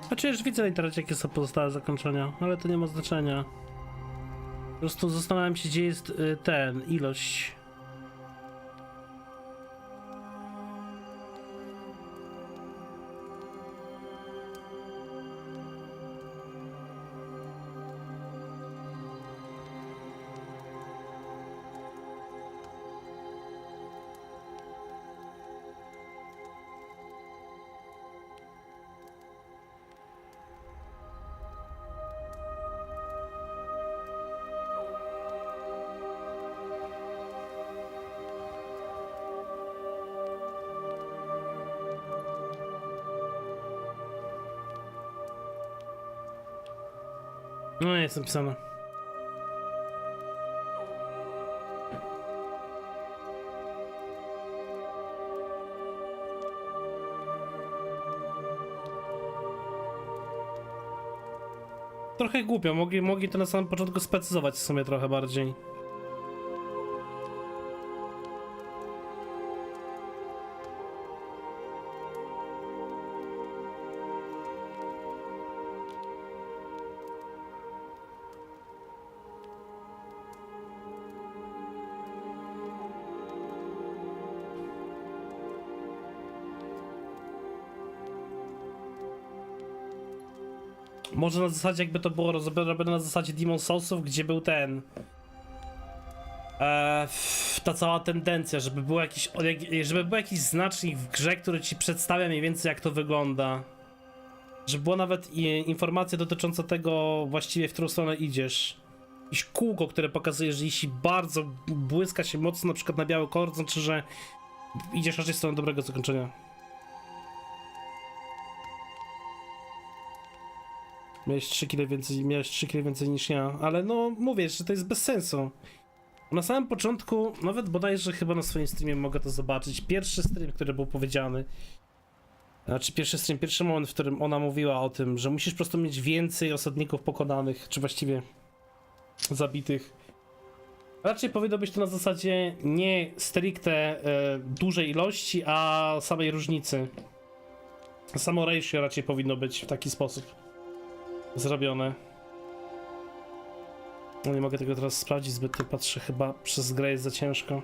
Znaczy, już widzę na internecie, jakie są pozostałe zakończenia, ale to nie ma znaczenia. Po prostu zastanawiam się, gdzie jest ilość. No, nie jest napisane. Trochę głupio, mogli to na samym początku sprecyzować w sumie trochę bardziej. Może na zasadzie jakby to było robione na zasadzie Demon Soulsów, gdzie był ten... ta cała tendencja, żeby był jakiś znacznik w grze, który ci przedstawia mniej więcej jak to wygląda. Żeby była nawet informacja dotycząca tego właściwie w którą stronę idziesz. Jakieś kółko, które pokazuje, że jeśli bardzo błyska się mocno na przykład na biały kolor, to znaczy, że idziesz raczej w stronę dobrego zakończenia. Miałeś 3 kg więcej niż ja, ale no mówię, że to jest bez sensu. Na samym początku, nawet bodajże chyba na swoim streamie mogę to zobaczyć. Pierwszy stream, który był powiedziany. Znaczy pierwszy moment, w którym ona mówiła o tym, że musisz po prostu mieć więcej osadników pokonanych, czy właściwie zabitych. Raczej powinno być to na zasadzie nie stricte dużej ilości, a samej różnicy. Samo ratio raczej powinno być w taki sposób zrobione. No nie mogę tego teraz sprawdzić zbyt, patrzę, chyba przez grę jest za ciężko.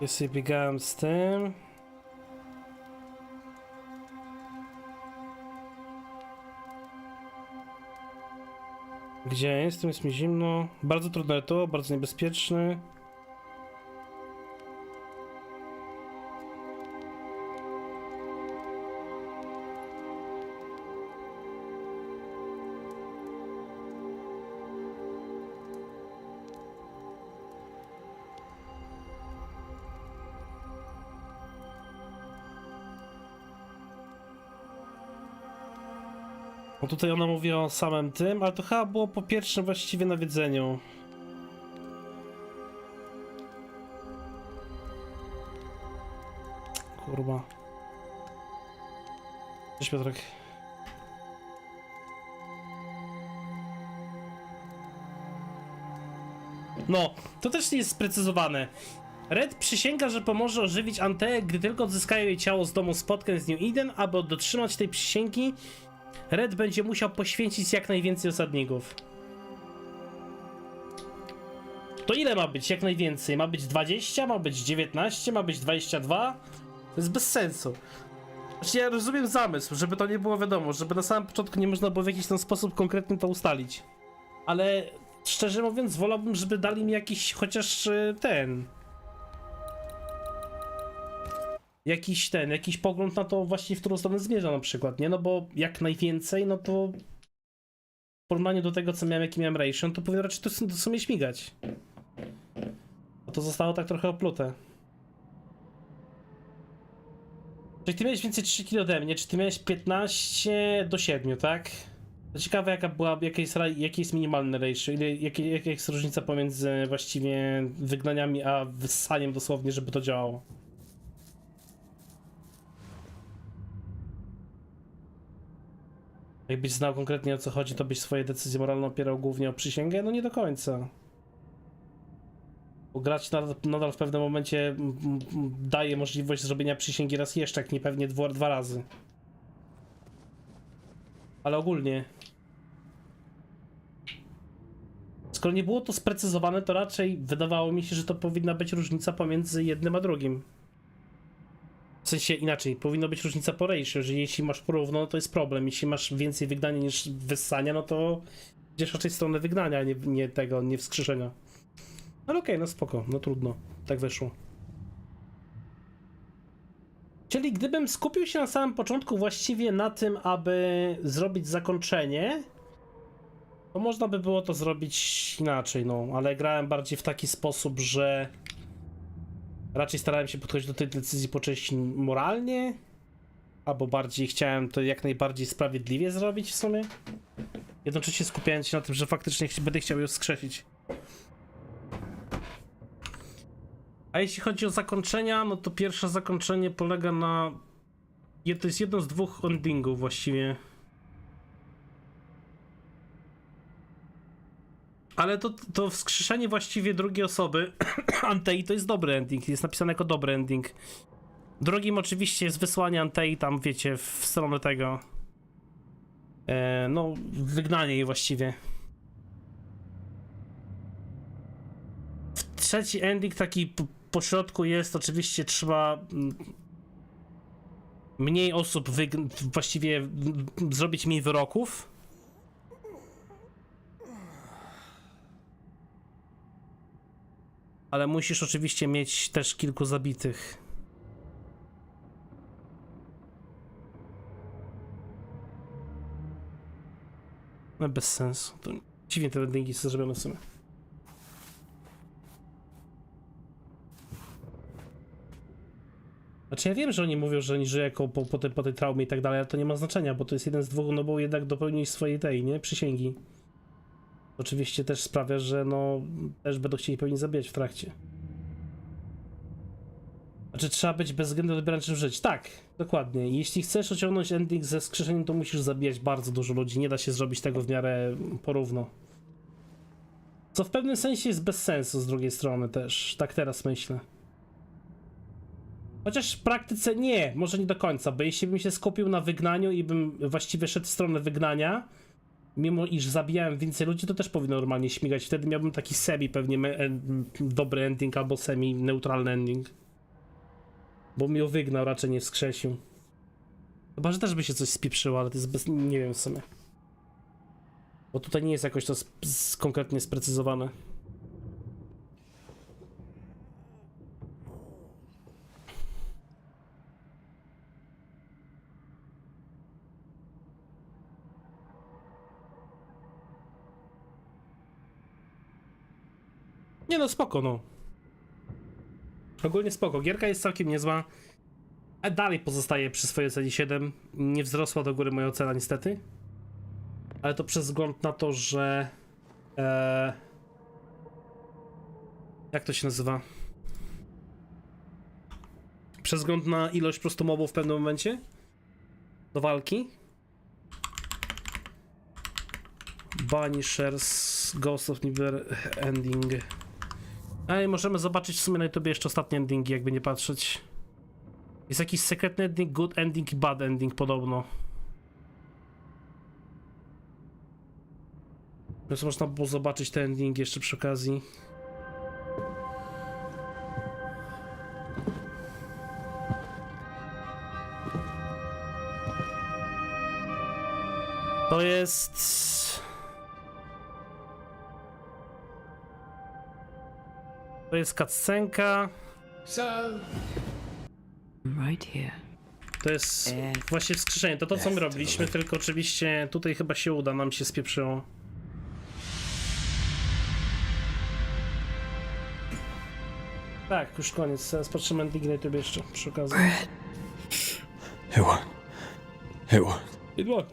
Ja sobie biegałem z tym. Gdzie jest? Tu jest mi zimno. Bardzo trudne to, bardzo niebezpieczny. No tutaj ona mówi o samym tym, ale to chyba było po pierwszym właściwie nawiedzeniu. Kurwa. Cześć Piotrek. No, to też nie jest sprecyzowane. Red przysięga, że pomoże ożywić Anteę, gdy tylko odzyskają jej ciało z domu spotkań z New Eden, aby dotrzymać tej przysięgi, Red będzie musiał poświęcić jak najwięcej osadników. To ile ma być jak najwięcej? Ma być 20? Ma być 19? Ma być 22? To jest bez sensu. Znaczy ja rozumiem zamysł, żeby to nie było wiadomo, żeby na samym początku nie można było w jakiś ten sposób konkretny to ustalić. Ale szczerze mówiąc wolałbym, żeby dali mi jakiś chociaż ten... Jakiś pogląd na to właśnie, w którą stronę zmierza na przykład, nie? No bo jak najwięcej, no to w porównaniu do tego, co miałem, jaki miałem ration, to powinno raczej to w sumie śmigać. Bo to zostało tak trochę oplute. Czyli ty miałeś więcej 3 kg ode mnie, czy ty miałeś 15 do 7, tak? To ciekawe jakie jest minimalne ratio, jaka jest różnica pomiędzy właściwie wygnaniami a wyssaniem dosłownie, żeby to działało. Jakbyś znał konkretnie o co chodzi, to byś swoje decyzje moralne opierał głównie o przysięgę? No nie do końca. Bo gracz nadal w pewnym momencie daje możliwość zrobienia przysięgi raz jeszcze, jak nie pewnie 2 razy. Ale ogólnie. Skoro nie było to sprecyzowane, to raczej wydawało mi się, że to powinna być różnica pomiędzy jednym a drugim. W sensie inaczej, powinna być różnica po ratio, że jeśli masz porówno, to jest problem. Jeśli masz więcej wygnania niż wyssania, no to idziesz raczej w stronę wygnania, a nie wskrzeszenia. Ale okej, no spoko, no trudno, tak wyszło. Czyli gdybym skupił się na samym początku właściwie na tym, aby zrobić zakończenie, to można by było to zrobić inaczej, no, ale grałem bardziej w taki sposób, że raczej starałem się podchodzić do tej decyzji po części moralnie, albo bardziej chciałem to jak najbardziej sprawiedliwie zrobić w sumie. Jednocześnie skupiając się na tym, że faktycznie będę chciał ją wskrzesić. A jeśli chodzi o zakończenia, no to pierwsze zakończenie polega na... To jest jedno z dwóch endingów właściwie. Ale to wskrzeszenie właściwie drugiej osoby, Antei, to jest dobry ending, jest napisane jako dobry ending. Drugim oczywiście jest wysłanie Antei tam, wiecie, w stronę tego... no, wygnanie jej właściwie. Trzeci ending taki po środku jest, oczywiście trzeba mniej osób, właściwie zrobić mniej wyroków. Ale musisz oczywiście mieć też kilku zabitych. No bez sensu. To dziwnie te endingi są zrobione w sumie. Znaczy ja wiem, że oni mówią, że oni żyją po tej traumie i tak dalej, ale to nie ma znaczenia, bo to jest jeden z dwóch, no bo jednak dopełnić swojej nie? Przysięgi. Oczywiście też sprawia, że no też będą chcieli pewnie zabijać w trakcie. Znaczy trzeba być bezwzględnie odbieraczem żyć. Tak, dokładnie. Jeśli chcesz osiągnąć ending ze skrzeszeniem, to musisz zabijać bardzo dużo ludzi. Nie da się zrobić tego w miarę porówno. Co w pewnym sensie jest bez sensu z drugiej strony też. Tak teraz myślę. Chociaż w praktyce nie, może nie do końca, bo jeśli bym się skupił na wygnaniu i bym właściwie szedł w stronę wygnania, mimo iż zabijałem więcej ludzi, to też powinno normalnie śmigać. Wtedy miałbym taki semi pewnie dobry ending albo semi neutralny ending. Bo mnie wygnał, raczej nie wskrzesił. Chyba, że też by się coś spieprzyło, ale to jest bez... nie wiem w sumie. Bo tutaj nie jest jakoś to konkretnie sprecyzowane. Nie no, spoko no. Ogólnie spoko. Gierka jest całkiem niezła. A dalej pozostaje przy swojej ocenie 7. Nie wzrosła do góry moja ocena niestety. Ale to przez wzgląd na to, że... jak to się nazywa? Przez wzgląd na ilość po prostu mobów w pewnym momencie. Do walki. Banishers, Ghost of Never Ending. A i możemy zobaczyć w sumie na YouTube jeszcze ostatnie endingi, jakby nie patrzeć. Jest jakiś sekretny ending, good ending i bad ending podobno. Więc można było zobaczyć te endingi jeszcze przy okazji. To jest... To jest cutscenka. Right here. To jest właśnie wskrzeszenie. To co my robiliśmy, tylko oczywiście tutaj chyba się uda, nam się spieprzyło. Tak, już koniec. Teraz patrzymy ending na YouTube jeszcze przy okazji. It worked.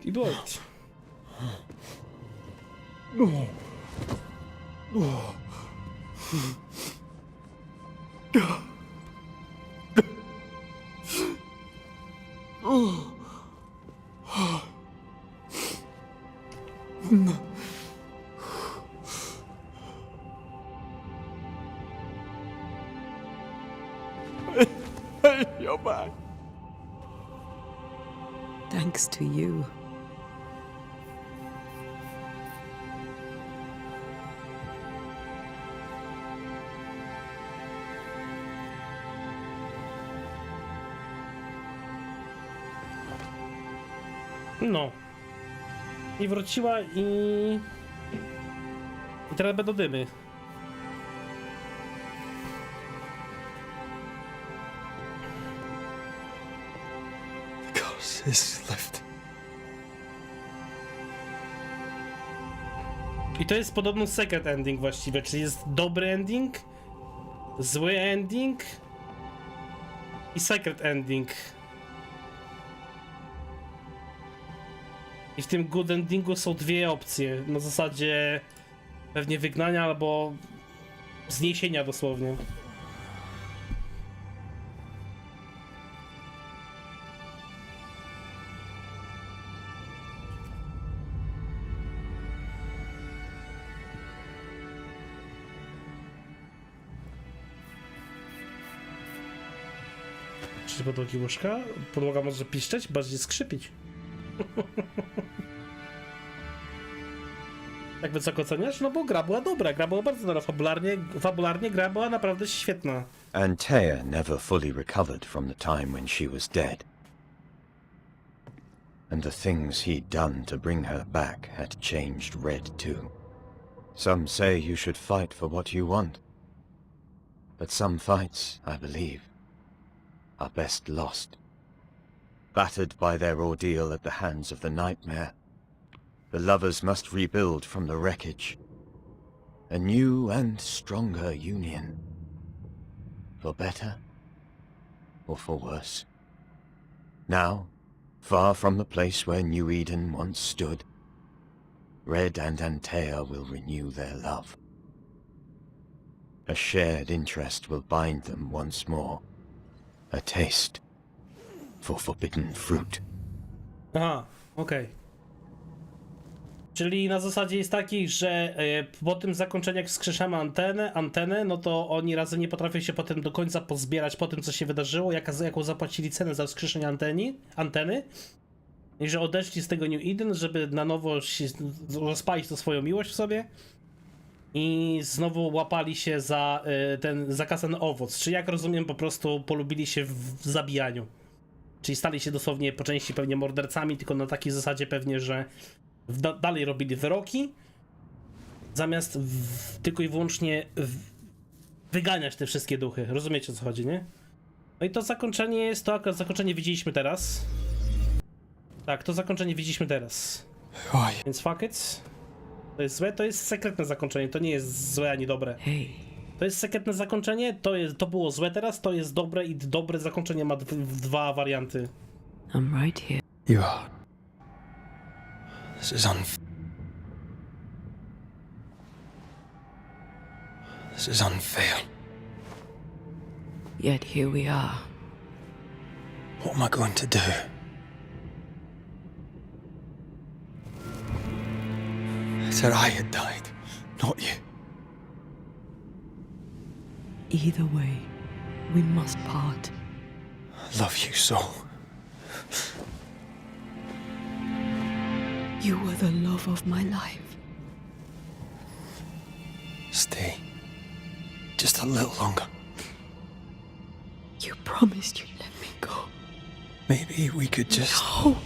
It worked. You're back. Thanks to you. No. I wróciła i teraz będą dymy. Curse is left. I to jest podobno secret ending właściwie, czyli jest dobry ending, zły ending i secret ending. I w tym good endingu są dwie opcje, na zasadzie pewnie wygnania albo zniesienia dosłownie. piszczeć podłogi łóżka. Podłoga może piszczeć, bardziej skrzypić. Jak wysoko oceniasz? No bo gra była dobra, gra była bardzo dobra. Fabularnie gra była naprawdę świetna. Antea never fully recovered from the time when she was dead. And the things he'd done to bring her back had changed Red too. Some say you should fight for what you want. But some fights, I believe, are best lost. Battered by their ordeal at the hands of the nightmare, the lovers must rebuild from the wreckage. A new and stronger union. For better or for worse. Now, far from the place where New Eden once stood, Red and Antea will renew their love. A shared interest will bind them once more. A taste for forbidden fruit. Aha, okej. Czyli na zasadzie jest taki, że po tym zakończeniu jak wskrzeszamy antenę, no to oni razem nie potrafią się potem do końca pozbierać po tym, co się wydarzyło, jaką zapłacili cenę za wskrzeszenie anteny. I że odeszli z tego New Eden, żeby na nowo rozpalić tą swoją miłość w sobie. I znowu łapali się za ten zakazany owoc. Czy jak rozumiem, po prostu polubili się w zabijaniu. Czyli stali się dosłownie po części pewnie mordercami, tylko na takiej zasadzie pewnie, że dalej robili wyroki, zamiast tylko i wyłącznie wyganiać te wszystkie duchy. Rozumiecie, o co chodzi, nie? No i to zakończenie jest, to akurat zakończenie widzieliśmy teraz. Tak, to zakończenie widzieliśmy teraz. Oj. Więc fuck it. To jest złe, to jest sekretne zakończenie, to nie jest złe ani dobre. To jest sekretne zakończenie, to było złe teraz, to jest dobre i dobre zakończenie ma dwa warianty. I'm right here. You are. This is unfair. This is unfair. Yet here we are. What am I going to do? I said I had died, not you. Either way, we must part. I love you so. You were the love of my life. Stay. Just a little longer. You promised you'd let me go. Maybe we could just... No.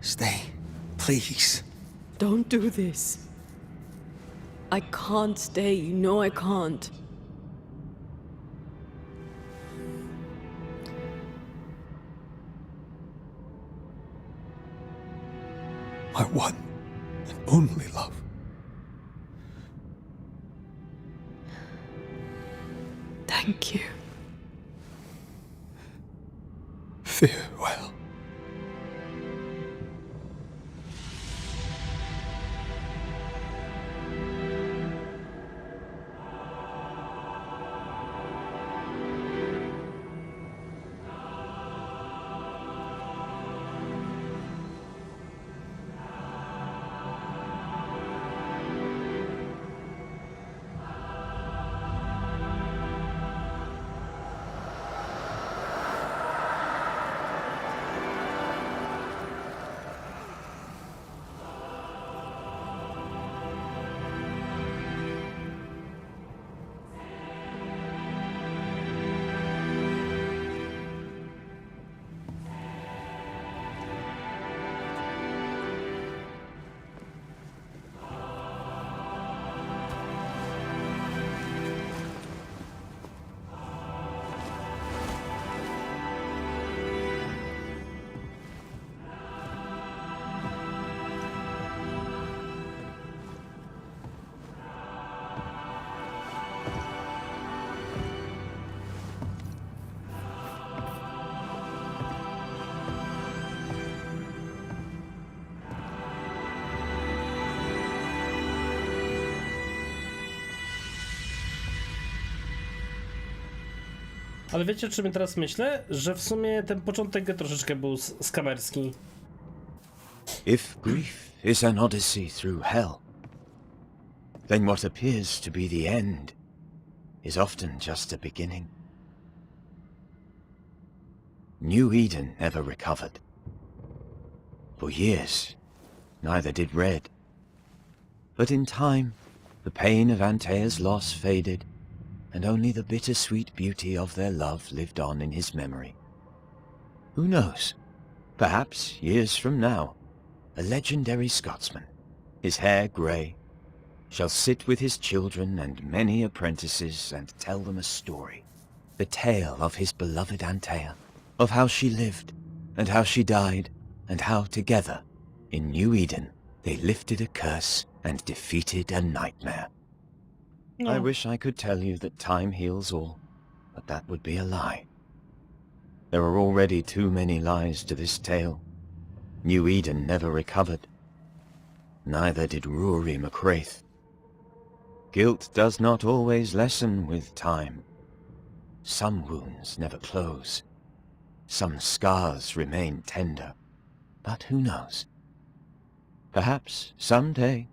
Stay, please. Don't do this. I can't stay, you know I can't. My one and only love. Thank you. Farewell. Ale wiecie, o czym ja teraz myślę? Że w sumie ten początek troszeczkę był skamerski. If grief is an odyssey through hell, then what appears to be the end is often just a beginning. New Eden never recovered. For years, neither did Red. But in time, the pain of Antaea's loss faded, and only the bittersweet beauty of their love lived on in his memory. Who knows? Perhaps, years from now, a legendary Scotsman, his hair grey, shall sit with his children and many apprentices and tell them a story, the tale of his beloved Antaea, of how she lived, and how she died, and how together, in New Eden, they lifted a curse and defeated a nightmare. No. I wish I could tell you that time heals all, but that would be a lie. There are already too many lies to this tale. New Eden never recovered. Neither did Rory McCraith. Guilt does not always lessen with time. Some wounds never close. Some scars remain tender. But who knows? Perhaps someday,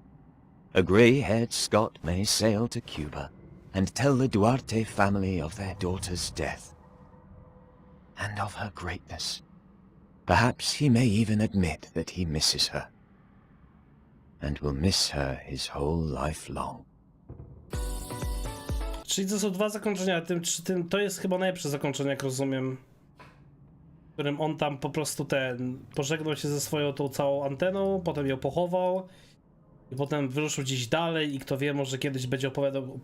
a grey-haired Scot may sail to Cuba and tell the Duarte family of their daughter's death and of her greatness. Perhaps he may even admit that he misses her and will miss her his whole life long. Czyli to są dwa zakończenia, to jest chyba najlepsze zakończenie, jak rozumiem. W którym on tam po prostu pożegnał się ze swoją tą całą anteną, potem ją pochował i potem wyruszył gdzieś dalej i kto wie, może kiedyś będzie opowiadał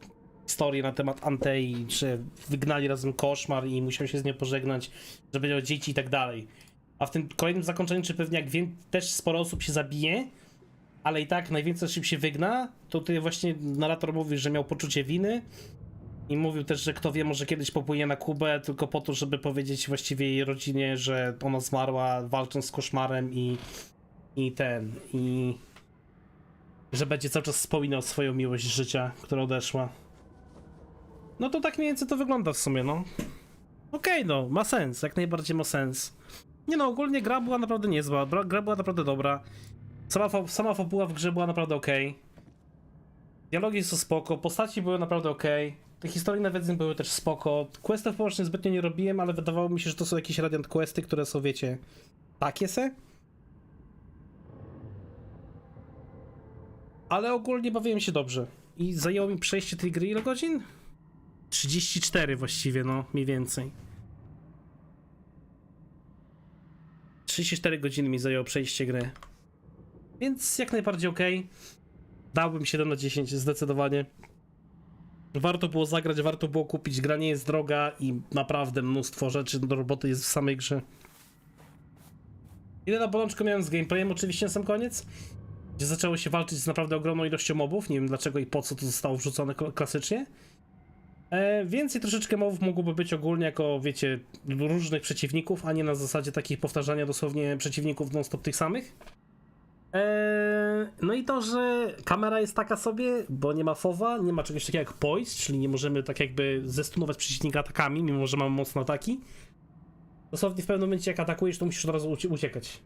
historię na temat Antei, czy wygnali razem koszmar i musiał się z nią pożegnać, że będzie miał dzieci i tak dalej. A w tym kolejnym zakończeniu, czy pewnie jak wiem, też sporo osób się zabije, ale i tak najwięcej osób się wygna, to tutaj właśnie narrator mówi, że miał poczucie winy i mówił też, że kto wie, może kiedyś popłynie na Kubę tylko po to, żeby powiedzieć właściwie jej rodzinie, że ona zmarła walcząc z koszmarem i że będzie cały czas wspominał swoją miłość życia, która odeszła. No to tak mniej więcej to wygląda w sumie, no. Okej, no, ma sens, jak najbardziej ma sens. Nie no, ogólnie gra była naprawdę niezła, gra była naprawdę dobra. Sama fabuła w grze była naprawdę okej. Dialogi są spoko, postaci były naprawdę okej. Te historie nawiedzeń były też spoko. Questów pobocznych zbytnio nie robiłem, ale wydawało mi się, że to są jakieś Radiant questy, które są, wiecie, takie se. Ale ogólnie bawiłem się dobrze. I zajęło mi przejście tej gry ile godzin? 34 właściwie, no, mniej więcej. 34 godziny mi zajęło przejście gry. Więc jak najbardziej okej. Dałbym 7 na 10 zdecydowanie. Warto było zagrać, warto było kupić. Gra nie jest droga i naprawdę mnóstwo rzeczy do roboty jest w samej grze. Ile na bolączkę miałem z gameplayem oczywiście na sam koniec, gdzie zaczęło się walczyć z naprawdę ogromną ilością mobów. Nie wiem dlaczego i po co to zostało wrzucone klasycznie. Więcej troszeczkę mobów mogłoby być ogólnie jako, wiecie, różnych przeciwników, a nie na zasadzie takich powtarzania dosłownie przeciwników non-stop tych samych. No i to, że kamera jest taka sobie, bo nie ma fowa, nie ma czegoś takiego jak poise, czyli nie możemy tak jakby zestunować przeciwnika atakami, mimo że mamy mocne ataki. Dosłownie w pewnym momencie jak atakujesz, to musisz od razu uciekać.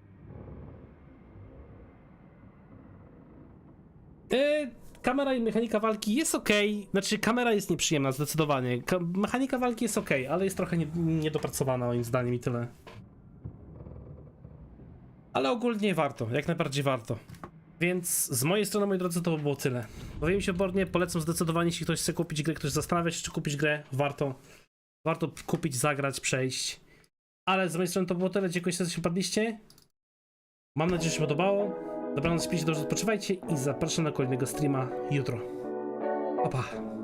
Kamera i mechanika walki jest ok, znaczy kamera jest nieprzyjemna zdecydowanie, mechanika walki jest ok, ale jest trochę niedopracowana moim zdaniem i tyle. Ale ogólnie warto, jak najbardziej warto. Więc z mojej strony, moi drodzy, to by było tyle. Bawiłem się obornie, polecam zdecydowanie, jeśli ktoś chce kupić grę, ktoś zastanawia się, czy kupić grę, warto. Warto kupić, zagrać, przejść. Ale z mojej strony to było tyle, dziękuję, że się padliście. Mam nadzieję, że się podobało. Dobranoc, śpijcie, dobrze odpoczywajcie i zapraszam na kolejnego streama jutro. Pa, pa.